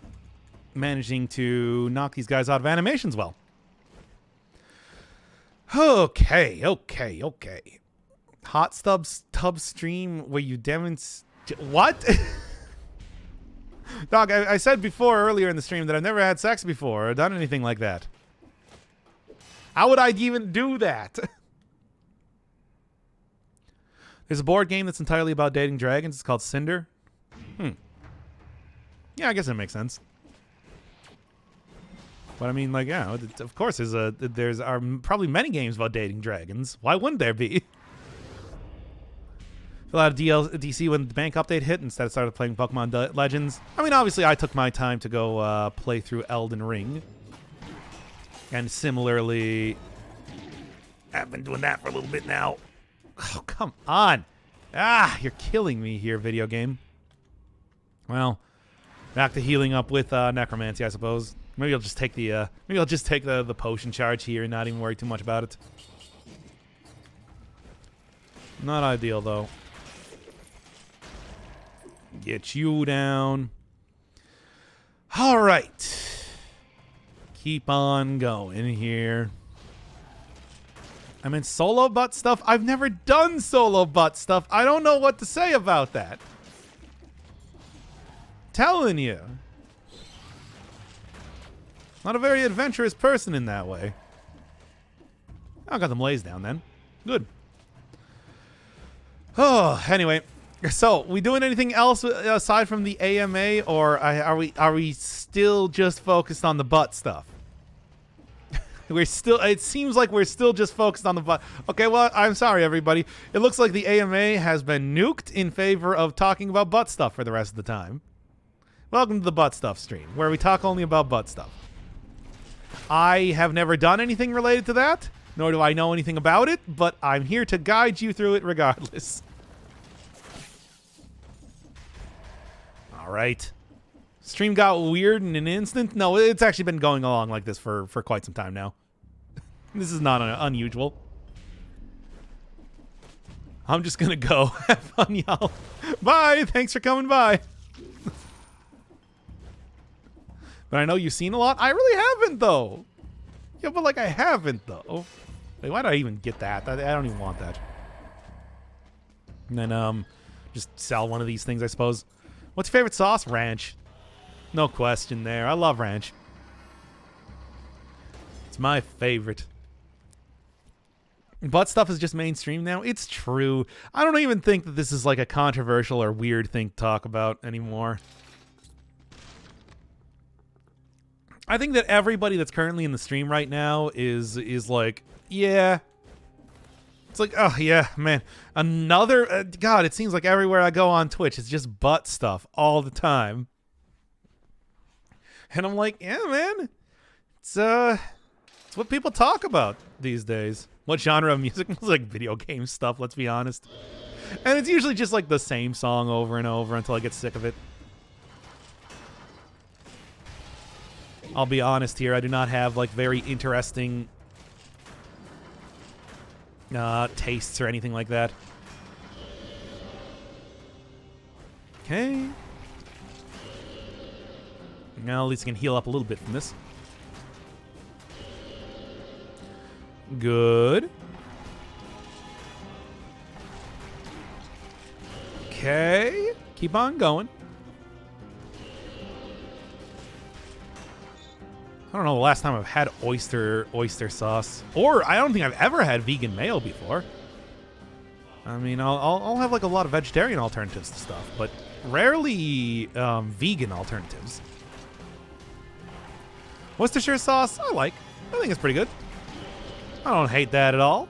managing to knock these guys out of animations well. Okay. Hot tub stream where you demonstrate... What? Dog, I said before earlier in the stream that I've never had sex before or done anything like that. How would I even do that? There's a board game that's entirely about dating dragons. It's called Cinder. Yeah, I guess that makes sense. But I mean, like, yeah, of course there's probably many games about dating dragons. Why wouldn't there be? Fill out a DLC when the bank update hit. Instead, I started playing Pokemon Legends. I mean, obviously, I took my time to go play through Elden Ring. And similarly, I've been doing that for a little bit now. Oh, come on. You're killing me here, video game. Well, back to healing up with necromancy, I suppose. Maybe I'll just take the potion charge here and not even worry too much about it. Not ideal though. Get you down. All right. Keep on going here. I mean, solo butt stuff. I've never done solo butt stuff. I don't know what to say about that. Telling you. Not a very adventurous person in that way. I got them lays down then. Good. Oh, anyway. So, we doing anything else aside from the AMA, or are we still just focused on the butt stuff? It seems like we're still just focused on the butt. Okay, well, I'm sorry, everybody. It looks like the AMA has been nuked in favor of talking about butt stuff for the rest of the time. Welcome to the butt stuff stream, where we talk only about butt stuff. I have never done anything related to that, nor do I know anything about it, but I'm here to guide you through it regardless. All right. Stream got weird in an instant. No, it's actually been going along like this for quite some time now. This is not unusual. I'm just going to go. Have fun, y'all. Bye. Thanks for coming by. But I know you've seen a lot. I really haven't, though. Yeah, but, like, I haven't, though. Wait, why did I even get that? I don't even want that. And then, just sell one of these things, I suppose. What's your favorite sauce? Ranch. No question there. I love ranch. It's my favorite. Butt stuff is just mainstream now. It's true. I don't even think that this is like a controversial or weird thing to talk about anymore. I think that everybody that's currently in the stream right now is like, yeah. It's like, oh yeah, man. Another God, it seems like everywhere I go on Twitch, it's just butt stuff all the time. And I'm like, yeah, man. It's what people talk about these days. What genre of music? It's like video game stuff, let's be honest. And it's usually just like the same song over and over until I get sick of it. I'll be honest here, I do not have like very interesting tastes or anything like that. Okay. Now at least I can heal up a little bit from this. Good. Okay. Keep on going. I don't know the last time I've had oyster sauce. Or I don't think I've ever had vegan mayo before. I mean, I'll have like a lot of vegetarian alternatives to stuff, but rarely vegan alternatives. Worcestershire sauce, I think it's pretty good. I don't hate that at all.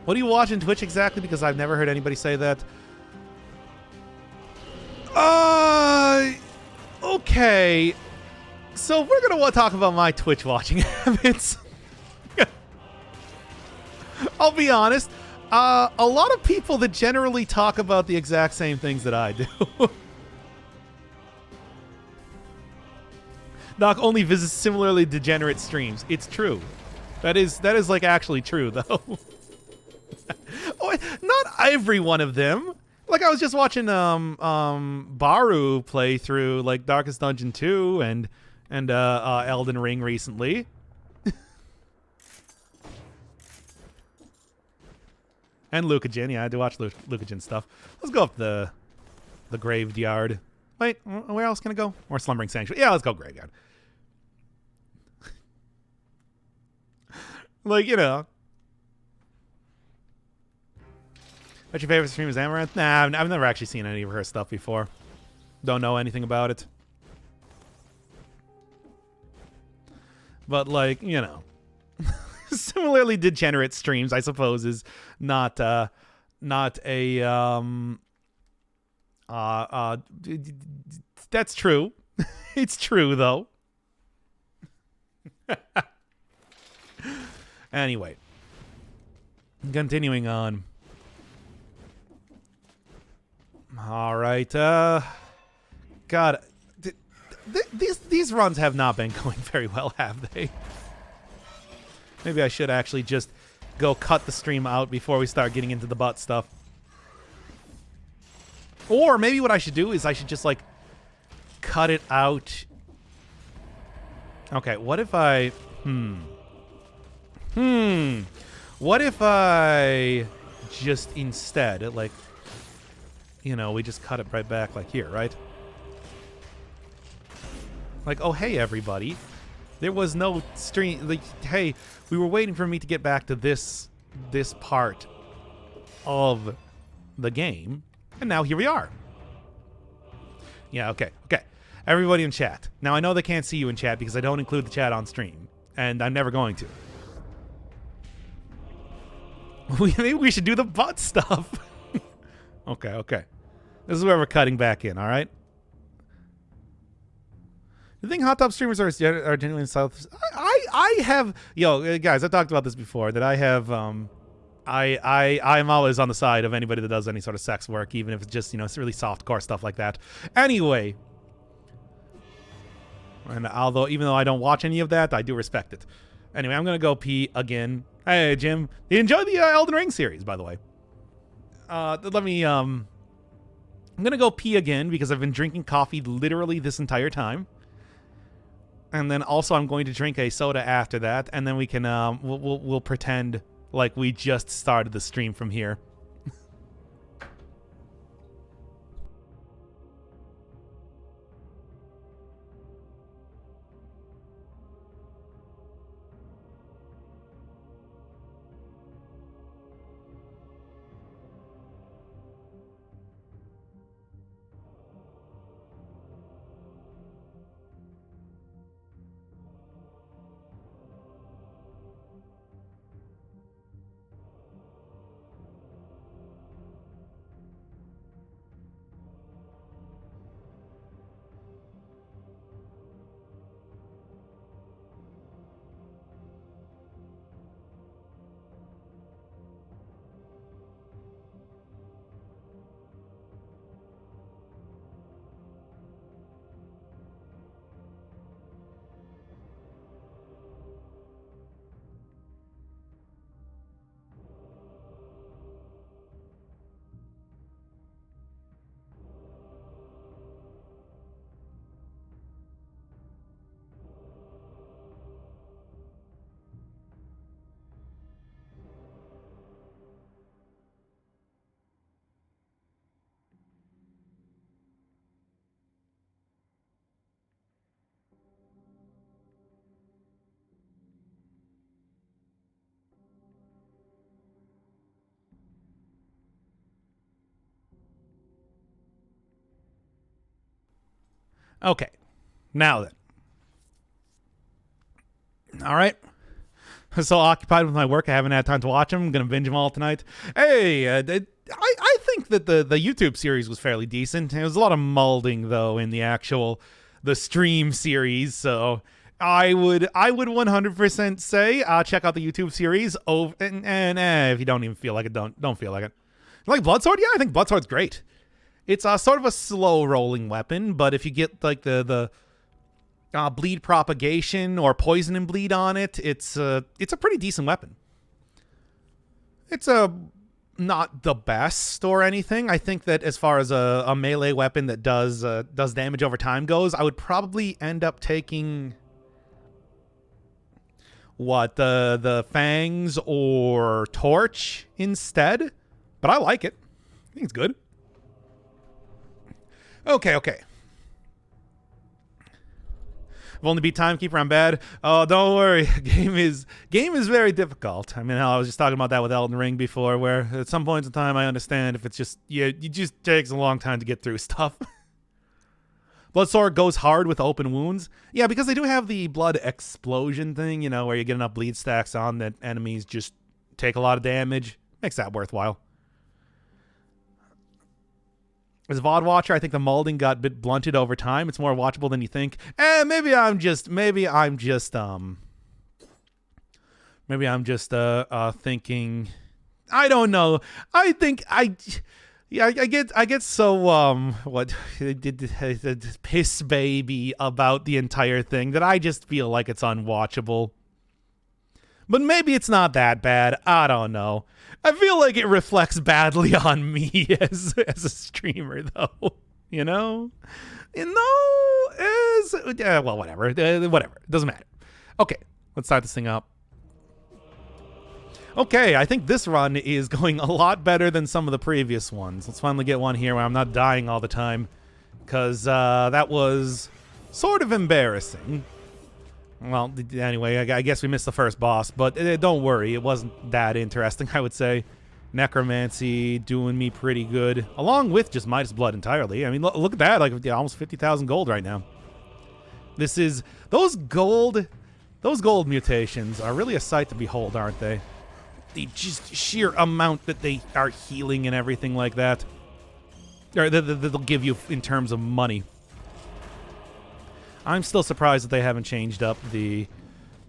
What do you watch on Twitch exactly? Because I've never heard anybody say that. Okay. So we're going to talk about my Twitch watching habits. I'll be honest. A lot of people that generally talk about the exact same things that I do. Doc only visits similarly degenerate streams. It's true. That is like actually true though. Oh, not every one of them. Like I was just watching Baru play through like Darkest Dungeon 2 and Elden Ring recently. And Lucajin, yeah, I do watch Lucajin stuff. Let's go up the graveyard. Wait, where else can I go? Or Slumbering Sanctuary. Yeah, let's go graveyard. Like, you know. What's your favorite stream is Amaranth? Nah, I've never actually seen any of her stuff before. Don't know anything about it. But, like, you know. Similarly degenerate streams, I suppose, is not a that's true. It's true though. Anyway, continuing on. All right. God, these runs have not been going very well, have they? Maybe I should actually just go cut the stream out before we start getting into the butt stuff. Or maybe what I should do is I should just, like, cut it out. Okay, what if I... What if I just instead, like, you know, we just cut it right back, like, here, right? Like, oh, hey, everybody. There was no stream. Like, hey, we were waiting for me to get back to this part of the game, and now here we are. Yeah, okay. Everybody in chat. Now, I know they can't see you in chat because I don't include the chat on stream, and I'm never going to. Maybe we should do the butt stuff. Okay. This is where we're cutting back in, all right? You think hot tub streamers are genuinely south? I have, guys, I've talked about this before, that I have, I'm always on the side of anybody that does any sort of sex work, even if it's just, it's really softcore stuff like that. Anyway, and even though I don't watch any of that, I do respect it. Anyway, I'm going to go pee again. Hey, Jim, you enjoy the Elden Ring series, by the way. Let me, I'm going to go pee again because I've been drinking coffee literally this entire time. And then also I'm going to drink a soda after that, and then we can we'll pretend like we just started the stream from here. Okay, now then. All right. I'm so occupied with my work, I haven't had time to watch them. I'm going to binge them all tonight. Hey, I think that the YouTube series was fairly decent. There was a lot of molding, though, in the stream series. So I would 100% say check out the YouTube series. And if you don't even feel like it, don't feel like it. Like Bloodsword? Yeah, I think Bloodsword's great. It's sort of a slow rolling weapon, but if you get like the bleed propagation or poison and bleed on it, it's a pretty decent weapon. It's not the best or anything. I think that as far as a melee weapon that does damage over time goes, I would probably end up taking the Fangs or Torch instead. But I like it. I think it's good. Okay. I've only beat Timekeeper. I'm bad. Oh, don't worry. Game is very difficult. I mean, I was just talking about that with Elden Ring before, where at some points in time I understand if it's just it just takes a long time to get through stuff. Bloodsword goes hard with open wounds. Yeah, because they do have the blood explosion thing, where you get enough bleed stacks on that enemies just take a lot of damage. Makes that worthwhile. As a VOD watcher, I think the molding got a bit blunted over time. It's more watchable than you think. Maybe I'm just thinking. I don't know. I think Yeah, I get so what piss baby about the entire thing that I just feel like it's unwatchable. But maybe it's not that bad. I don't know. I feel like it reflects badly on me as a streamer, though. You know, well, whatever, whatever. It doesn't matter. Okay, let's start this thing up. Okay, I think this run is going a lot better than some of the previous ones. Let's finally get one here where I'm not dying all the time, because that was sort of embarrassing. Well, anyway, I guess we missed the first boss, but don't worry, it wasn't that interesting, I would say. Necromancy doing me pretty good, along with just Midas Blood entirely. I mean, look at that, like almost 50,000 gold right now. This is those gold mutations are really a sight to behold, aren't they? The just sheer amount that they are healing and everything like that, or that they'll give you in terms of money. I'm still surprised that they haven't changed up the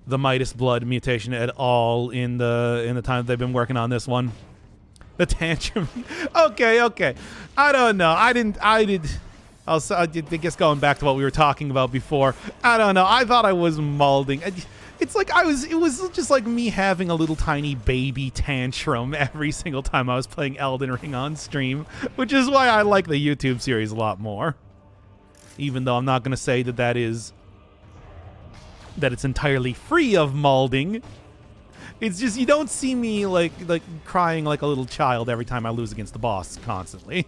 Midas Blood mutation at all in the time that they've been working on this one. The tantrum. Okay. I don't know. I guess going back to what we were talking about before. I don't know. I thought I was molding. It's like it was just like me having a little tiny baby tantrum every single time I was playing Elden Ring on stream, which is why I like the YouTube series a lot more. Even though I'm not going to say that it's entirely free of molding. It's just you don't see me like crying like a little child every time I lose against the boss constantly.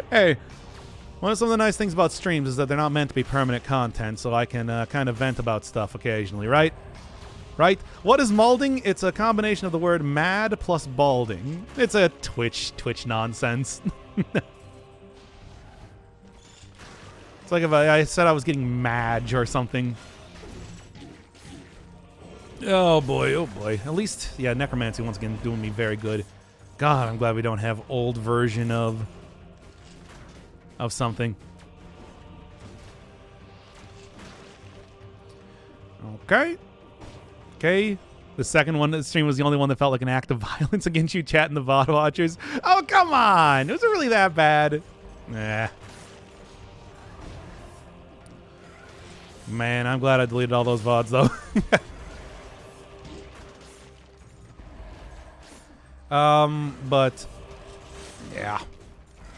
Hey, one of some of the nice things about streams is that they're not meant to be permanent content, so I can kind of vent about stuff occasionally, right? Right? What is molding? It's a combination of the word mad plus balding. It's a Twitch nonsense. It's like if I said I was getting Madge or something. Oh boy. At least, yeah, Necromancy once again doing me very good. God, I'm glad we don't have old version of something. Okay. The second one, the stream was the only one that felt like an act of violence against you, chat and the VOD watchers. Oh, come on. Was it really that bad? Nah. Man, I'm glad I deleted all those VODs, though. But yeah,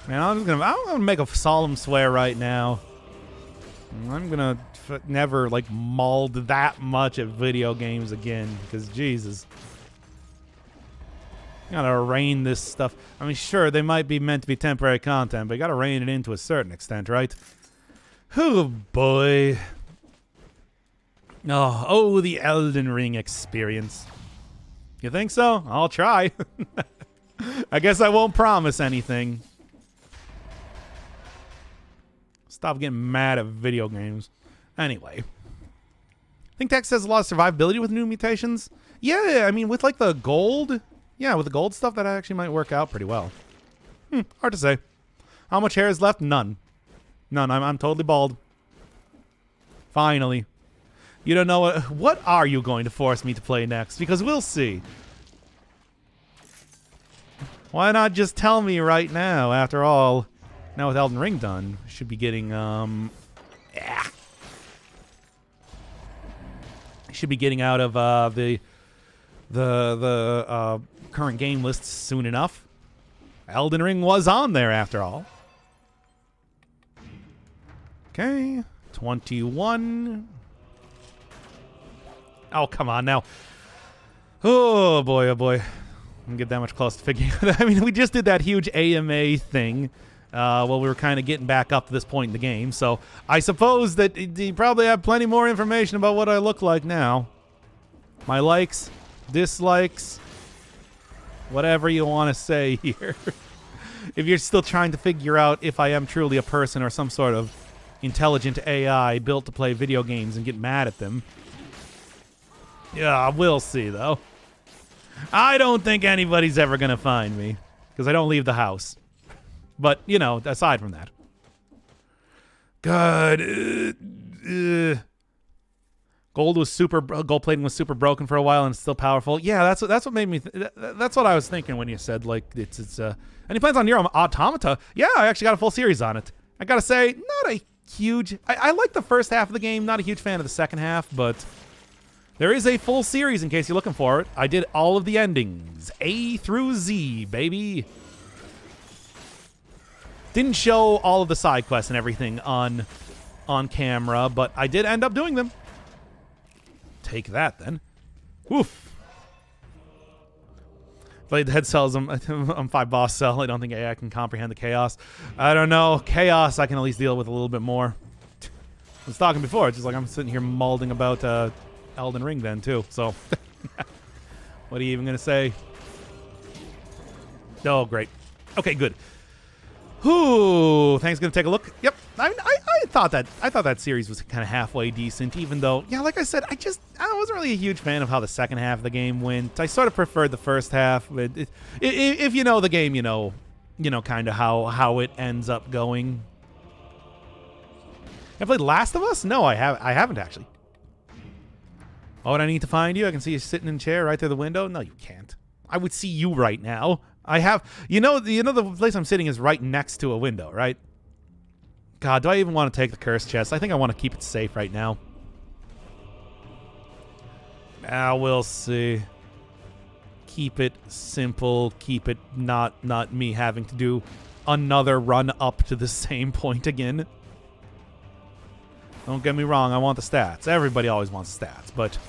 man, I'm gonna make a solemn swear right now. I'm gonna never like mold that much at video games again, because Jesus, you gotta rein this stuff. I mean, sure, they might be meant to be temporary content, but you gotta rein it in to a certain extent, right? Oh boy. Oh, the Elden Ring experience. You think so? I'll try. I guess I won't promise anything. Stop getting mad at video games. Anyway. I think Tex has a lot of survivability with new mutations. Yeah, I mean, with like the gold. Yeah, with the gold stuff, that actually might work out pretty well. Hard to say. How much hair is left? None. I'm totally bald. Finally. You don't know what are you going to force me to play next? Because we'll see. Why not just tell me right now? After all, now with Elden Ring done, should be getting should be getting out of the current game lists soon enough. Elden Ring was on there after all. Okay, 21. Oh, come on now. Oh, boy. I didn't get that much close to figuring out. I mean, we just did that huge AMA thing while we were kind of getting back up to this point in the game. So I suppose that you probably have plenty more information about what I look like now. My likes, dislikes, whatever you want to say here. If you're still trying to figure out if I am truly a person or some sort of intelligent AI built to play video games and get mad at them. Yeah, we'll see, though. I don't think anybody's ever going to find me, because I don't leave the house. But, you know, aside from that. God. Gold plating was super broken for a while and it's still powerful. Yeah, that's what made me. That's what I was thinking when you said like it's. And he plans on Nier Automata. Yeah, I actually got a full series on it. I gotta say, not a huge. I like the first half of the game. Not a huge fan of the second half, but there is a full series in case you're looking for it. I did all of the endings, A through Z, baby. Didn't show all of the side quests and everything on camera, but I did end up doing them. Take that, then. Oof. Played the head cells. I'm 5 boss cell. I don't think AI can comprehend the chaos. I don't know. Chaos I can at least deal with a little bit more. I was talking before. It's just like I'm sitting here mulding about Elden Ring then, too. So, what are you even going to say? Oh, great. Okay, good. Whew, thanks. Gonna take a look. Yep, I thought that series was kind of halfway decent, even though, yeah, like I said, I wasn't really a huge fan of how the second half of the game went. I sort of preferred the first half, but if you know the game, you know, kind of how it ends up going. I played Last of Us? No, I haven't actually. Oh, and I need to find you. I can see you sitting in a chair right through the window. No, you can't. I would see you right now. I have, the place I'm sitting is right next to a window, right? God, do I even want to take the curse chest? I think I want to keep it safe right now. We'll see. Keep it simple. Keep it not me having to do another run up to the same point again. Don't get me wrong, I want the stats. Everybody always wants stats, but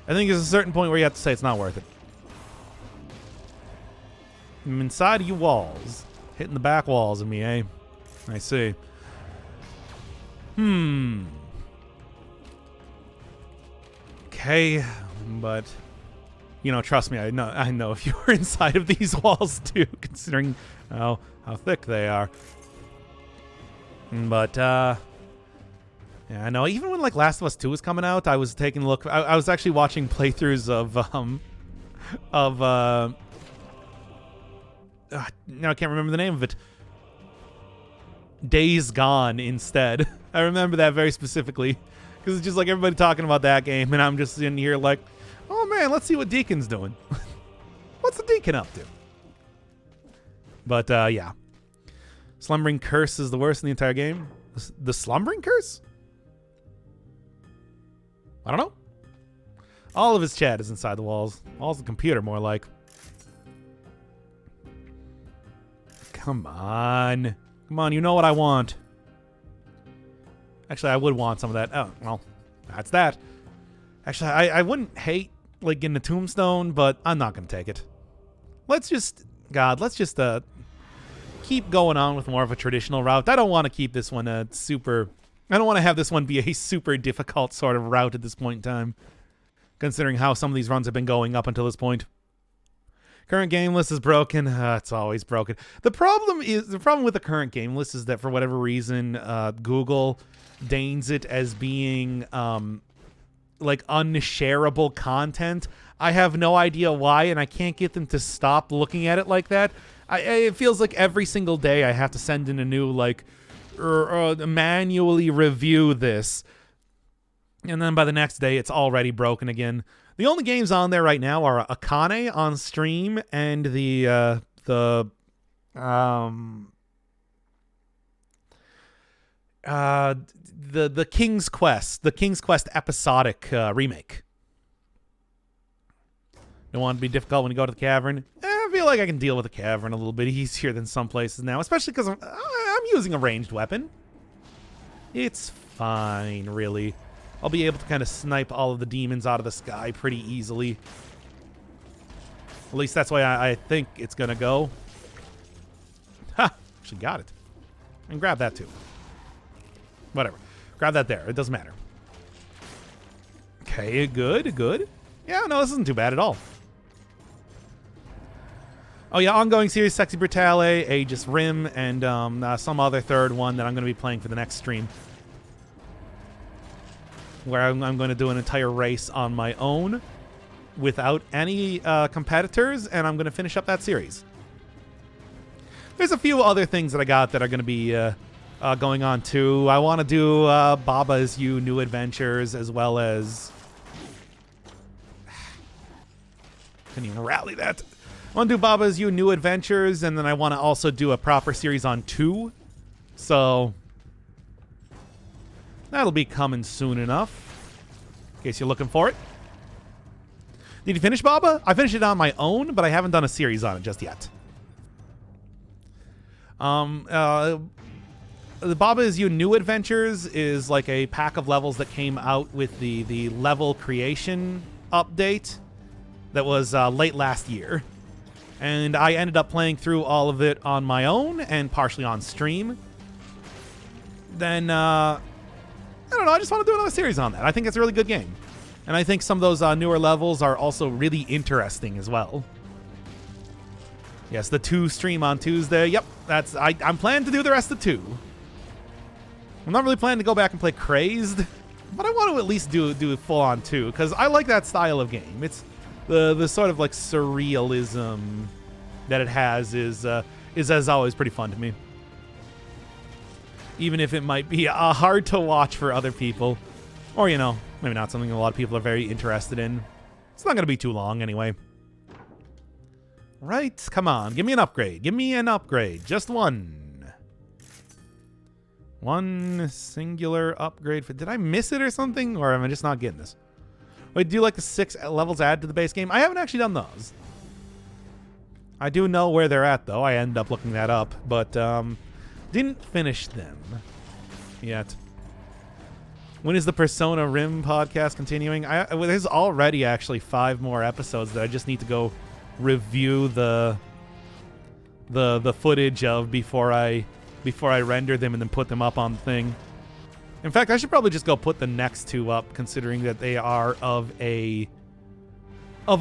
I think there's a certain point where you have to say it's not worth it. I'm inside of you walls. Hitting the back walls of me, eh? I see. Okay, but trust me, I know if you were inside of these walls too, considering how thick they are. But yeah, I know. Even when like Last of Us 2 was coming out, I was taking a look. I was actually watching playthroughs no, I can't remember the name of it. Days Gone instead. I remember that very specifically because it's just like everybody talking about that game, and I'm just sitting here like, oh man, let's see what Deacon's doing. What's the Deacon up to? But yeah, Slumbering Curse is the worst in the entire game. The Slumbering Curse? I don't know. All of his chat is inside the walls. All's the computer, more like. Come on. Come on, you know what I want. Actually, I would want some of that. Oh, well, that's that. Actually, I wouldn't hate, like, getting a tombstone, but I'm not going to take it. Let's just keep going on with more of a traditional route. I don't want to keep this one I don't want to have this one be a super difficult sort of route at this point in time, considering how some of these runs have been going up until this point. Current game list is broken. It's always broken. The problem with the current game list is that for whatever reason, Google deigns it as being like unshareable content. I have no idea why, and I can't get them to stop looking at it like that. It feels like every single day I have to send in a new manually review this, and then by the next day it's already broken again. The only games on there right now are Akane on stream and the King's Quest episodic remake. Don't want to be difficult when you go to the cavern. I feel like I can deal with the cavern a little bit easier than some places now, especially because I'm using a ranged weapon. It's fine, really. I'll be able to kind of snipe all of the demons out of the sky pretty easily. At least that's the way I think it's going to go. Ha! Actually got it. And grab that too. Whatever. Grab that there. It doesn't matter. Okay, good. Yeah, no, this isn't too bad at all. Oh yeah, ongoing series, Sexy Brutale, Aegis Rim, and some other third one that I'm going to be playing for the next stream, where I'm going to do an entire race on my own without any competitors, and I'm going to finish up that series. There's a few other things that I got that are going to be going on too. I want to do Baba's You New Adventures as well as... Couldn't even rally that. I want to do Baba's You New Adventures, and then I want to also do a proper series on 2. So that'll be coming soon enough, in case you're looking for it. Did you finish Baba? I finished it on my own, but I haven't done a series on it just yet. The Baba's You New Adventures is like a pack of levels that came out with the level creation update that was late last year. And I ended up playing through all of it on my own and partially on stream. Then, I don't know, I just want to do another series on that. I think it's a really good game. And I think some of those newer levels are also really interesting as well. Yes, the 2 stream on Tuesday. Yep, I'm planning to do the rest of 2. I'm not really planning to go back and play Crazed, but I want to at least do full on 2 because I like that style of game. It's the sort of like surrealism that it has is as always pretty fun to me. Even if it might be hard to watch for other people, or maybe not something a lot of people are very interested in. It's not going to be too long anyway. Right, come on, give me an upgrade. Give me an upgrade, just one. One singular upgrade. Did I miss it or something, or am I just not getting this? Wait, do you like the 6 levels added to the base game? I haven't actually done those. I do know where they're at, though. I ended up looking that up, but didn't finish them yet. When is the Persona Rim podcast continuing? There's already actually 5 more episodes that I just need to go review the footage of before I render them and then put them up on the thing. In fact, I should probably just go put the next 2 up, considering that they are of a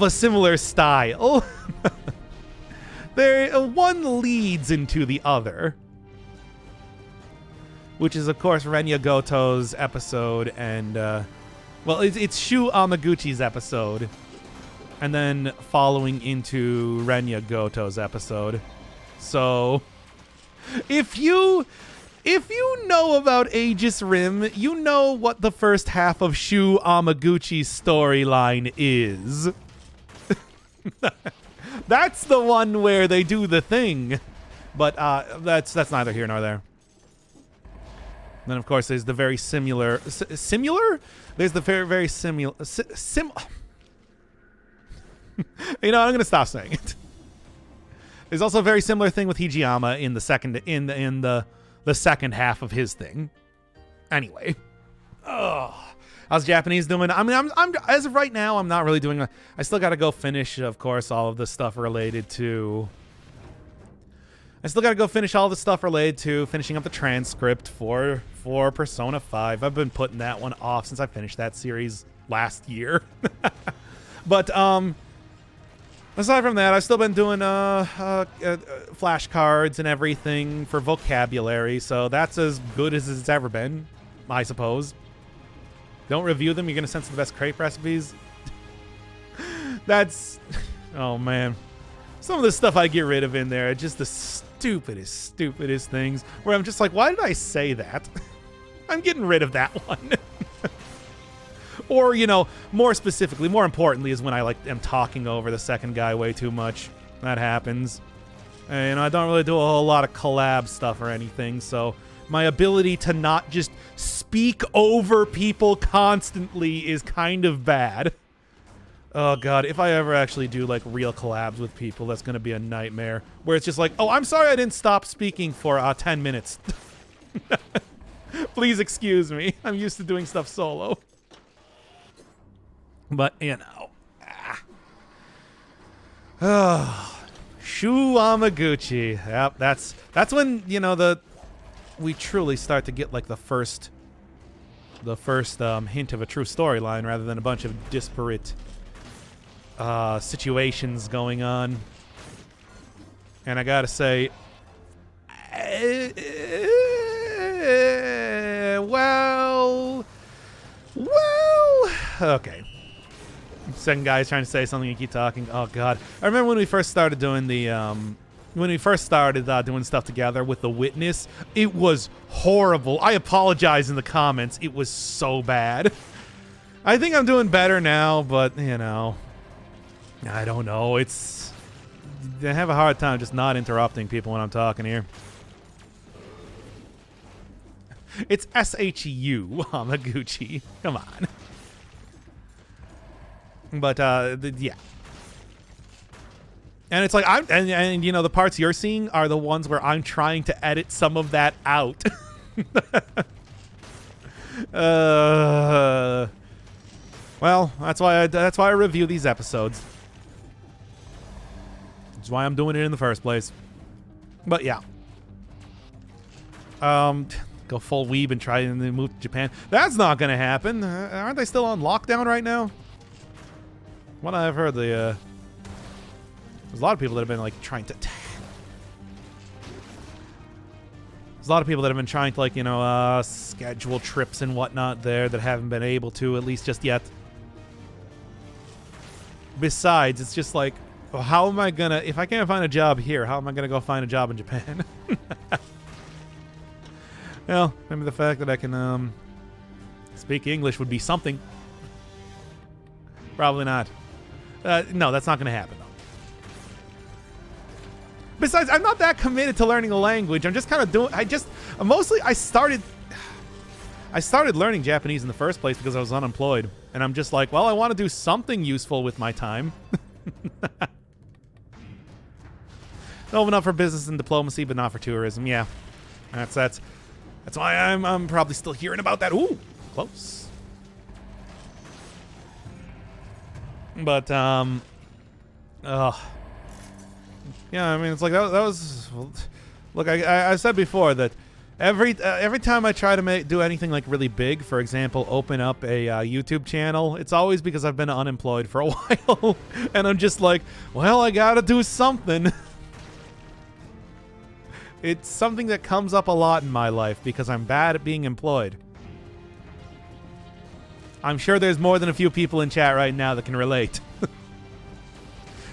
similar style. One leads into the other, which is of course Renya Goto's episode, and it's Shu Amaguchi's episode, and then following into Renya Goto's episode. So, if you know about Aegis Rim, you know what the first half of Shu Amaguchi's storyline is. That's the one where they do the thing, but that's neither here nor there. Then of course there's the very similar. There's the very similar. I'm gonna stop saying it. There's also a very similar thing with Hijiyama in the second the second half of his thing. Anyway, how's Japanese doing? I mean, I'm as of right now, I'm not really doing. I still got to go finish, of course, all of the stuff related to. I still got to go finish all the stuff related to finishing up the transcript for Persona 5. I've been putting that one off since I finished that series last year. But aside from that, I've still been doing flashcards and everything for vocabulary, so that's as good as it's ever been, I suppose. Don't review them, you're going to send some of the best crepe recipes. That's... Oh, man. Some of the stuff I get rid of in there are just the stupidest things, where I'm just like, why did I say that? I'm getting rid of that one. Or, more specifically, more importantly, is when I am talking over the second guy way too much. That happens. And I don't really do a whole lot of collab stuff or anything, so my ability to not just speak over people constantly is kind of bad. Oh, God, if I ever actually do, real collabs with people, that's going to be a nightmare. Where it's just like, oh, I'm sorry I didn't stop speaking for 10 minutes. Please excuse me. I'm used to doing stuff solo. But, Shu Amaguchi. Yep, that's when, we truly start to get, the first hint of a true storyline rather than a bunch of disparate situations going on. And I gotta say, okay. Second guy's trying to say something, you keep talking. Oh, God. I remember when we first started doing the when we first started doing stuff together with the Witness, it was horrible. I apologize in the comments. It was so bad. I think I'm doing better now, but, you know, I don't know. I have a hard time just not interrupting people when I'm talking here. It's SHU Hamaguchi. Come on. But, yeah. And it's like, and you know, the parts you're seeing are the ones where I'm trying to edit some of that out. Well, that's why I review these episodes. That's why I'm doing it in the first place. But yeah. Go full weeb and try and move to Japan. That's not going to happen. Aren't they still on lockdown right now? What I've heard, there's a lot of people that have been like trying to. There's a lot of people that have been trying to, like, you know, schedule trips and whatnot there that haven't been able to, at least just yet. Besides, it's just like, well, how am I gonna, if I can't find a job here, how am I gonna go find a job in Japan? Well, maybe the fact that I can speak English would be something. Probably not. No, that's not gonna happen though. Besides, I'm not that committed to learning a language. I'm just kind of doing. I started learning Japanese in the first place because I was unemployed, and I'm just like, well, I want to do something useful with my time. Open up for business and diplomacy, but not for tourism. Yeah, that's why I'm probably still hearing about that. Ooh, close. But yeah, I mean, it's like that was. Look, I said before that every time I try to do anything like really big, for example, open up a YouTube channel, it's always because I've been unemployed for a while, and I'm just like, well, I gotta do something. It's something that comes up a lot in my life because I'm bad at being employed. I'm sure there's more than a few people in chat right now that can relate.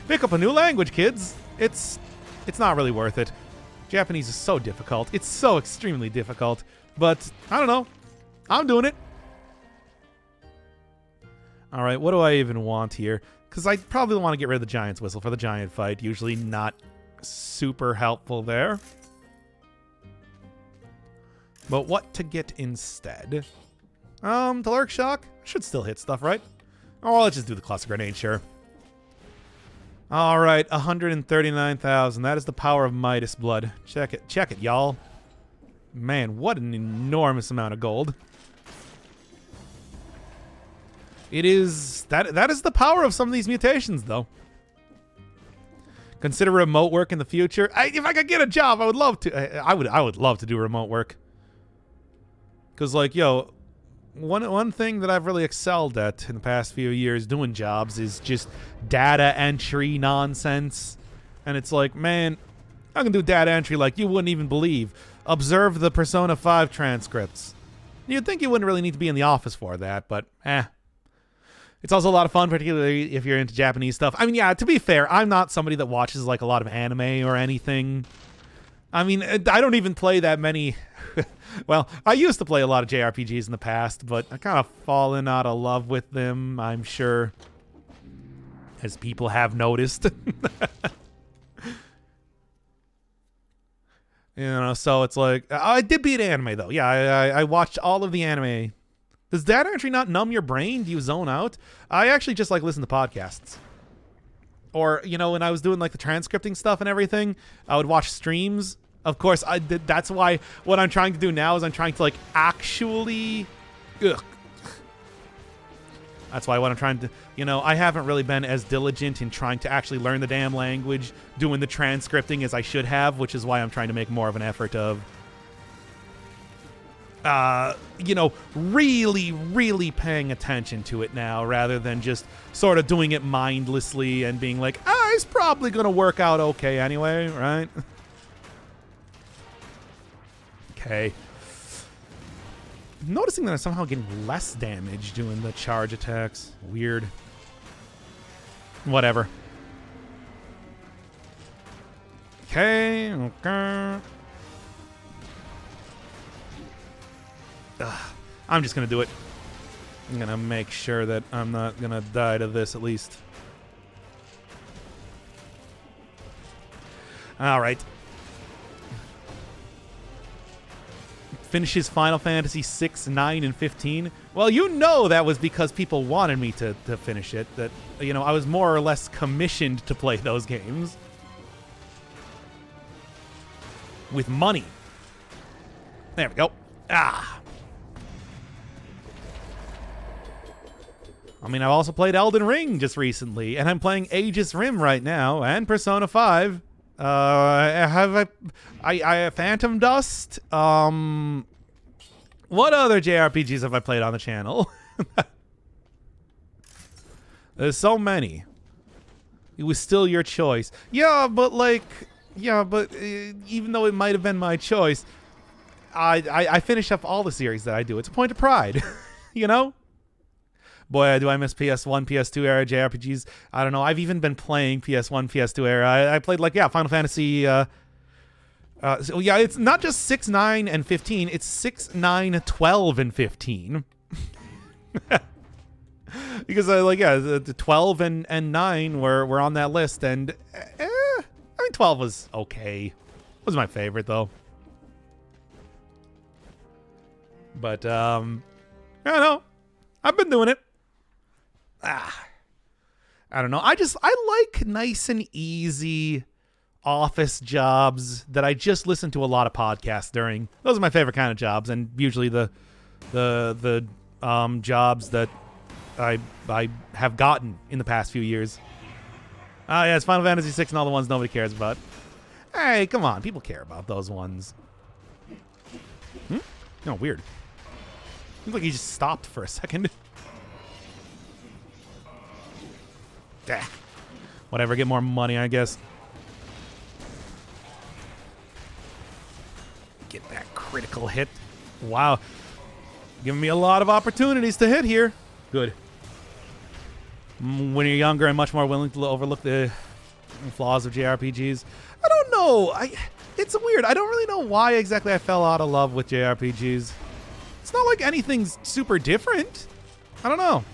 Pick up a new language, kids. It's not really worth it. Japanese is so difficult. It's so extremely difficult. But I don't know. I'm doing it. All right, what do I even want here? Because I probably want to get rid of the Giant's Whistle for the giant fight. Usually not super helpful there. But what to get instead? Teleric Shock? Should still hit stuff, right? Oh, let's just do the Cluster Grenade, sure. All right, 139,000. That is the power of Midas Blood. Check it, y'all. Man, what an enormous amount of gold. It is that is the power of some of these mutations, though. Consider remote work in the future. If I could get a job, I would love to. I would love to do remote work. Cause like, yo, one thing that I've really excelled at in the past few years doing jobs is just data entry nonsense. And it's like, man, I can do data entry like you wouldn't even believe. Observe the Persona 5 transcripts. You'd think you wouldn't really need to be in the office for that, but It's also a lot of fun, particularly if you're into Japanese stuff. I mean, yeah, to be fair, I'm not somebody that watches like a lot of anime or anything. I mean, I don't even play that many. Well, I used to play a lot of JRPGs in the past, but I kind of fallen out of love with them, I'm sure, as people have noticed. You know, so it's like, I did beat anime, though. Yeah, I watched all of the anime. Does data entry not numb your brain? Do you zone out? I actually just, like, listen to podcasts. Or, you know, when I was doing, like, the transcripting stuff and everything, I would watch streams. Of course, I did. That's why what I'm trying to do now is I'm trying to, like, actually... Ugh. That's why what I'm trying to... You know, I haven't really been as diligent in trying to actually learn the damn language, doing the transcripting as I should have, which is why I'm trying to make more of an effort of... you know, really, really paying attention to it now, rather than just sort of doing it mindlessly and being like, it's probably going to work out okay anyway, right? Okay. Noticing that I'm somehow getting less damage doing the charge attacks. Weird. Whatever. Okay. I'm just gonna do it. I'm gonna make sure that I'm not gonna die to this at least. All right. Finishes Final Fantasy 6, 9, and 15. Well, you know that was because people wanted me to finish it. That, you know, I was more or less commissioned to play those games. With money. There we go. Ah. I mean, I've also played Elden Ring just recently, and I'm playing Aegis Rim right now, and Persona 5. I Phantom Dust. What other JRPGs have I played on the channel? There's so many. It was still your choice. Yeah, but even though it might have been my choice, I finish up all the series that I do. It's a point of pride, you know? Boy, do I miss PS1, PS2 era JRPGs. I don't know. I've even been playing PS1, PS2 era. I played, Final Fantasy... so yeah, it's not just 6, 9, and 15. It's 6, 9, 12, and 15. Because, the 12 and 9 were on that list. And, I mean, 12 was okay. It was my favorite, though. But, I don't know. I've been doing it. I don't know. I like nice and easy office jobs that I just listen to a lot of podcasts during. Those are my favorite kind of jobs, and usually the jobs that I have gotten in the past few years. Yeah, it's Final Fantasy 6 and all the ones nobody cares about. Hey, come on, people care about those ones. No, weird. Seems like he just stopped for a second. Whatever, get more money, I guess. Get that critical hit. Wow. Giving me a lot of opportunities to hit here. Good. When you're younger and much more willing to overlook the flaws of JRPGs. I don't know. It's weird. I don't really know why exactly I fell out of love with JRPGs. It's not like anything's super different. I don't know.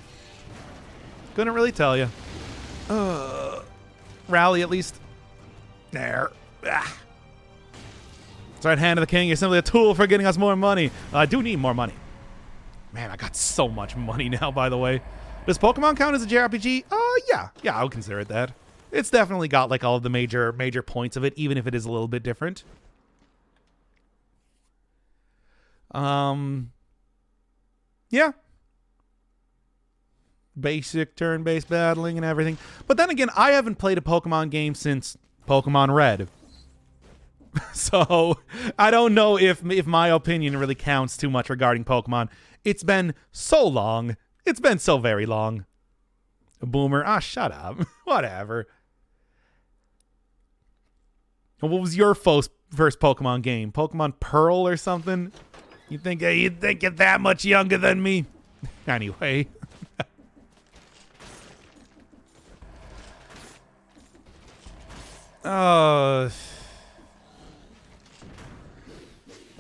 Couldn't really tell you. Rally, at least. There. It's right hand of the king. You're simply a tool for getting us more money. I do need more money. Man, I got so much money now, by the way. Does Pokemon count as a JRPG? Yeah. Yeah, I would consider it that. It's definitely got, all of the major points of it, even if it is a little bit different. Yeah. Basic turn-based battling and everything. But then again, I haven't played a Pokemon game since Pokemon Red. So, I don't know if my opinion really counts too much regarding Pokemon. It's been so long. It's been so very long. Boomer. Shut up. Whatever. What was your first Pokemon game? Pokemon Pearl or something? You think you're that much younger than me? Anyway. But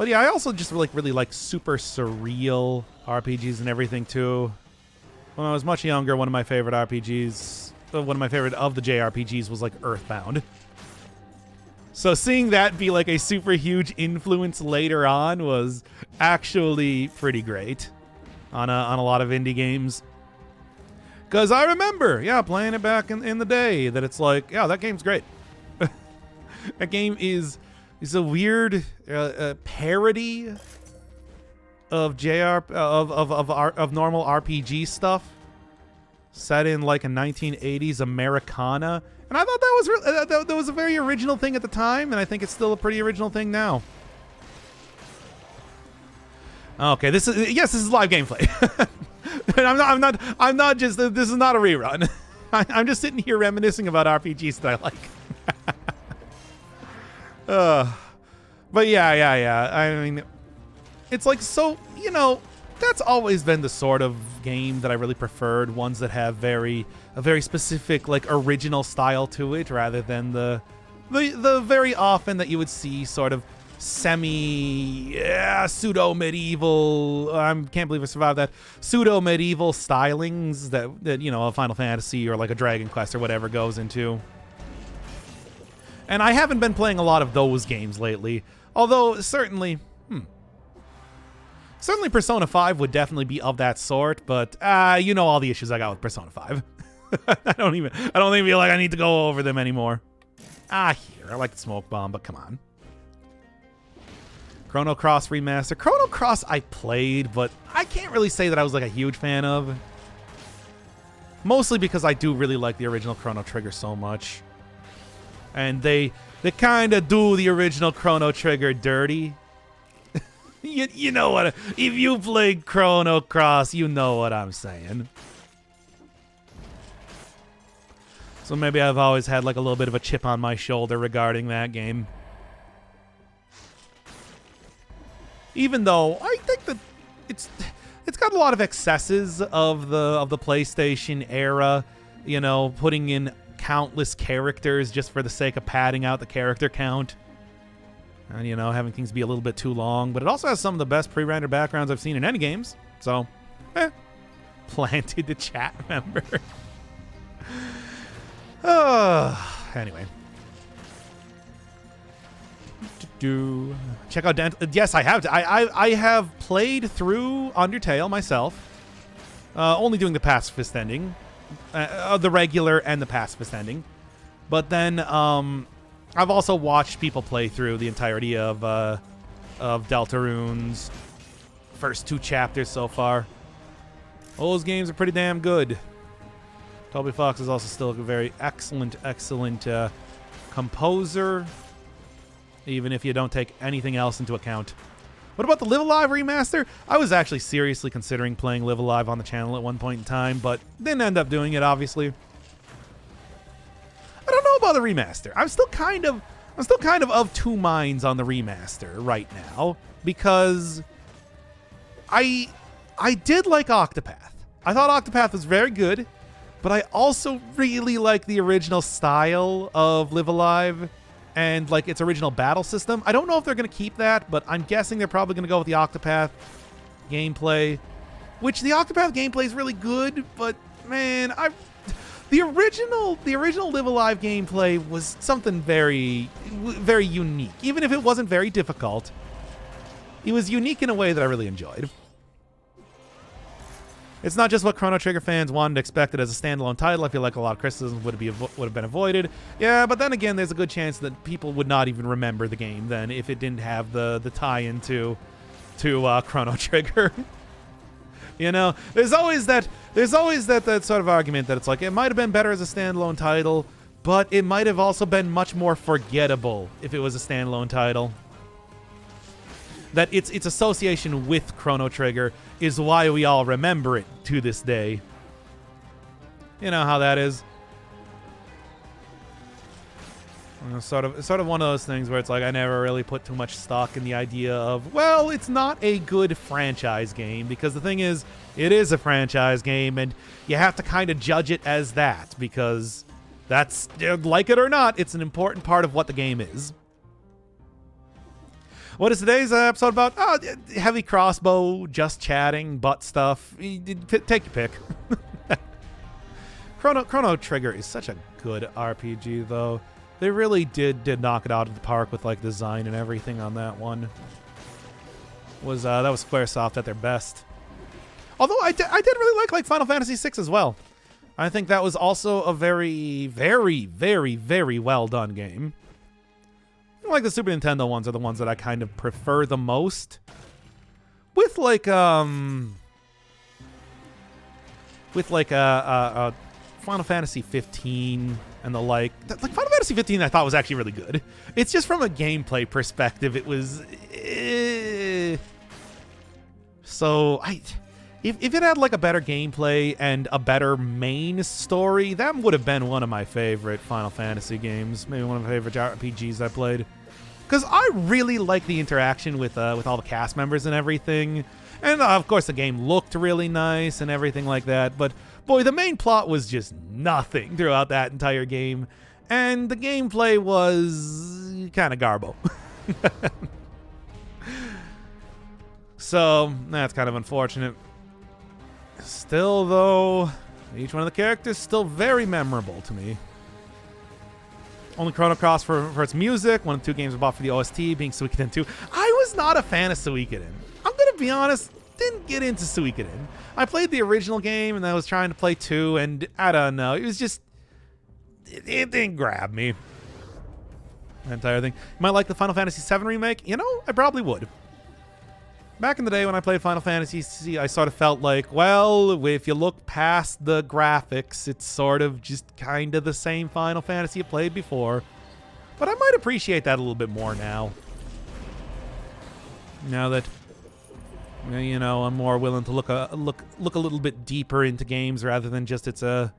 yeah, I also just really like super surreal RPGs and everything too. When I was much younger, one of my favorite of the JRPGs was Earthbound. So seeing that be a super huge influence later on was actually pretty great on a lot of indie games. Because I remember, playing it back in the day, that it's that game's great. That game is a weird parody of of normal RPG stuff, set in a 1980s Americana, and I thought that was a very original thing at the time, and I think it's still a pretty original thing now. Okay, this is live gameplay. I'm not just, this is not a rerun. I'm just sitting here reminiscing about RPGs that I like. But yeah. I mean, it's so, that's always been the sort of game that I really preferred. Ones that have a very specific, original style to it, rather than the the very often that you would see sort of pseudo medieval. I can't believe I survived that. Pseudo medieval stylings that you know, a Final Fantasy or like a Dragon Quest or whatever goes into. And I haven't been playing a lot of those games lately. Although certainly Persona 5 would definitely be of that sort, but you know all the issues I got with Persona 5. I don't even feel like I need to go over them anymore. Here, I like the Smoke Bomb, but come on. Chrono Cross Remaster. Chrono Cross I played, but I can't really say that I was like a huge fan of. Mostly because I do really like the original Chrono Trigger so much. And they kind of do the original Chrono Trigger dirty. You know what? If you played Chrono Cross, you know what I'm saying. So maybe I've always had like a little bit of a chip on my shoulder regarding that game. Even though I think that it's got a lot of excesses of the PlayStation era, you know, putting in countless characters just for the sake of padding out the character count. And, you know, having things be a little bit too long. But it also has some of the best pre-rendered backgrounds I've seen in any games. So, planted the chat member. Anyway. Check out yes, I have. I have played through Undertale myself. Only doing the pacifist ending. The regular and the pacifist ending. But then, I've also watched people play through the entirety of Deltarune's first 2 chapters so far. Those games are pretty damn good. Toby Fox is also still a very excellent composer, even if you don't take anything else into account. What about the Live Alive remaster? I was actually seriously considering playing Live Alive on the channel at one point in time, but didn't end up doing it, obviously. I don't know about the remaster. I'm still kind of two minds on the remaster right now, because I did like Octopath. I thought Octopath was very good, but I also really like the original style of Live Alive and like its original battle system. I don't know if they're going to keep that, but I'm guessing they're probably going to go with the Octopath gameplay, which the Octopath gameplay is really good, but man, the original Live Alive gameplay was something very, very unique. Even if it wasn't very difficult, it was unique in a way that I really enjoyed. It's not just what Chrono Trigger fans wanted to expect it as a standalone title. I feel like a lot of criticisms would have been avoided. Yeah, but then again, there's a good chance that people would not even remember the game then if it didn't have the tie-in to Chrono Trigger. You know, there's always that sort of argument that it's like it might have been better as a standalone title, but it might have also been much more forgettable if it was a standalone title. That its association with Chrono Trigger is why we all remember it to this day. You know how that is. It's sort of one of those things where it's like I never really put too much stock in the idea of, well, it's not a good franchise game, because the thing is, it is a franchise game, and you have to kind of judge it as that, because that's, like it or not, it's an important part of what the game is. What is today's episode about? Oh, heavy crossbow, just chatting, butt stuff. Take your pick. Chrono Trigger is such a good RPG, though. They really did knock it out of the park with like design and everything on that one. That was Squaresoft at their best. Although I did really like Final Fantasy VI as well. I think that was also a very, very, very, very well done game. Like the Super Nintendo ones are the ones that I kind of prefer the most. With like Final Fantasy 15 and the like Final Fantasy 15 I thought was actually really good. It's just from a gameplay perspective, it was so if it had like a better gameplay and a better main story, that would have been one of my favorite Final Fantasy games, maybe one of my favorite RPGs I played. Because I really like the interaction with all the cast members and everything. And of course the game looked really nice and everything like that. But boy, the main plot was just nothing throughout that entire game. And the gameplay was kind of garbo. So, that's kind of unfortunate. Still, though, each one of the characters still very memorable to me. Only Chrono Cross for its music. One of the 2 games I bought for the OST, being Suikoden 2. I was not a fan of Suikoden. I'm going to be honest, didn't get into Suikoden. I played the original game, and I was trying to play 2, and I don't know. It was just... It didn't grab me. The entire thing. You might like the Final Fantasy VII remake? You know, I probably would. Back in the day when I played Final Fantasy, I sort of felt like, well, if you look past the graphics, it's sort of just kind of the same Final Fantasy I played before. But I might appreciate that a little bit more now. Now that, you know, I'm more willing to look a little bit deeper into games rather than just it's a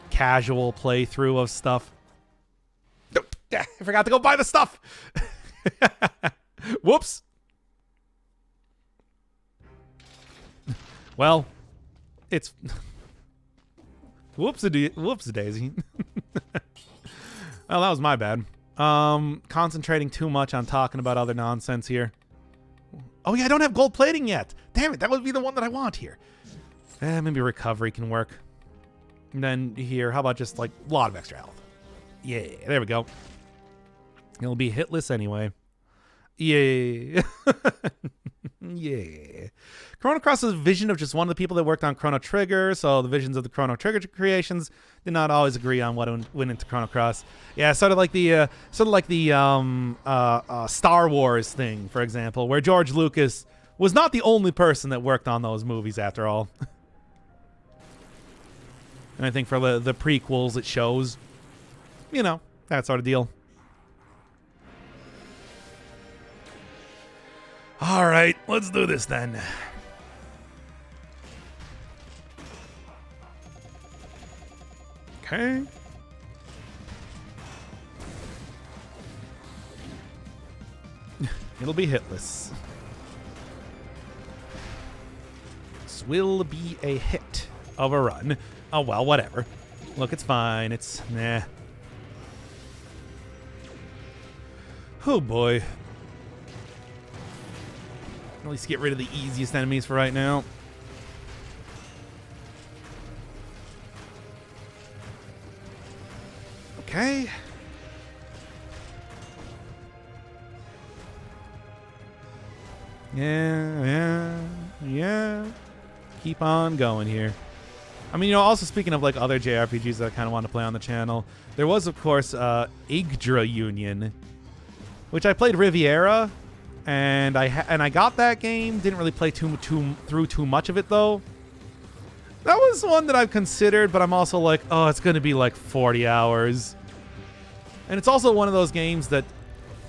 casual playthrough of stuff. I forgot to go buy the stuff. Whoops. Well, it's whoops-a-daisy. Well, that was my bad. Concentrating too much on talking about other nonsense here. Oh yeah, I don't have gold plating yet. Damn it, that would be the one that I want here. Maybe recovery can work. And then here, how about just like a lot of extra health? Yeah, there we go. It'll be hitless anyway. Yeah. Yeah. Chrono Cross's vision of just one of the people that worked on Chrono Trigger, so the visions of the Chrono Trigger creations did not always agree on what went into Chrono Cross. Yeah, sort of like the Star Wars thing, for example, where George Lucas was not the only person that worked on those movies after all. And I think for the prequels it shows, you know, that sort of deal. All right, let's do this then. Okay. It'll be hitless. This will be a hit of a run. Oh, well, whatever. Look, it's fine. It's, nah. Oh, boy. At least get rid of the easiest enemies for right now. Okay. Yeah. Keep on going here. I mean, you know, also speaking of like other JRPGs that I kind of want to play on the channel, there was, of course, Yggdra Union, which I played Riviera. And I got that game. Didn't really play through too much of it though. That was one that I've considered, but I'm also like, oh, it's going to be like 40 hours. And it's also one of those games that,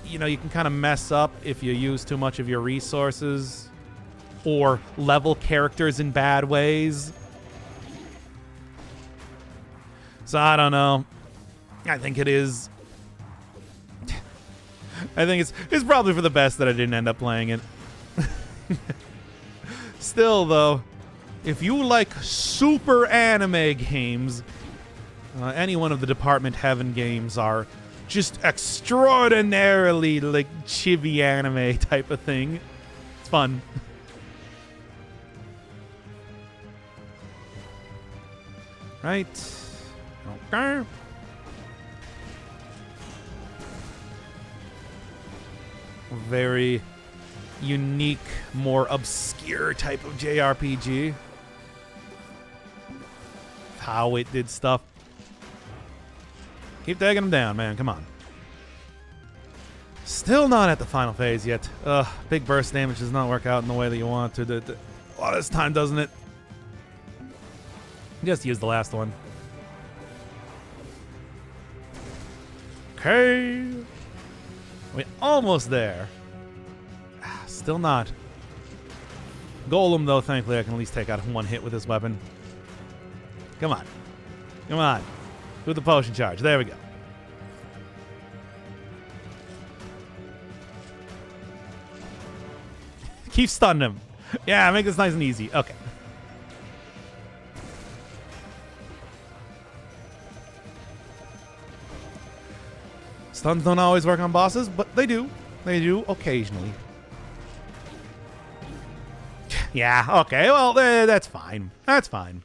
you know, you can kind of mess up if you use too much of your resources or level characters in bad ways. So I don't know. I think it is. I think it's probably for the best that I didn't end up playing it. Still, though, if you like super anime games, any one of the Department Heaven games are just extraordinarily like chibi anime type of thing. It's fun. Right. Okay. Very unique, more obscure type of JRPG. How it did stuff. Keep taking them down, man. Come on. Still not at the final phase yet. Big burst damage does not work out in the way that you want to. A lot of this time, doesn't it? Just use the last one. Okay. We're almost there. Still not. Golem, though, thankfully, I can at least take out one hit with this weapon. Come on. Come on. Do the potion charge. There we go. Keep stunning him. Yeah, make this nice and easy. Okay. Stuns don't always work on bosses, but they do. They do occasionally. Yeah, okay, well, that's fine. That's fine.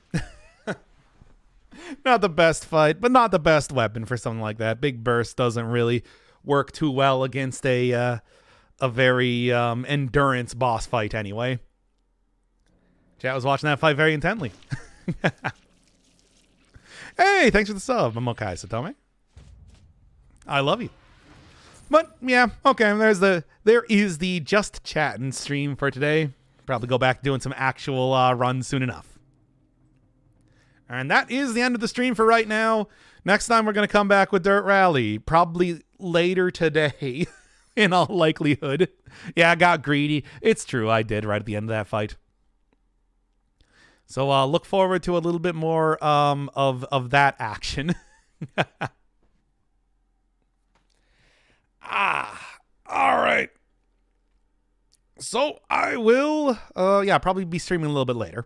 Not the best fight, but not the best weapon for something like that. Big Burst doesn't really work too well against a very endurance boss fight anyway. Chat was watching that fight very intently. Hey, thanks for the sub, Momokai Satome. I love you. But yeah, okay, there is the Just Chattin' stream for today. Probably go back doing some actual runs soon enough. And that is the end of the stream for right now. Next time we're going to come back with Dirt Rally. Probably later today, in all likelihood. Yeah, I got greedy. It's true, I did right at the end of that fight. So look forward to a little bit more of that action. All right. So I will, probably be streaming a little bit later.